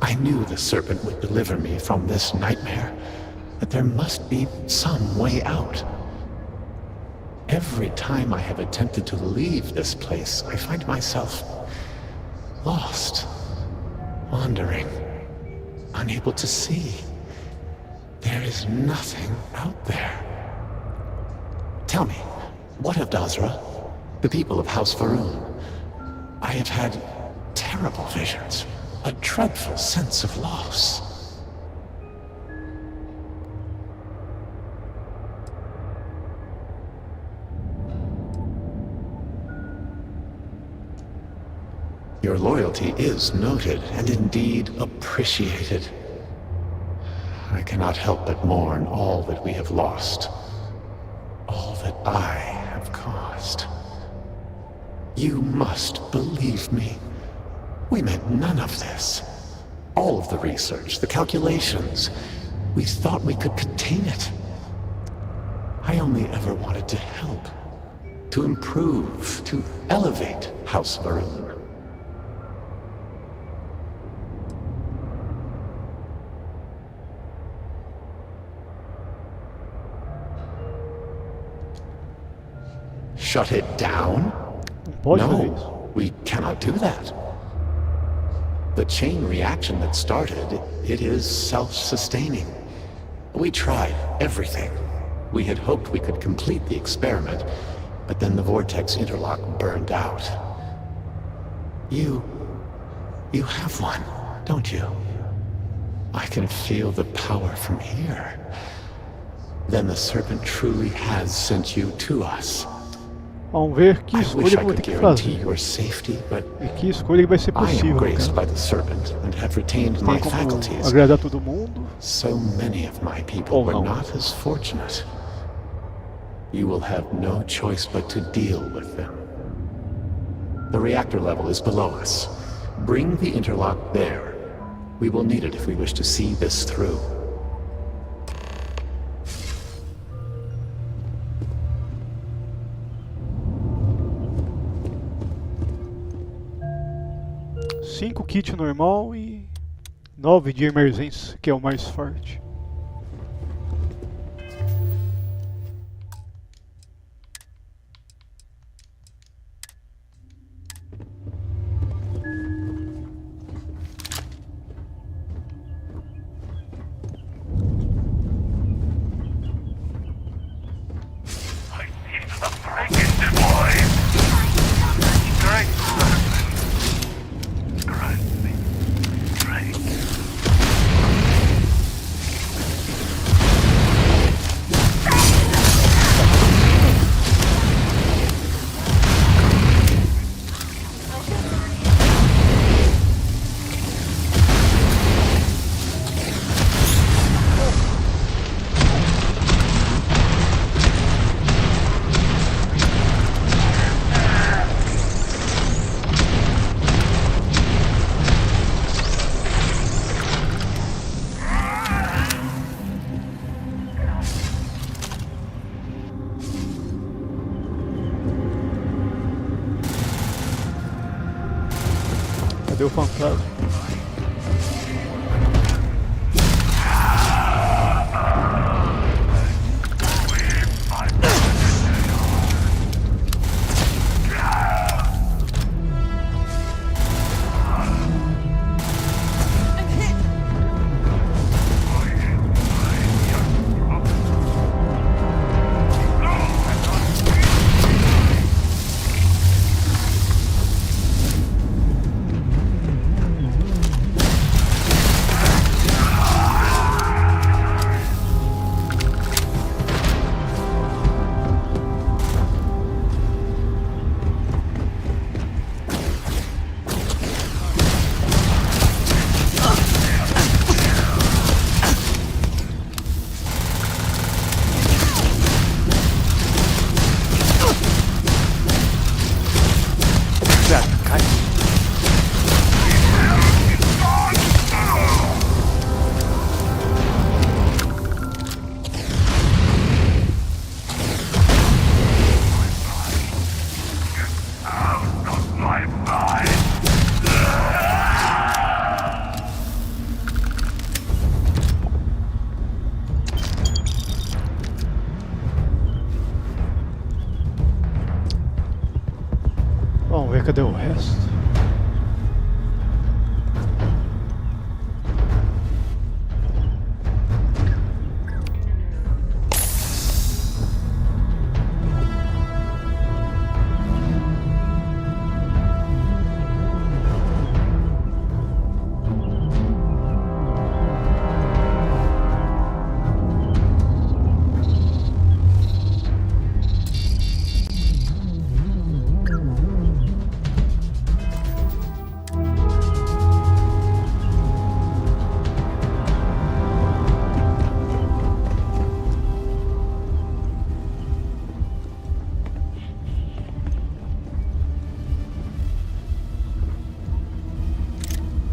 I knew the serpent would deliver me from this nightmare, but there must be some way out. Every time I have attempted to leave this place, I find myself lost, wandering, unable to see. There is nothing out there. Tell me, what of Dazra? The people of House Faroon? I have had terrible visions, a dreadful sense of loss. Your loyalty is noted and indeed appreciated. I cannot help but mourn all that we have lost, all that I have caused. You must believe me. We meant none of this. All of the research, the calculations, we thought we could contain it. I only ever wanted to help, to improve, to elevate House Faroon. Shut it down? No, we cannot do that. The chain reaction that started, it is self-sustaining. We tried everything. We had hoped we could complete the experiment, but then the vortex interlock burned out. You have one, don't you? I can feel the power from here. Then the serpent truly has sent you to us. Vamos ver que escolha eu vou ter que fazer. E que escolha vai ser possível. Tem como agradar todo mundo. So many of my people were not as fortunate. You will have no choice but to deal with them. The reactor level is below us. Bring the interlock there. We will need it if we wish to see this through. Cinco kit normal e 9 de emergência, que é o mais forte. Cadê o fantasma? Cadê o resto?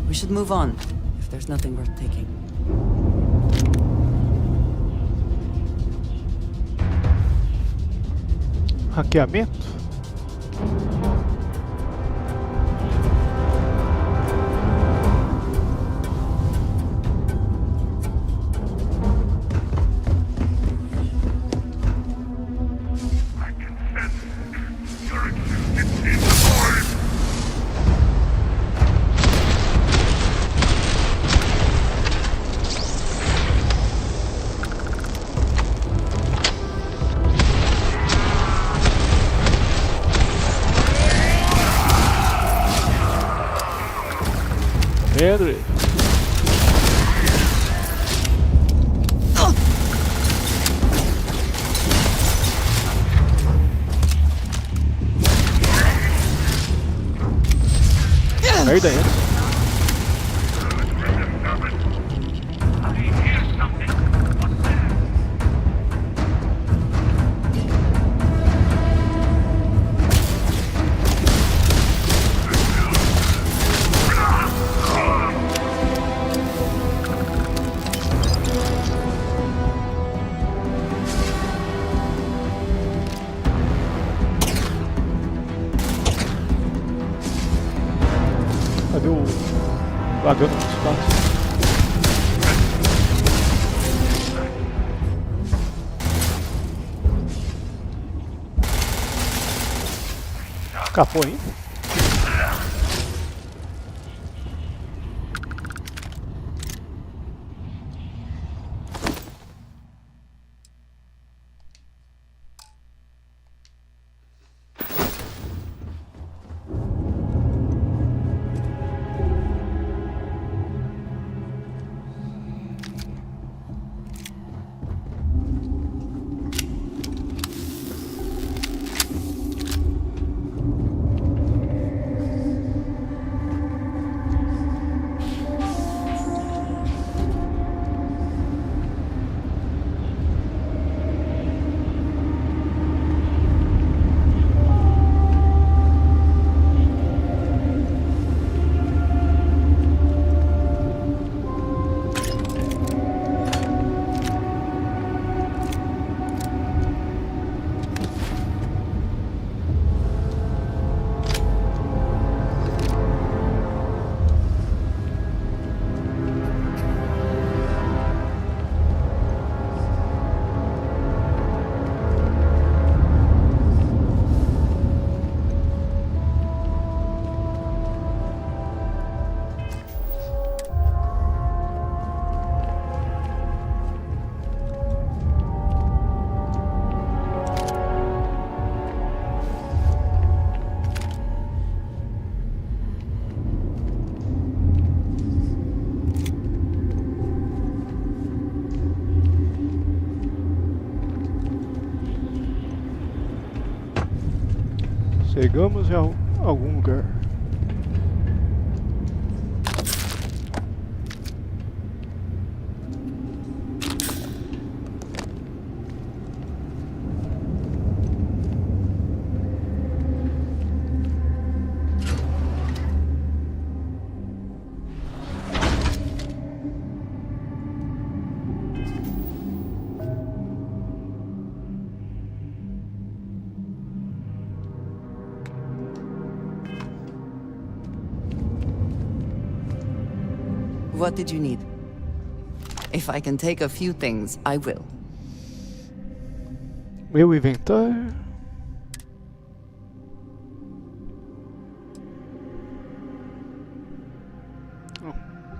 We should move on, if there's nothing worth taking. Hackeamento? Serie. Merda é essa? Cadê o vagando no espaço? Escapou ainda? Chegamos a algum lugar. What did you need? If I can take a few things, I will. Meu inventário.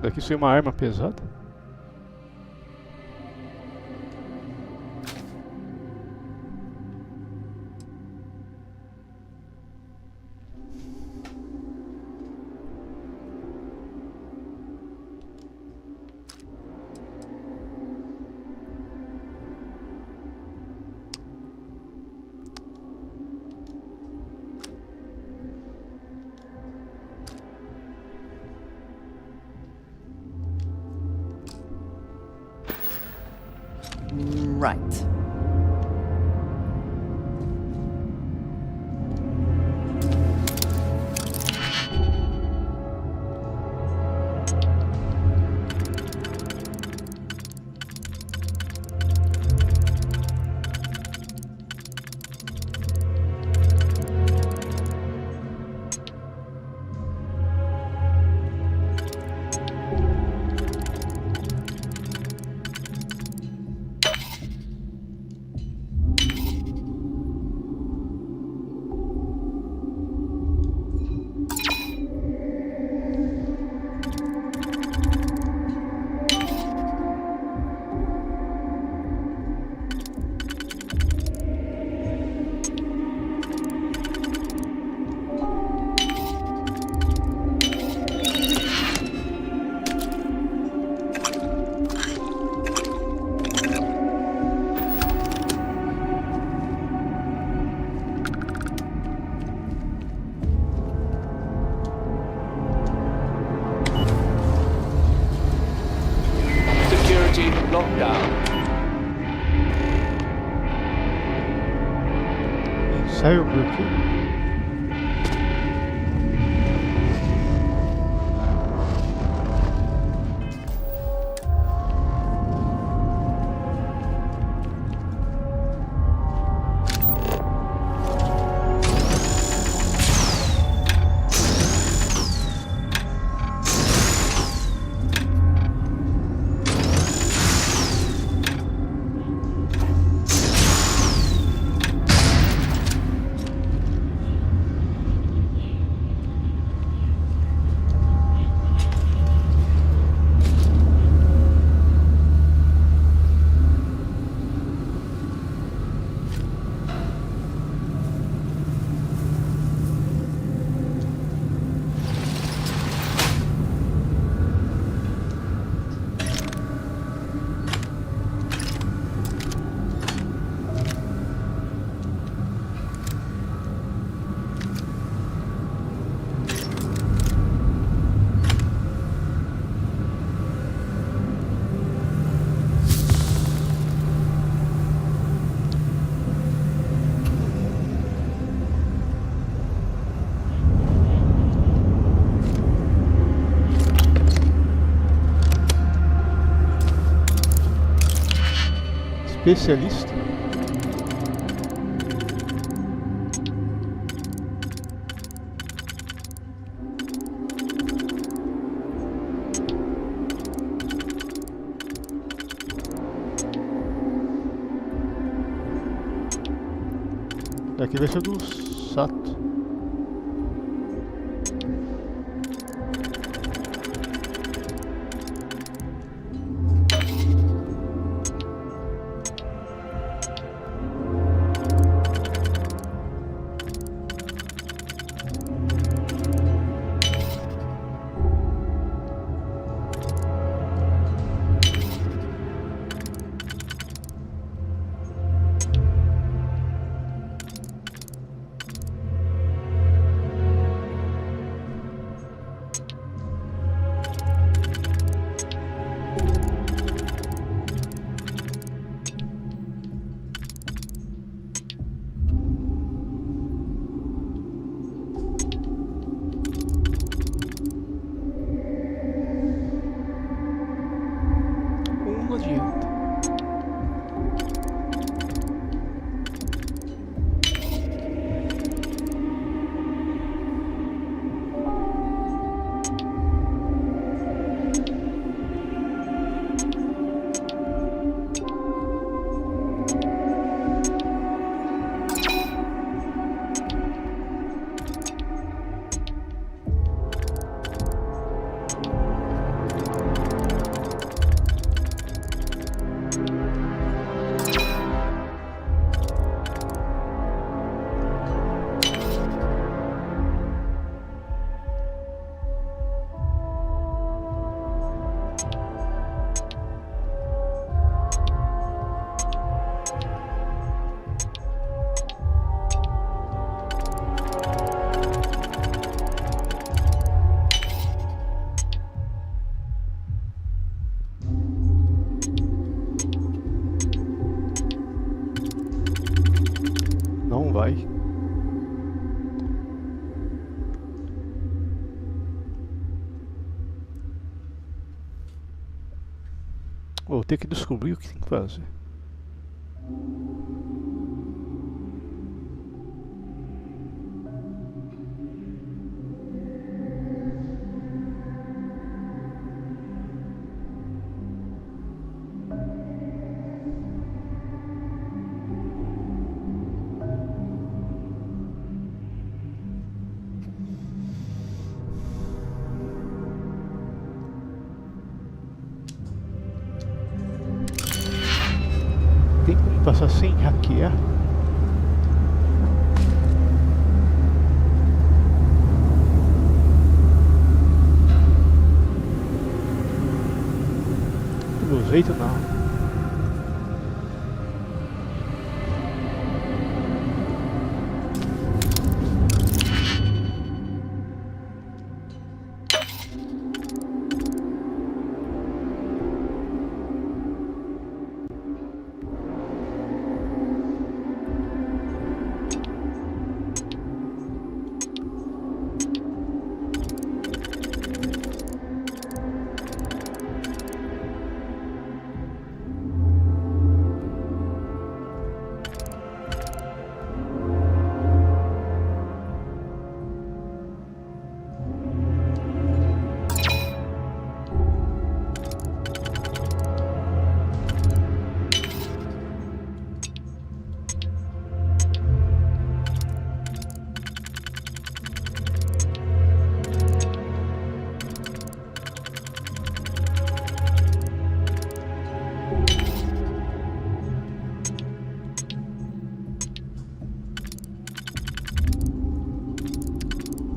Daqui saiu uma arma pesada. Right. Saiu por aqui. Especialista. Daqui vai ser do Sato. Não vai. Vou ter que descobrir o que tem que fazer. Tem como passar sem hackear? Pelo jeito não.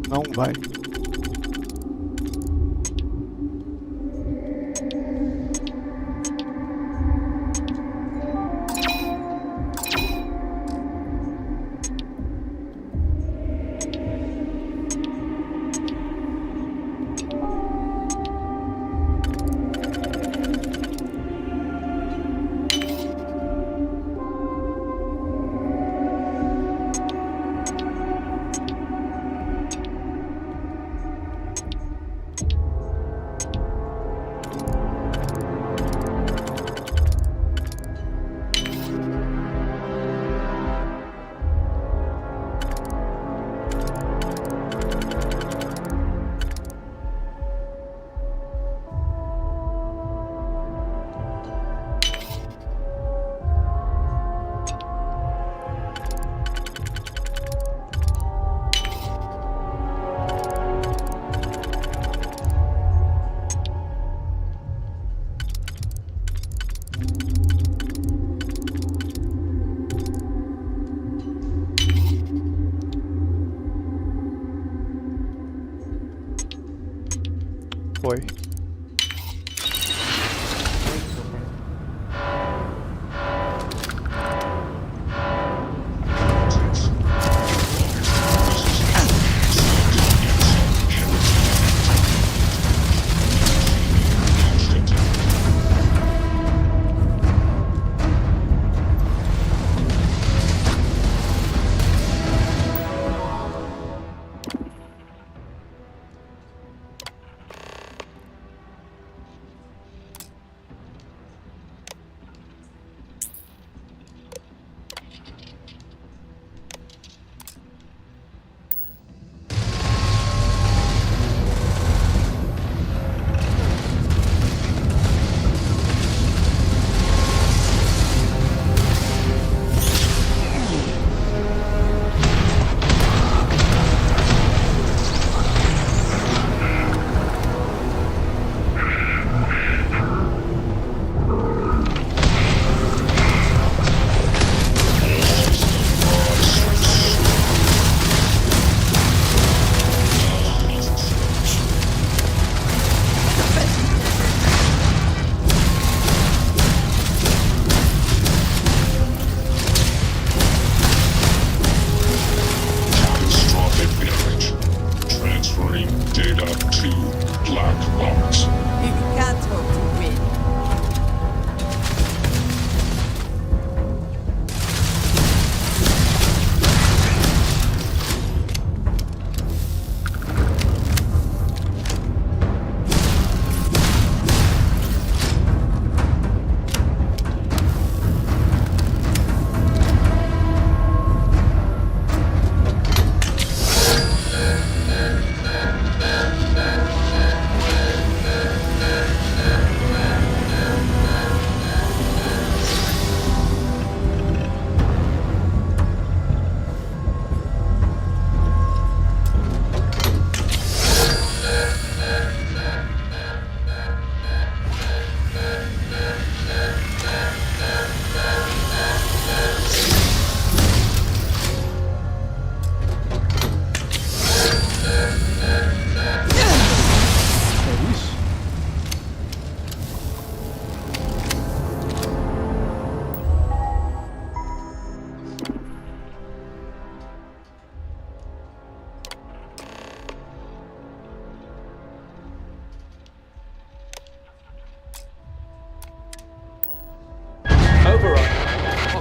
Não vai. Foi.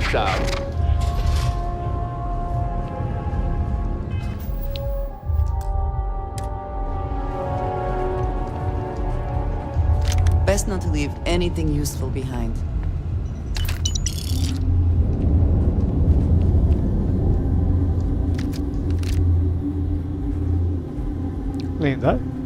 Tchau. Best not to leave anything useful behind. Lendário?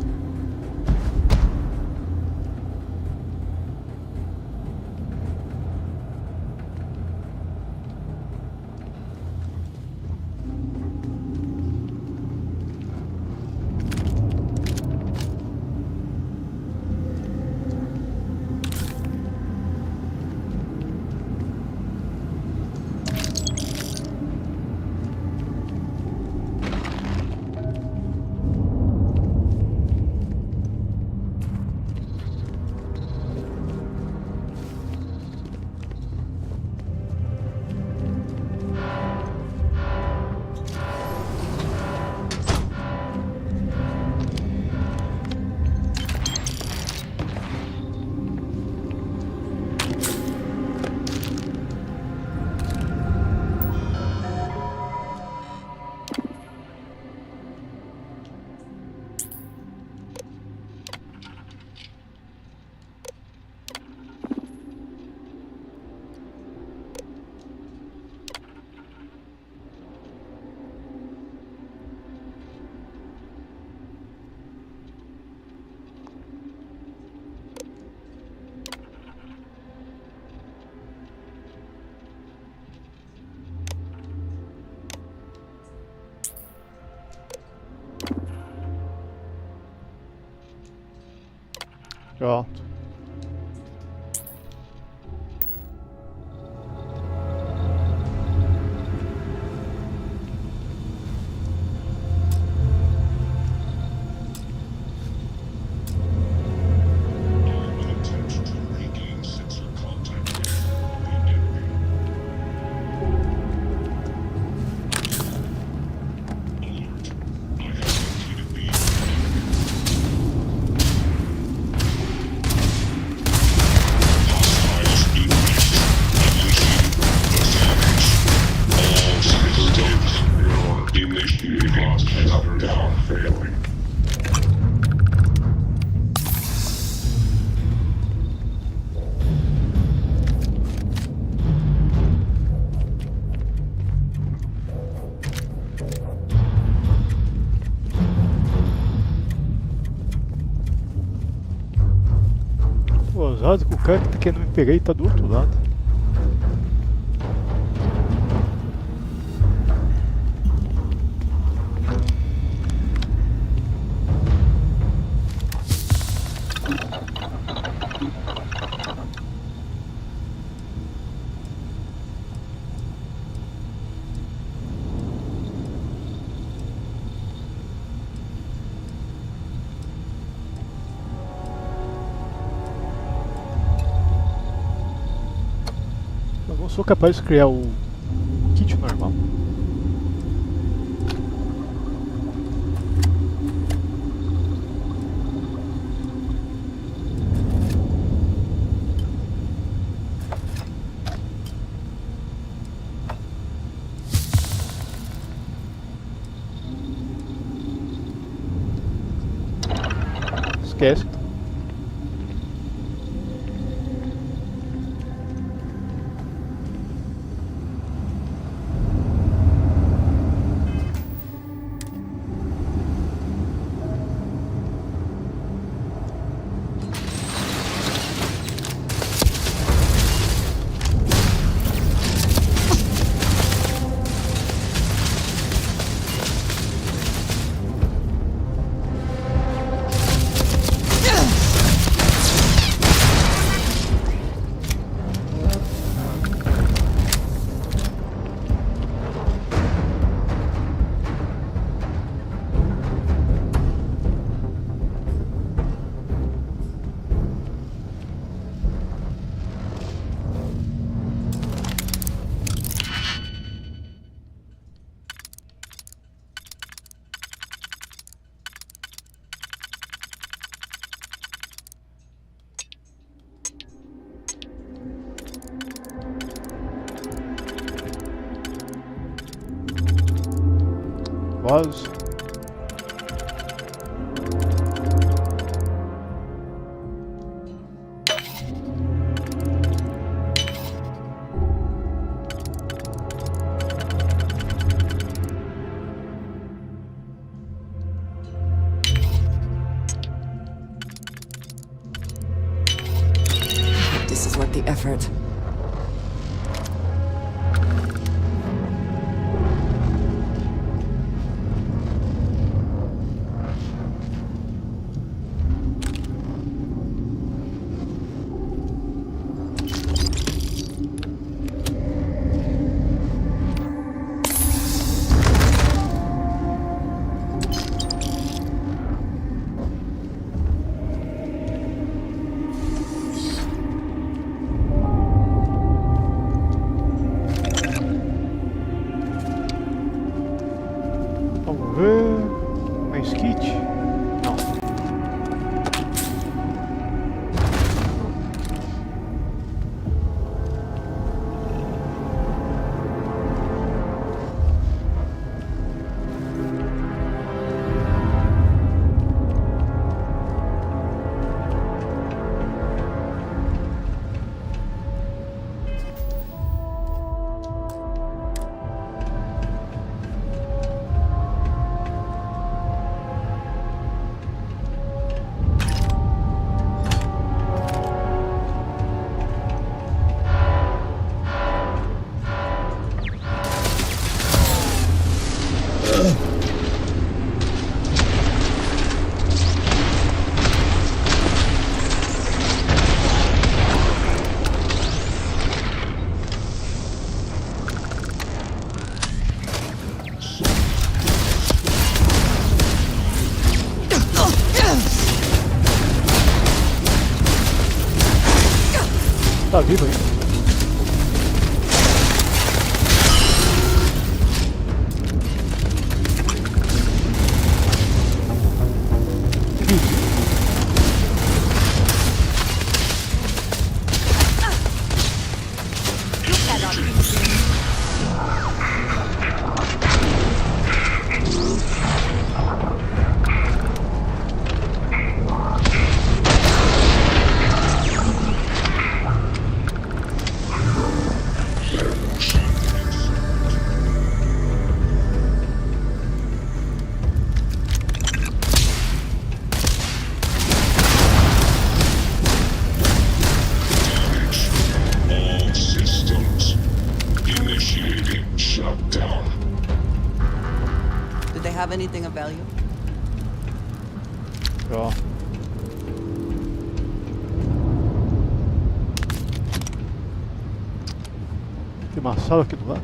Pronto. Ousado que o cara que querendo me pegar e tá do outro lado. Eu não sou capaz de criar o kit normal. Esquece. Voz. This is worth the effort. Vamos ver. Mais kit? Não. Tá vivo ainda. Did they have anything of value? Ó. Tem uma sala aqui do lado.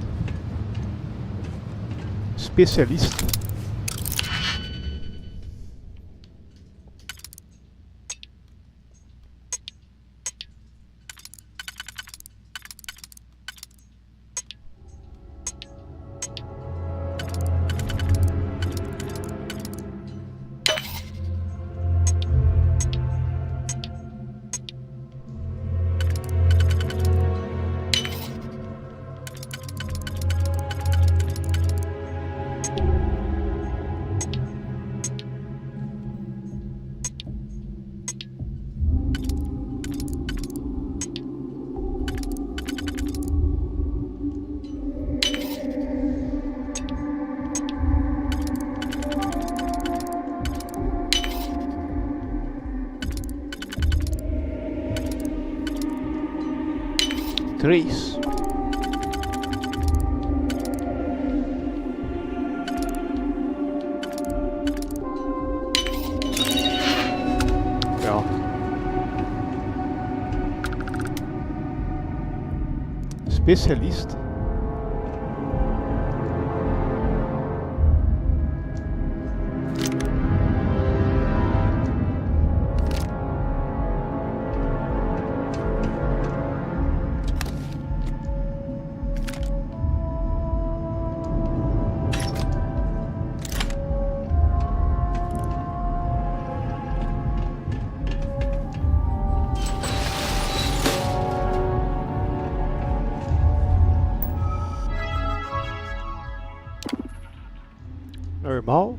Especialista. Três. Legal. Especialista. Normal.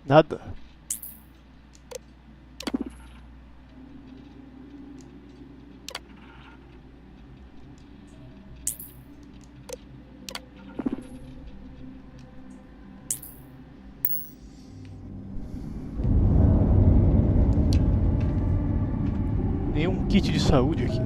Nada. Nenhum kit de saúde aqui.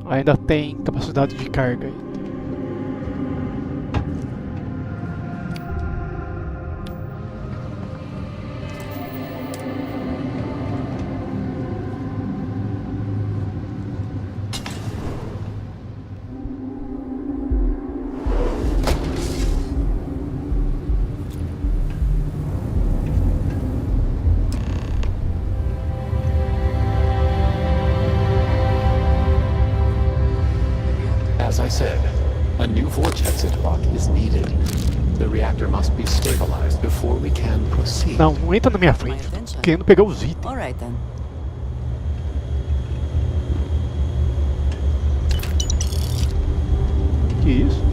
Ainda tem capacidade de carga aí. As I said, a new vortex interlock is needed. The reactor must be stabilized before we can proceed. Não, não entra na minha frente. Tô querendo pegar os itens. All right then. Que isso?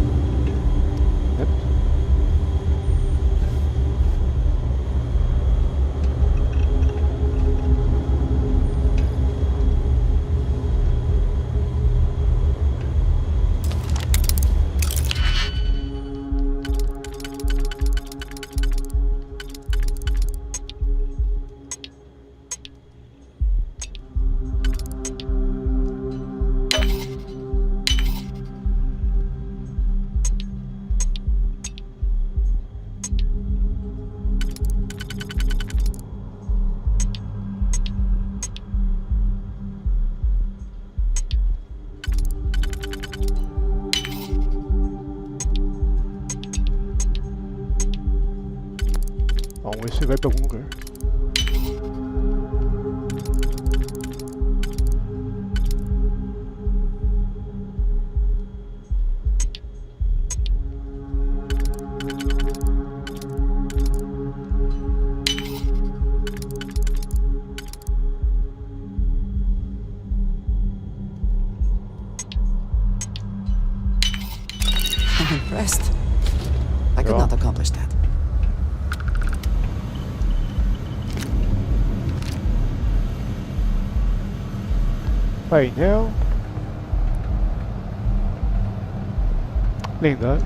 Vamos ver se vai pra algum lugar. I'm impressed. I could not accomplish that. Painel. Lendário.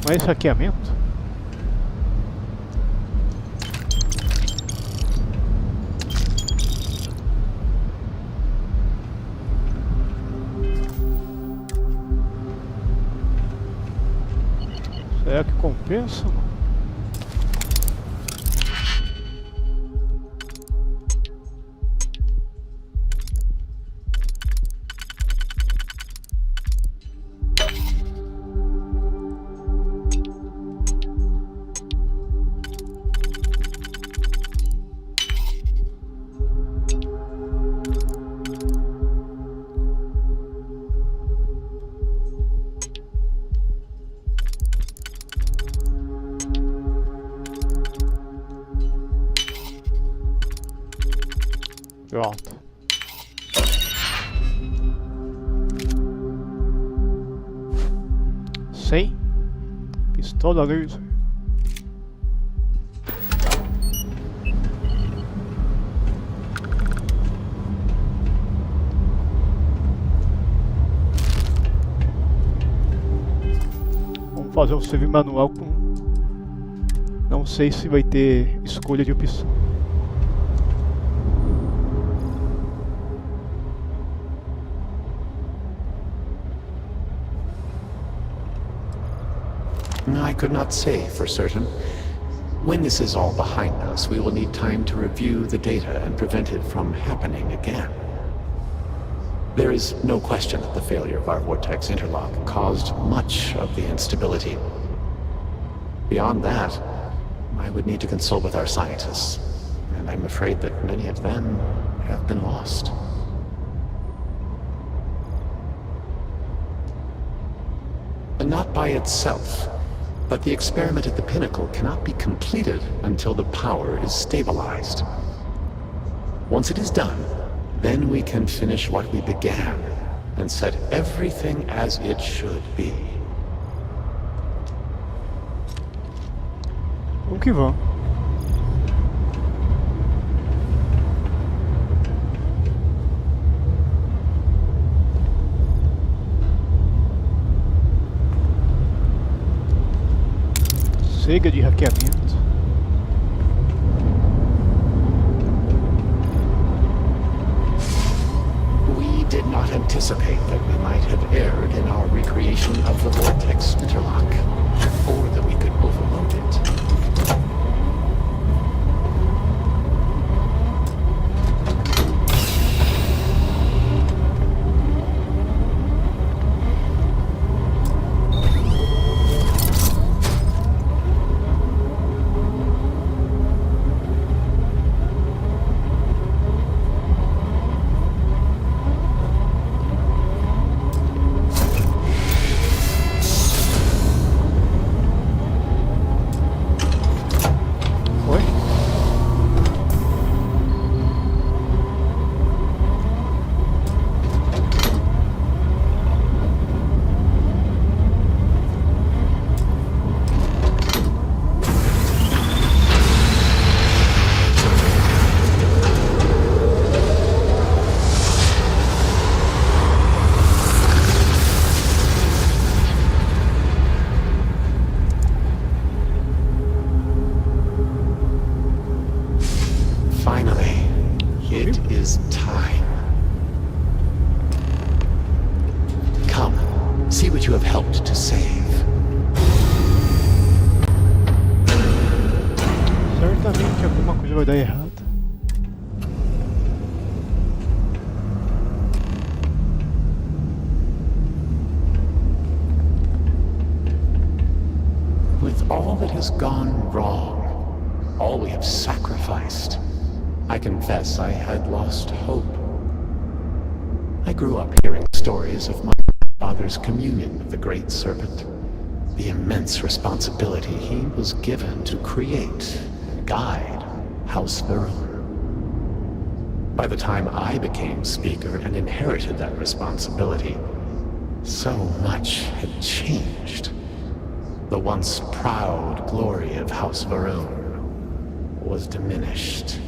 Mais hackeamento? Será que compensa? Pronto. Sei. Pistola laser. Vamos fazer um save manual com... Não sei se vai ter escolha de opção. could not say for certain. When this is all behind us, we will need time to review the data and prevent it from happening again. There is no question that the failure of our vortex interlock caused much of the instability. Beyond that, I would need to consult with our scientists, and I'm afraid that many of them have been lost. And not by itself, but the experiment at the pinnacle cannot be completed until the power is stabilized. Once it is done, then we can finish what we began and set everything as it should be. Vamos que vamos. Chega de hackeamento. We did not anticipate that we might have erred in our recreation of the vortex interlock, or that we could overload it. Certamente alguma coisa vai dar errado. With all that has gone wrong, all we have sacrificed, I confess I had lost hope. I grew up hearing stories of my father's communion with the Great Serpent, the immense responsibility he was given to create and guide House Varun. By the time I became Speaker and inherited that responsibility, so much had changed. The once proud glory of House Varun was diminished.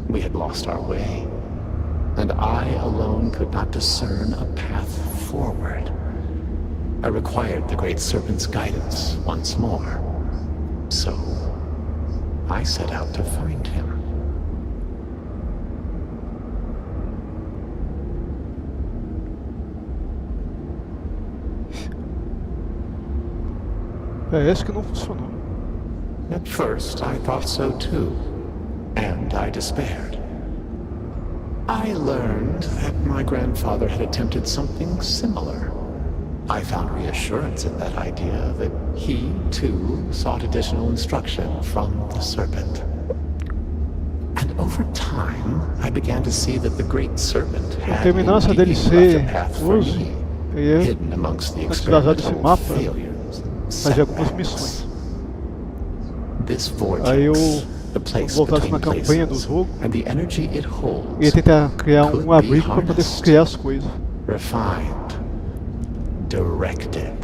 We had lost our way, and I alone could not discern a path forward. I required the Great Serpent's guidance once more, so I set out to find him. Parece que não funcionou. At first, I thought so too, and I despaired. I learned that my grandfather had attempted something similar. I found reassurance in that idea that he, too, sought additional instruction from the Serpent. And over time, I began to see that the Great Serpent had indeed left a path for me, hidden amongst the experimental failures and setbacks. This vortex, the place between places, and the energy it holds, ia tentar criar abrigo para poder criar as coisas. Refined, directed.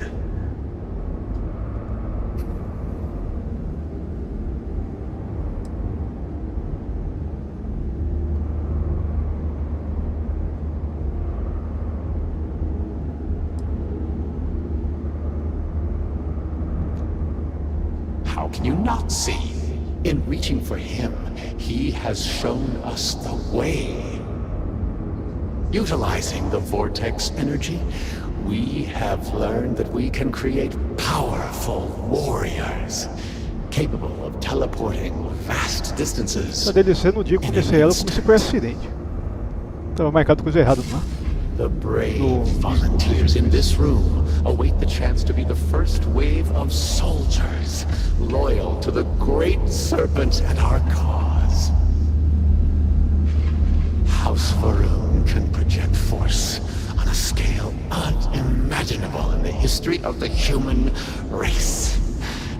How can you not see? In reaching for him, he has shown us the way. Utilizing the vortex energy, We have learned that we can create powerful warriors, capable of teleporting vast distances. A DLC no dia que comecei ela, eu comecei por acidente. Tava marcado coisa errada, não é? The brave volunteers in this room await the chance to be the first wave of soldiers, loyal to the Great Serpent and our cause. House Varun can project force on a scale unimaginable in the history of the human race.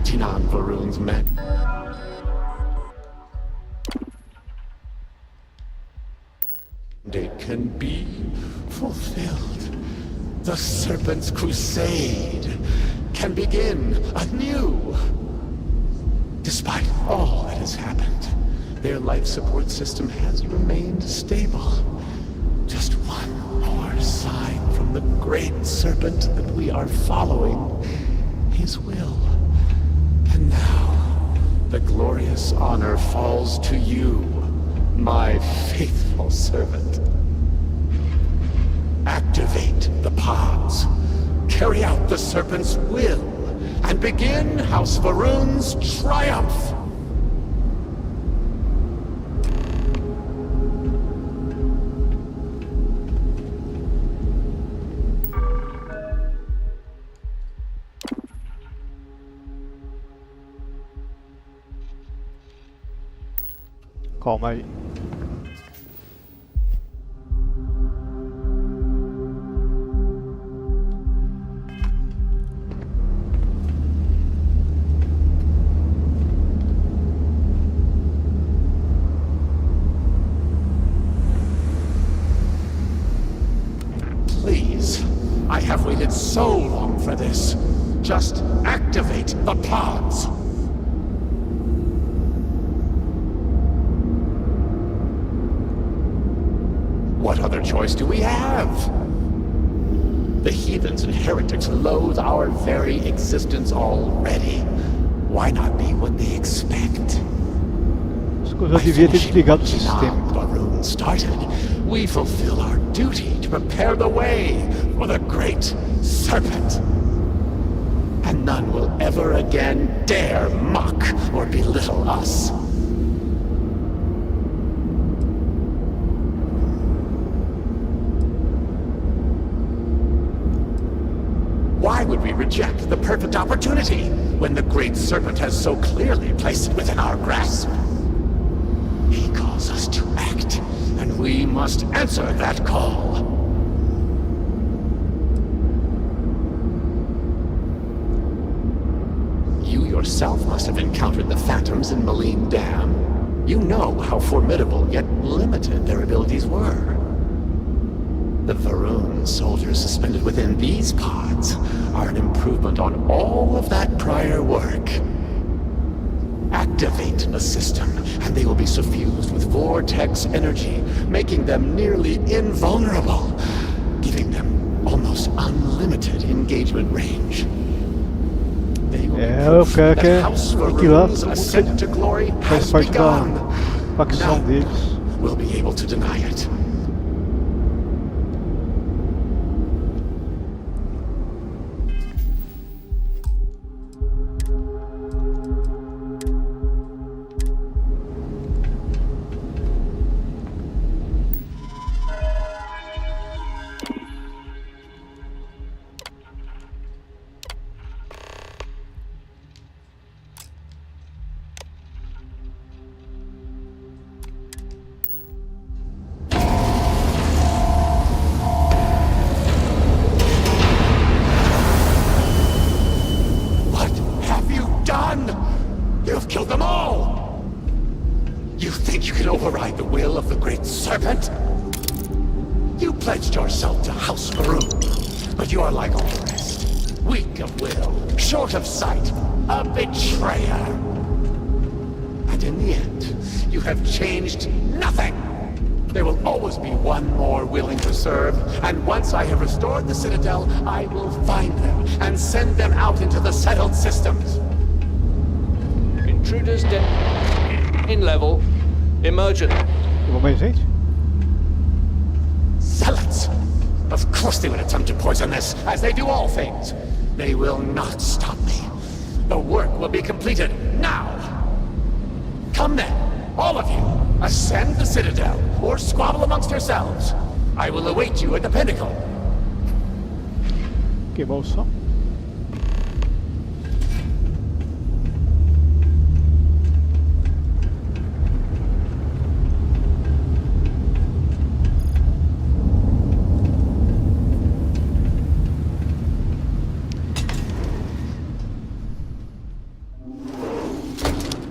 Tinan Varun's men. It can be fulfilled. The Serpent's crusade can begin anew. Despite all that has happened, their life support system has remained stable. Just one more sign from the Great Serpent that we are following his will. And now, the glorious honor falls to you, my faithful servant. Activate the pods, carry out the Serpent's will, and begin House Varun's triumph! Calma aí. Please, I have waited so long for this. Just activate the pods. What other choice do we have? The heathens and heretics loathe our very existence already. Why not be what they expect? Eu já devia ter desligado o sistema. Varun started. We fulfill our duty to prepare the way for the Great Serpent. And none will ever again dare mock or belittle us. Why would we reject the perfect opportunity when the Great Serpent has so clearly placed it within our grasp? He calls us to act, and we must answer that call. You yourself must have encountered the Phantoms in Malign Dam. You know how formidable yet limited their abilities were. The Varun soldiers suspended within these pods are an improvement on all of that prior work. Activate the system, and they will be suffused with vortex energy, making them nearly invulnerable, giving them almost unlimited engagement range. They will be proof that House Varun's ascent to glory has begun. None will be able to deny it. You've killed them all! You think you can override the will of the Great Serpent? You pledged yourself to House Varun, but you are like all the rest. Weak of will, short of sight, a betrayer. And in the end, you have changed nothing! There will always be one more willing to serve, and once I have restored the Citadel, I will find them and send them out into the settled systems. Intruders in level. Emergent. Vamos mais gente? Zealots! Of course they would attempt to poison this, as they do all things. They will not stop me. The work will be completed now. Come then, all of you, ascend the Citadel, or squabble amongst yourselves. I will await you at the pinnacle. Que bom som.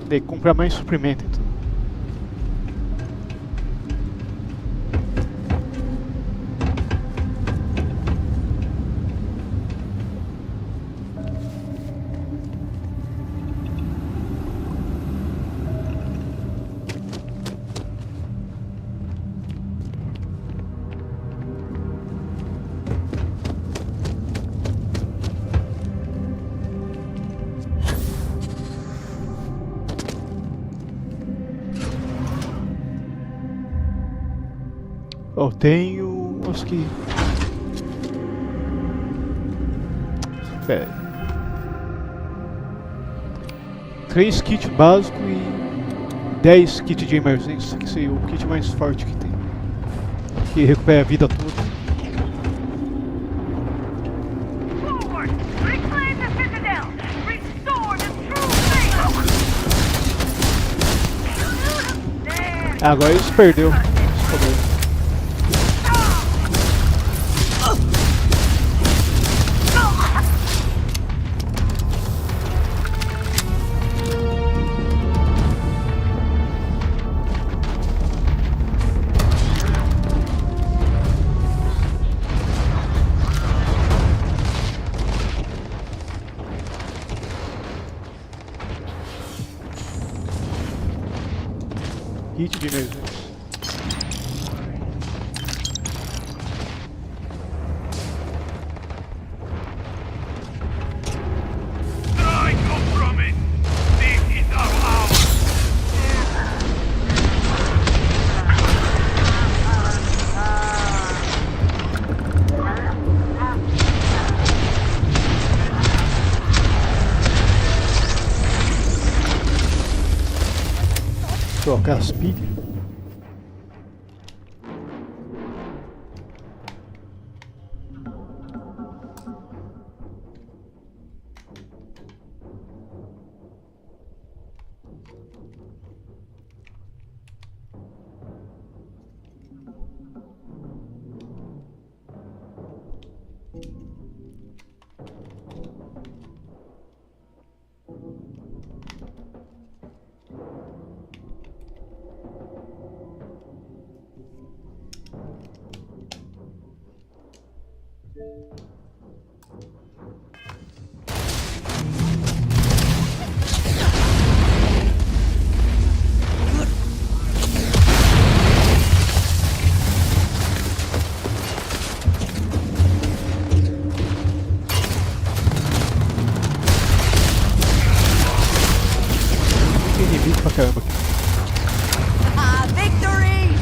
De comprar mais suprimento, então. Eu tenho... acho que... Pera aí. 3 kits básicos e 10 kits de emergência, que seria o kit mais forte que tem. Que recupera a vida toda. Agora eles perdeu esse poder. Kit de emergência. Trocar as pilhas. Inimigo pra caramba aqui. Victory!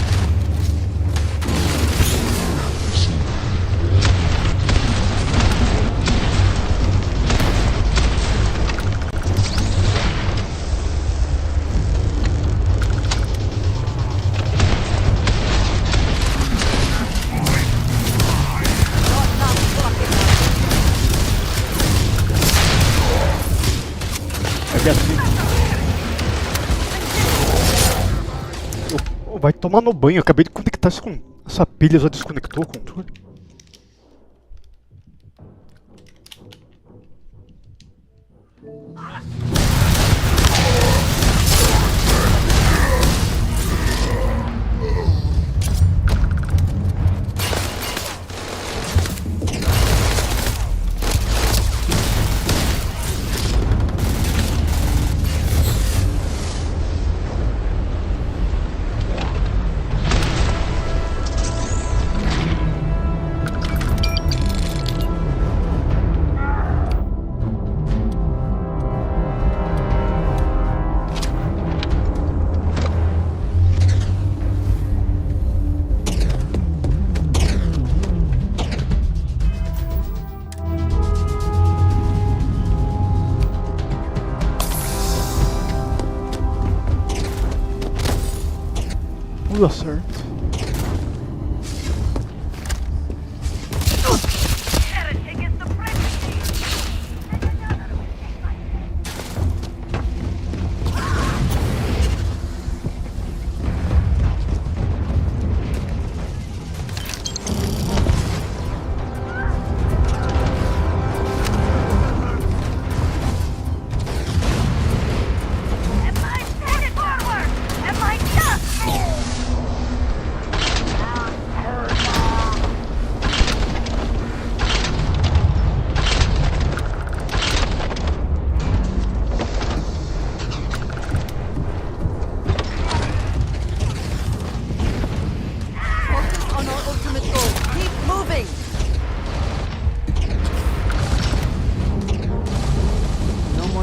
Aqui assim. Vai tomar no banho, eu acabei de conectar isso com essa pilha, já desconectou o controle. Tudo certo.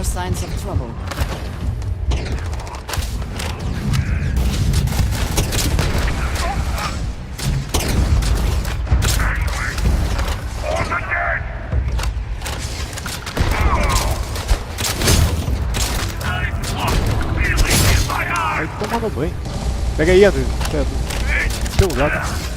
Signs of trouble. Vai tomando banho. Pega aí, André. Teu lado.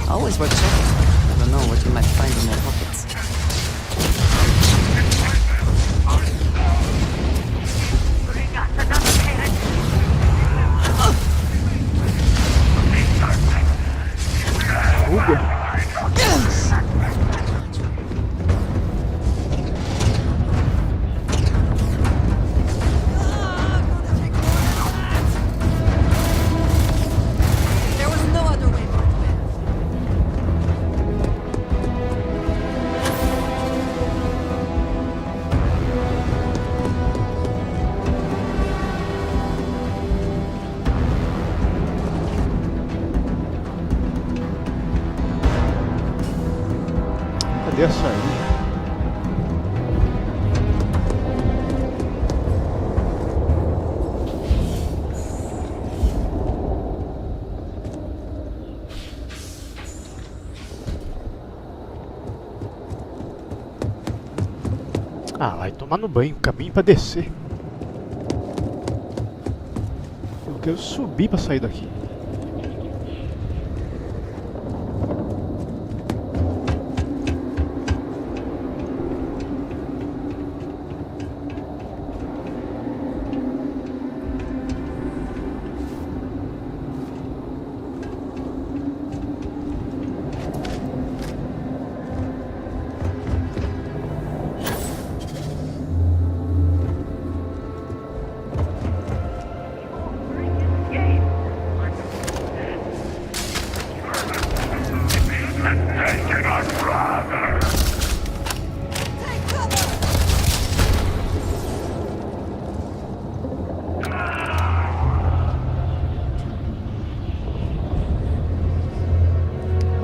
Always worth checking. Never know what you might find in their pockets. There was no other way for it to end. Cadê a saída? Ah, vai tomar no banho, caminho pra descer. Eu quero subir pra sair daqui.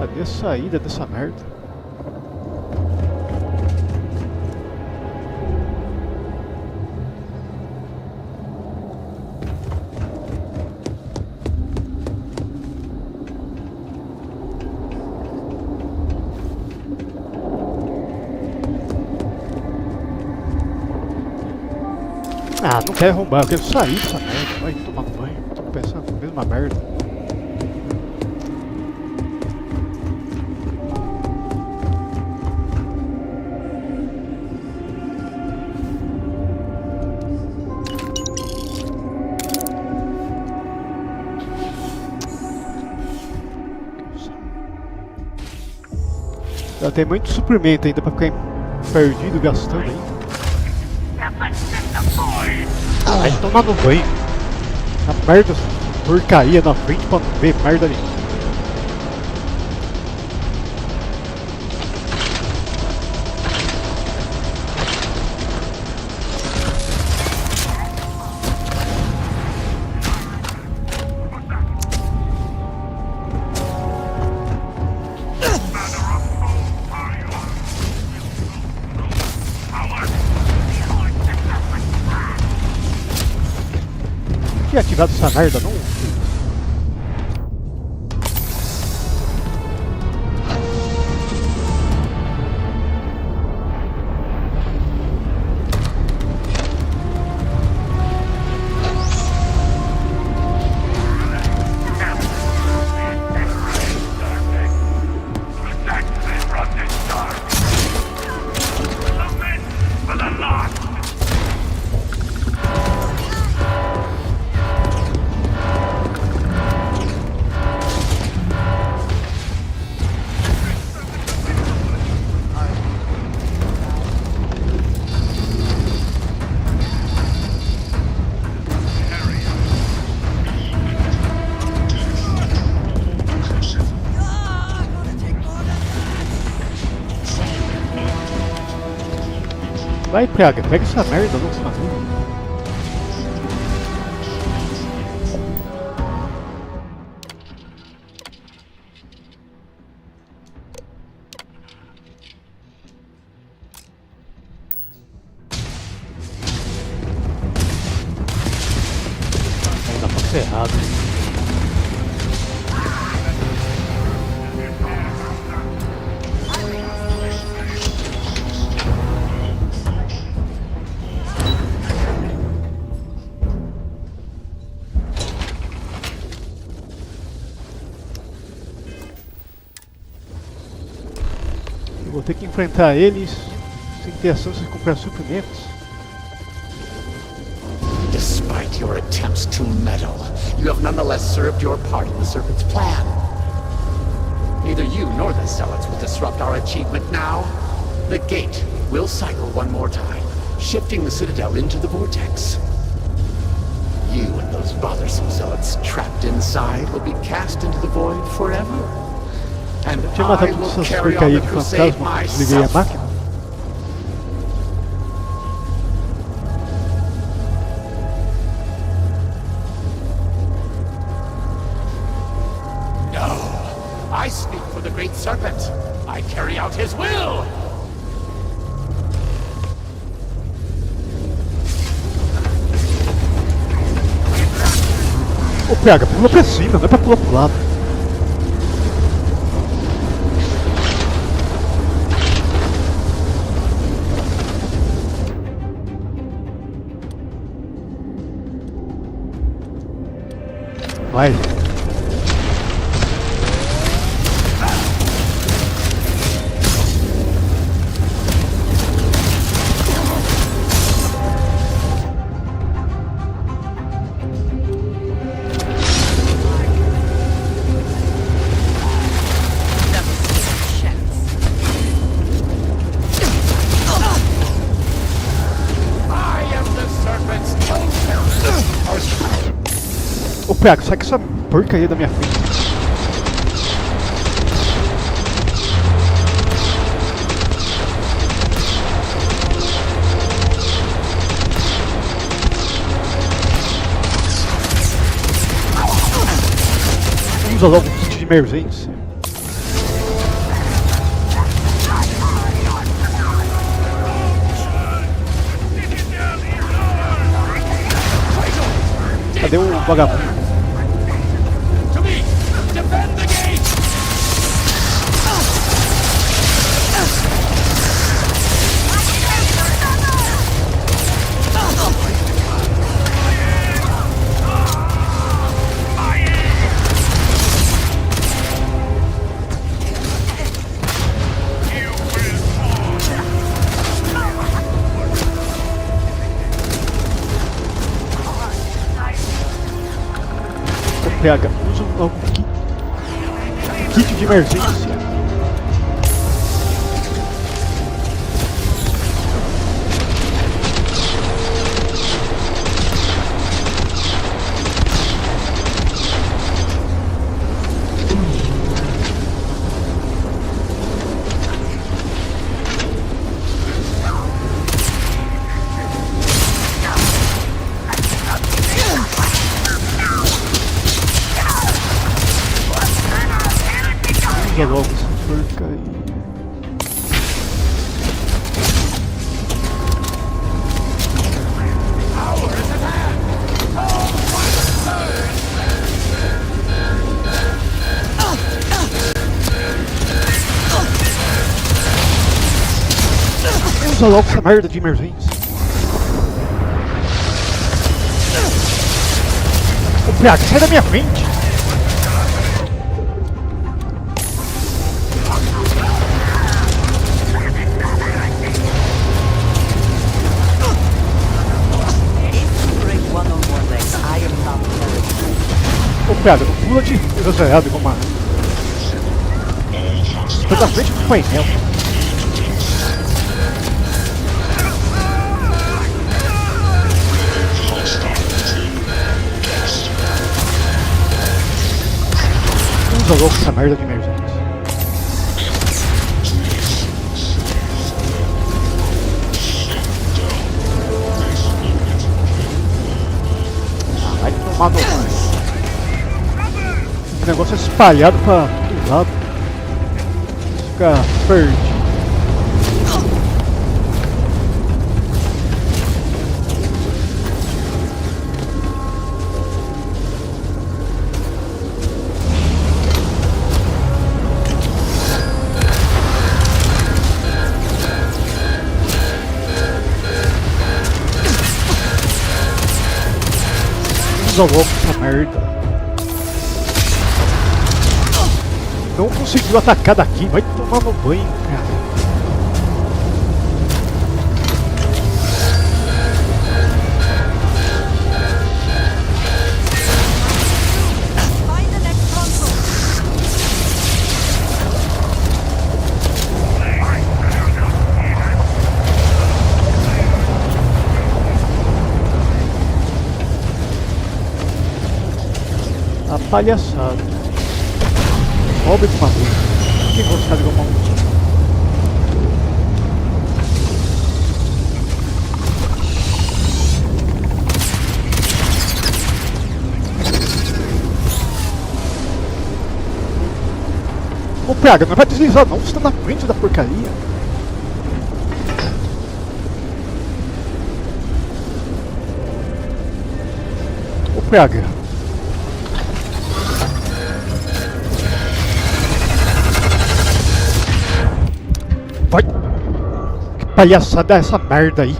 Cadê a saída dessa merda? Ah, não quero arrombar, eu quero sair dessa merda. Vai tomar banho, tô pensando na mesma merda. Já tem muito suprimento ainda pra ficar perdido gastando ainda. Vai tomar no banho. A merda, porcaria na frente pra não ver merda nenhuma. tinha ativado essa merda, não? Vai, Praga, pega essa merda, não se matou. Ainda pode ser errado. Vou ter que enfrentar eles sem ter a chance de comprar suprimentos. Despite your attempts to meddle, you have nonetheless served your part in the Serpent's plan. Neither you nor the Zealots will disrupt our achievement now. The gate will cycle one more time, shifting the Citadel into the vortex. You and those bothersome Zealots trapped inside will be cast into the void forever. And tinha matado todas essas porcarias de fantasma quando desliguei a máquina. No, I speak for the Great Serpent. I carry out his will. Ô, Praga, pula pra cima, não é pra pular pro lado. Vai. Ô, Praga, sai com essa porcaria da minha frente. Usa logo o kit de emergência. Cadê o vagabundo? Pega, usa um kit de emergência. Usa logo essa porcaria. Usa logo essa merda de emergência. Ô PH, sai da minha frente! Ô PH, não pula de exagerado igual uma... Tá na frente do painel. Usa logo essa merda de emergência. Vai tomar no banho. O negócio é espalhado pra todo lado. Fica perdido. Usa logo essa merda. Não conseguiu atacar daqui, vai tomar no banho, cara. A palhaçada. Pobre de maluco. Quem gosta de uma maluco? Ô PH, não vai deslizar não, você tá na frente da porcaria. Ô PH. Vai! Que palhaçada é essa merda aí?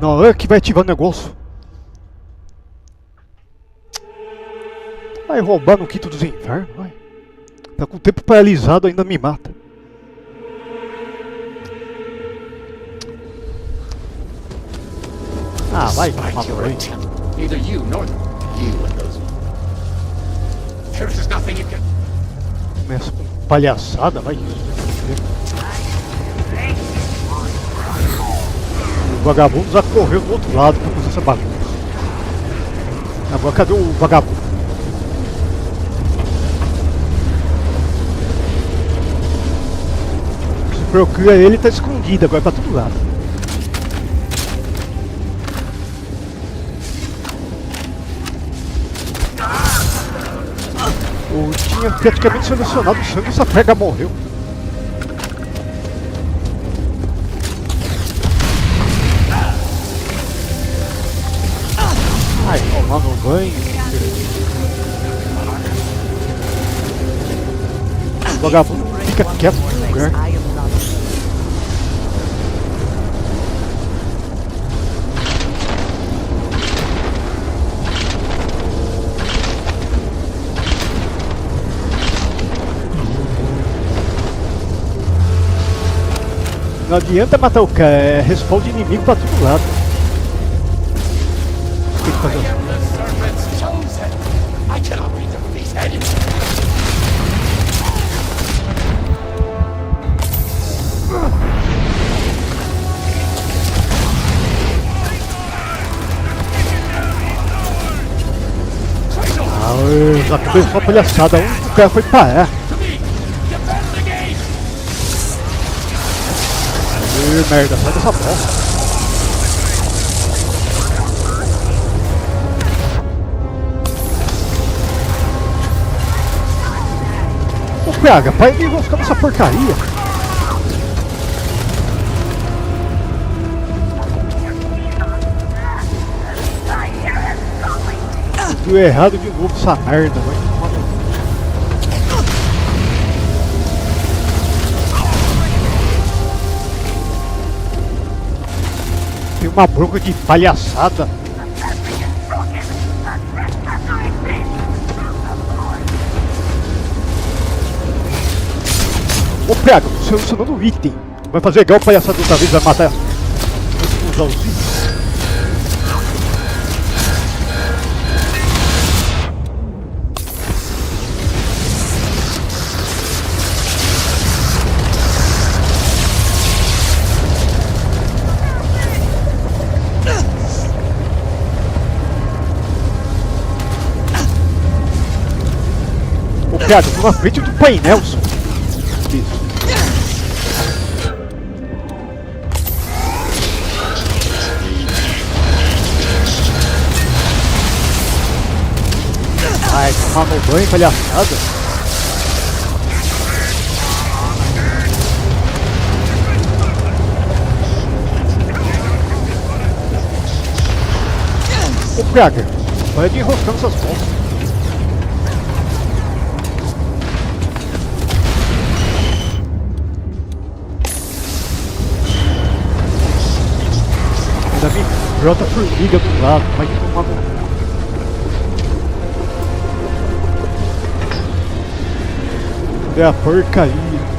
Não, é que vai ativar o negócio. Vai roubar no quinto dos infernos, vai. Tá com o tempo paralisado, ainda me mata. Ah, vai tomar banho. Neither you nor you and those. There is nothing you can. Começa com palhaçada, vai. O vagabundo já correu do outro lado pra fazer essa bagunça. Agora cadê o vagabundo? Se procura ele, tá escondido agora pra todo lado. Eu tinha praticamente selecionado o sangue e essa prega morreu. Ai, tomar no banho. O vagabundo fica quieto no lugar. Não adianta matar o cara, respawn de inimigo pra todo lado. Tem que fazer assim. Ah, já começou a palhaçada, onde o cara foi parar? Merda, sai dessa bosta. Ô PH, pai, nem vou ficar nessa porcaria. Deu errado de novo essa merda, vai tomar no... Tem uma bronca de palhaçada. Ô Prego, você selecionando o item. Vai fazer igual o palhaçada outra vez, vai matar antes de usar os itens. Ô Prego, tô na frente do painel, só. Isso. Ai, tomar no banho, palhaçada. Ô Praga, vai de enroscando essas bolas. Ainda me brota formiga do lado, vai tomar no... É a porcaria.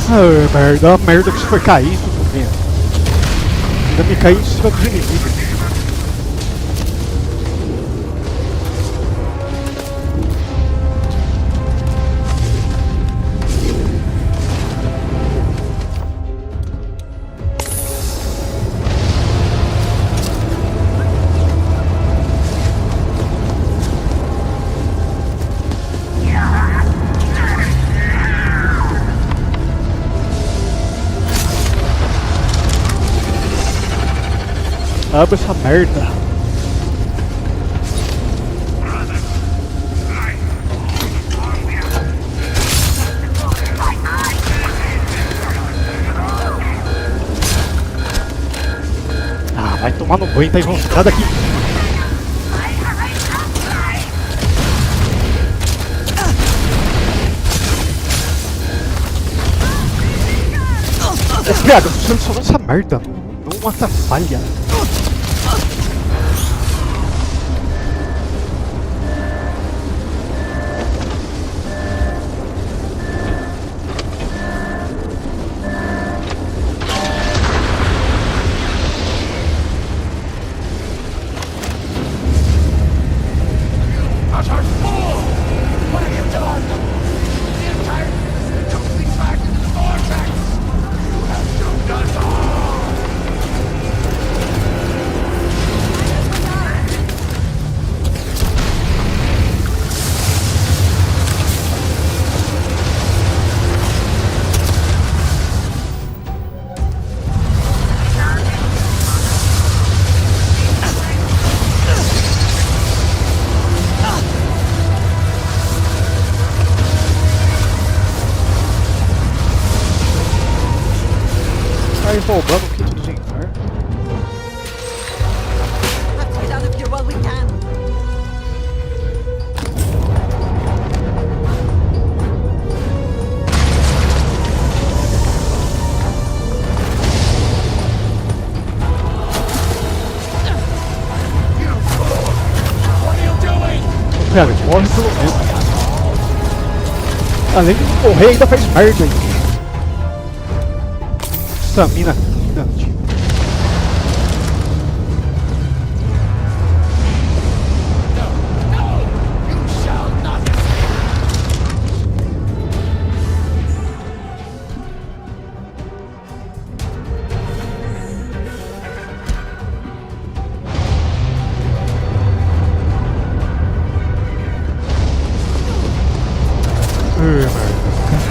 Ah, merda, a merda que isso foi cair, tudo bem. Ainda me caí em cima dos inimigos. Abre essa merda. Ah, vai tomar no banho, tá enroscado aqui. Ô, Piada, você selecionou essa merda. Não atrapalha. Vai roubando o kit dos infernos. Let's get out of here while we can. Pera, morre pelo menos. Além de morrer, ainda faz merda aí. Estamina gigante.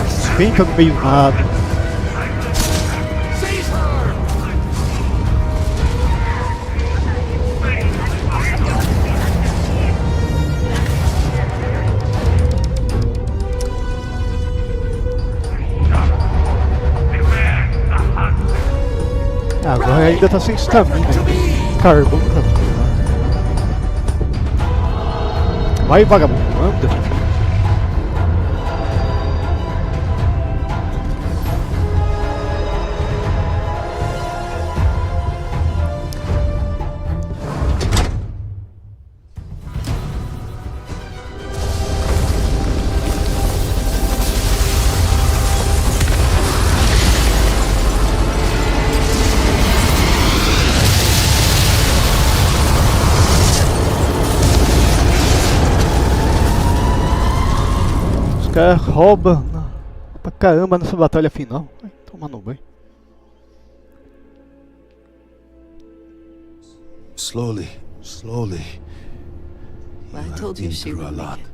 Despenca no meio do nada. Agora ainda tá sem estamina. Carbono pra tudo. Vai, vagabundo, anda. Os caras roubam pra caramba nessa batalha final. Vai tomar no banho. Slowly, slowly. I told you she would lot. make it.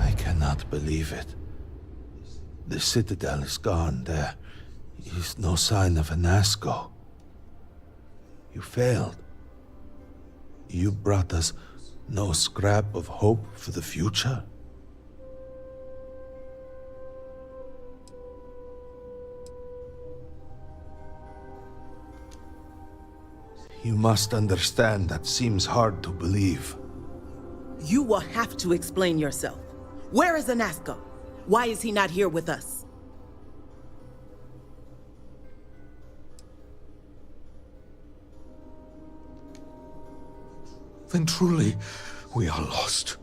I cannot believe it. The citadel is gone. There is no sign of Anasco. You failed. You brought us no scrap of hope for the future. You must understand that seems hard to believe. You will have to explain yourself. Where is Anasco? Why is he not here with us? Then truly, we are lost.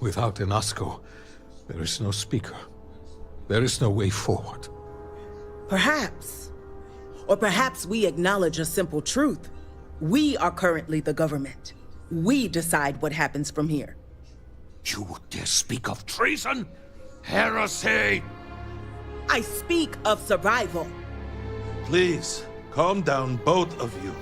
Without Anasco, there is no speaker. There is no way forward. Perhaps. Or perhaps we acknowledge a simple truth. We are currently the government. We decide what happens from here. You would dare speak of treason? Heresy! I speak of survival. Please, calm down, both of you.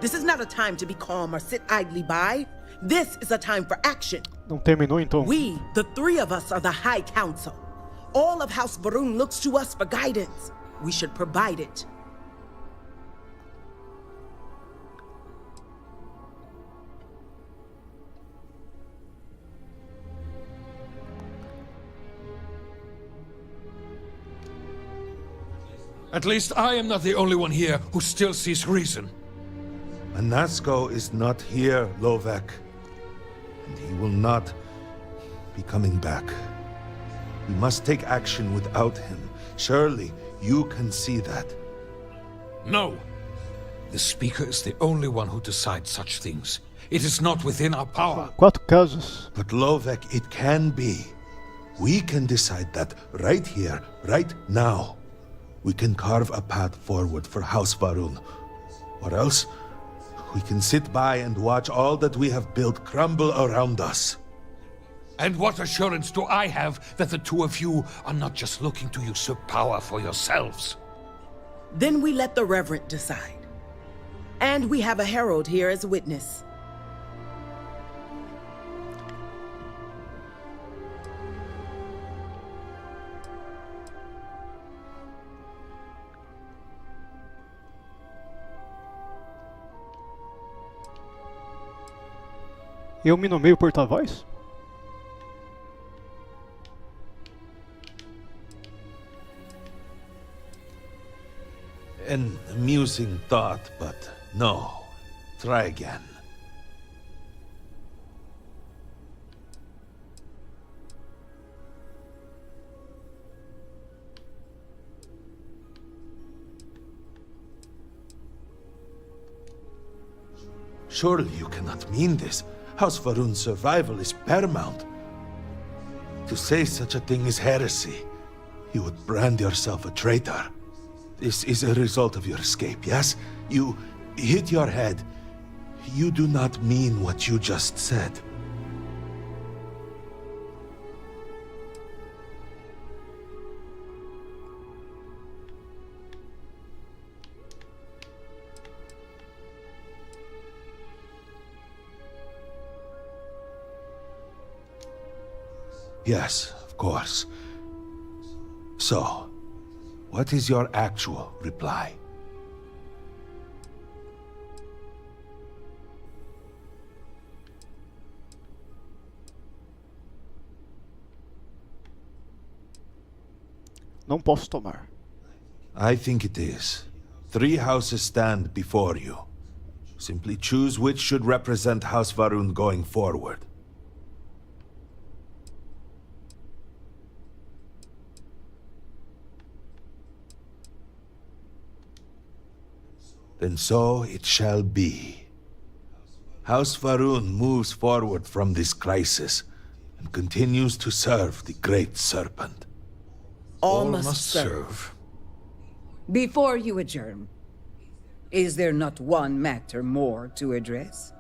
This is not a time to be calm or sit idly by. This is a time for action. Não terminou então. We, the three of us, are the High Council. All of House Varun looks to us for guidance. We should provide it. At least I am not the only one here who still sees reason. Anasco is not here, Lovek. And he will not be coming back. We must take action without him. Surely you can see that. No. The Speaker is the only one who decides such things. It is not within our power. Quatro casos. But Lovek, it can be. We can decide that right here, right now. We can carve a path forward for House Varun. Or else, we can sit by and watch all that we have built crumble around us. And what assurance do I have that the two of you are not just looking to usurp power for yourselves? Then we let the Reverend decide. And we have a herald here as witness. Eu me nomeio porta-voz? An amusing thought, but no. Try again. Surely you cannot mean this. House Varun's survival is paramount. To say such a thing is heresy. You would brand yourself a traitor. This is a result of your escape, yes? You hit your head. You do not mean what you just said. Yes, of course. So, what is your actual reply? Não posso tomar. I think it is. 3 houses stand before you. Simply choose which should represent House Varun going forward. Then so it shall be. House Varun moves forward from this crisis and continues to serve the Great Serpent. All must serve. Before you adjourn, is there not one matter more to address?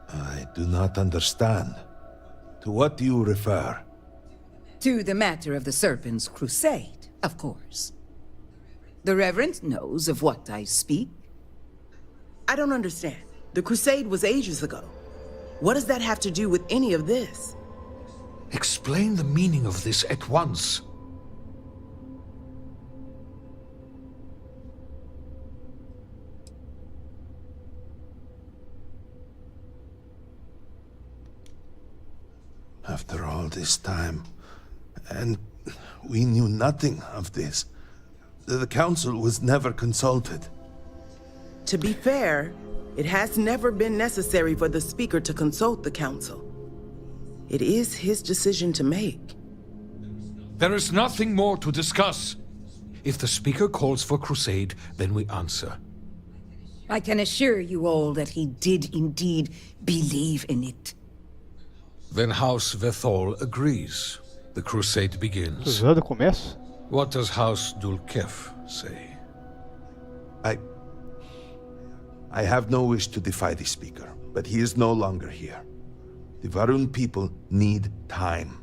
I do not understand. To what do you refer? To the matter of the Serpent's crusade, of course. The Reverend knows of what I speak. I don't understand. The crusade was ages ago. What does that have to do with any of this? Explain the meaning of this at once. After all this time, and we knew nothing of this. The council was never consulted. To be fair, it has never been necessary for the Speaker to consult the council. It is his decision to make. There is nothing more to discuss. If the Speaker calls for crusade, then we answer. I can assure you all that he did indeed believe in it. Then House Vethol agrees. The crusade begins. Jogando começa? What does House Dulkef say? I have no wish to defy the Speaker, but he is no longer here. The Varun people need time.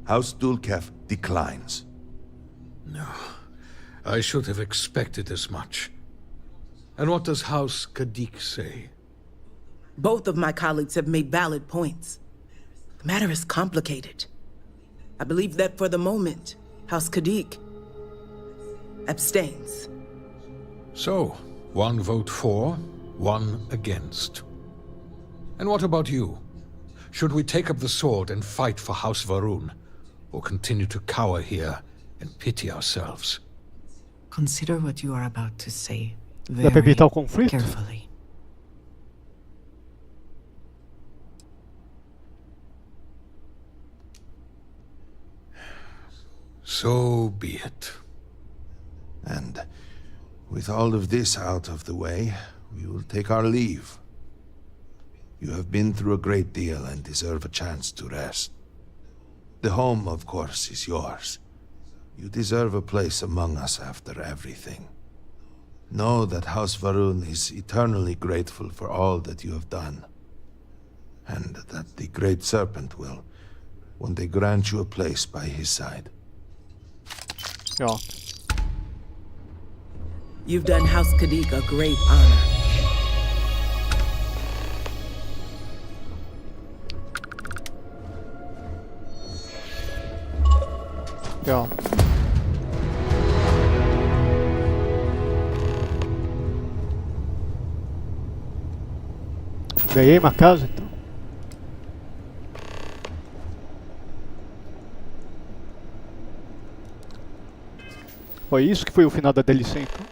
House Dulkef declines. No, I should have expected as much. And what does House Kadik say? Both of my colleagues have made valid points. The matter is complicated. I believe that for the moment, House Kadik abstains. So, 1 vote for, 1 against. And what about you? Should we take up the sword and fight for House Varun, or continue to cower here and pity ourselves? Consider what you are about to say Dá pra evitar o conflito? carefully. So be it. And with all of this out of the way, we will take our leave. You have been through a great deal and deserve a chance to rest. The home, of course, is yours. You deserve a place among us after everything. Know that House Varun is eternally grateful for all that you have done. And that the Great Serpent will one day grant you a place by his side. Ja. You've done House Kadik a great honor. Ja. Ganhei uma casa então. Foi isso que foi o final da DLC então.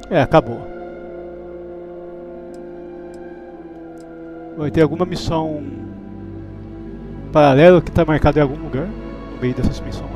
É, acabou. Vai ter alguma missão paralela que está marcada em algum lugar no meio dessas missões.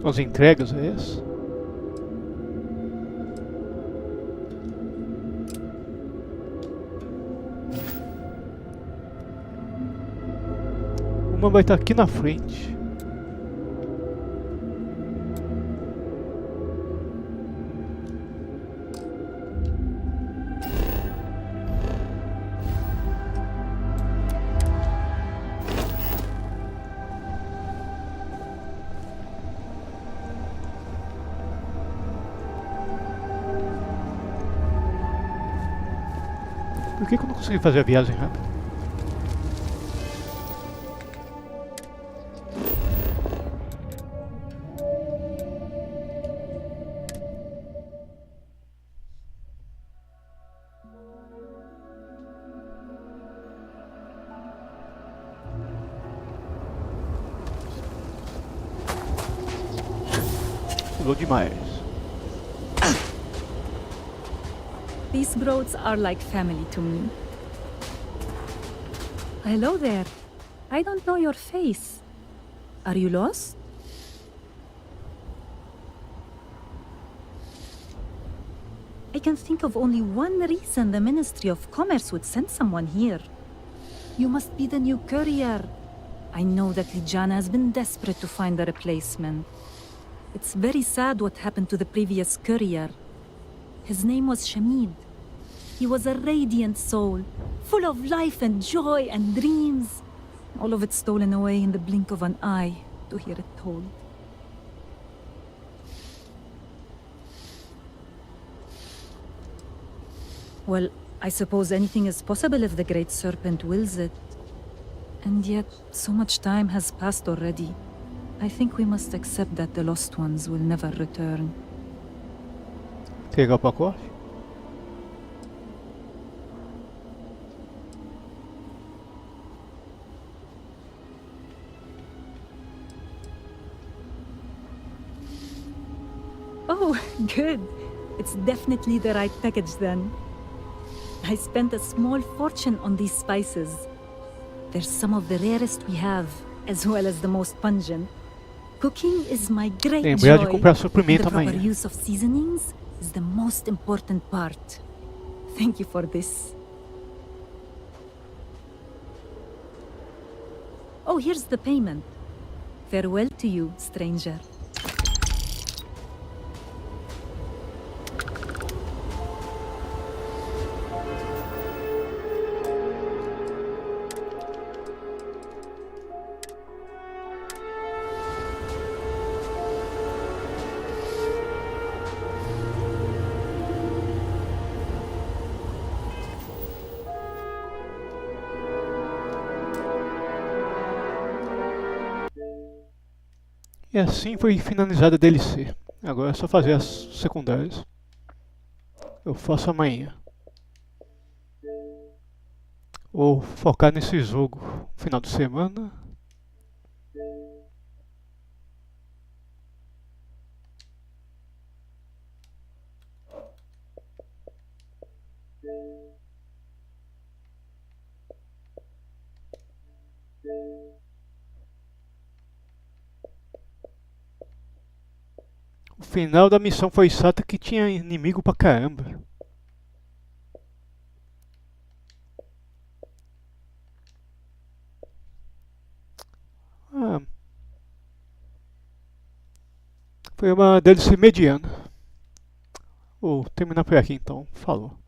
As entregas, é isso? Uma vai estar aqui na frente. Por que eu não consegui fazer a viagem rápida? Pulou demais. These broads are like family to me. Hello there. I don't know your face. Are you lost? I can think of only one reason the Ministry of Commerce would send someone here. You must be the new courier. I know that Lijana has been desperate to find a replacement. It's very sad what happened to the previous courier. His name was Shamid. He was a radiant soul, full of life and joy and dreams. All of it stolen away in the blink of an eye, to hear it told. Well, I suppose anything is possible if the Great Serpent wills it. And yet, so much time has passed already. I think we must accept that the lost ones will never return. Pegar o pacote? Oh, good. It's definitely the right package then. I spent a small fortune on these spices. They're some of the rarest we have, as well as the most pungent. Cooking is my great Lembrar de joy. comprar suprimento The proper amanhã. use of seasonings is the most important part. Thank you for this. Oh, here's the payment. Farewell to you, stranger. E assim foi finalizada a DLC. Agora é só fazer as secundárias. Eu faço amanhã. Vou focar nesse jogo no final de semana. O final da missão foi chata que tinha inimigo pra caramba. Ah, foi uma DLC mediana. Vou terminar por aqui então. Falou.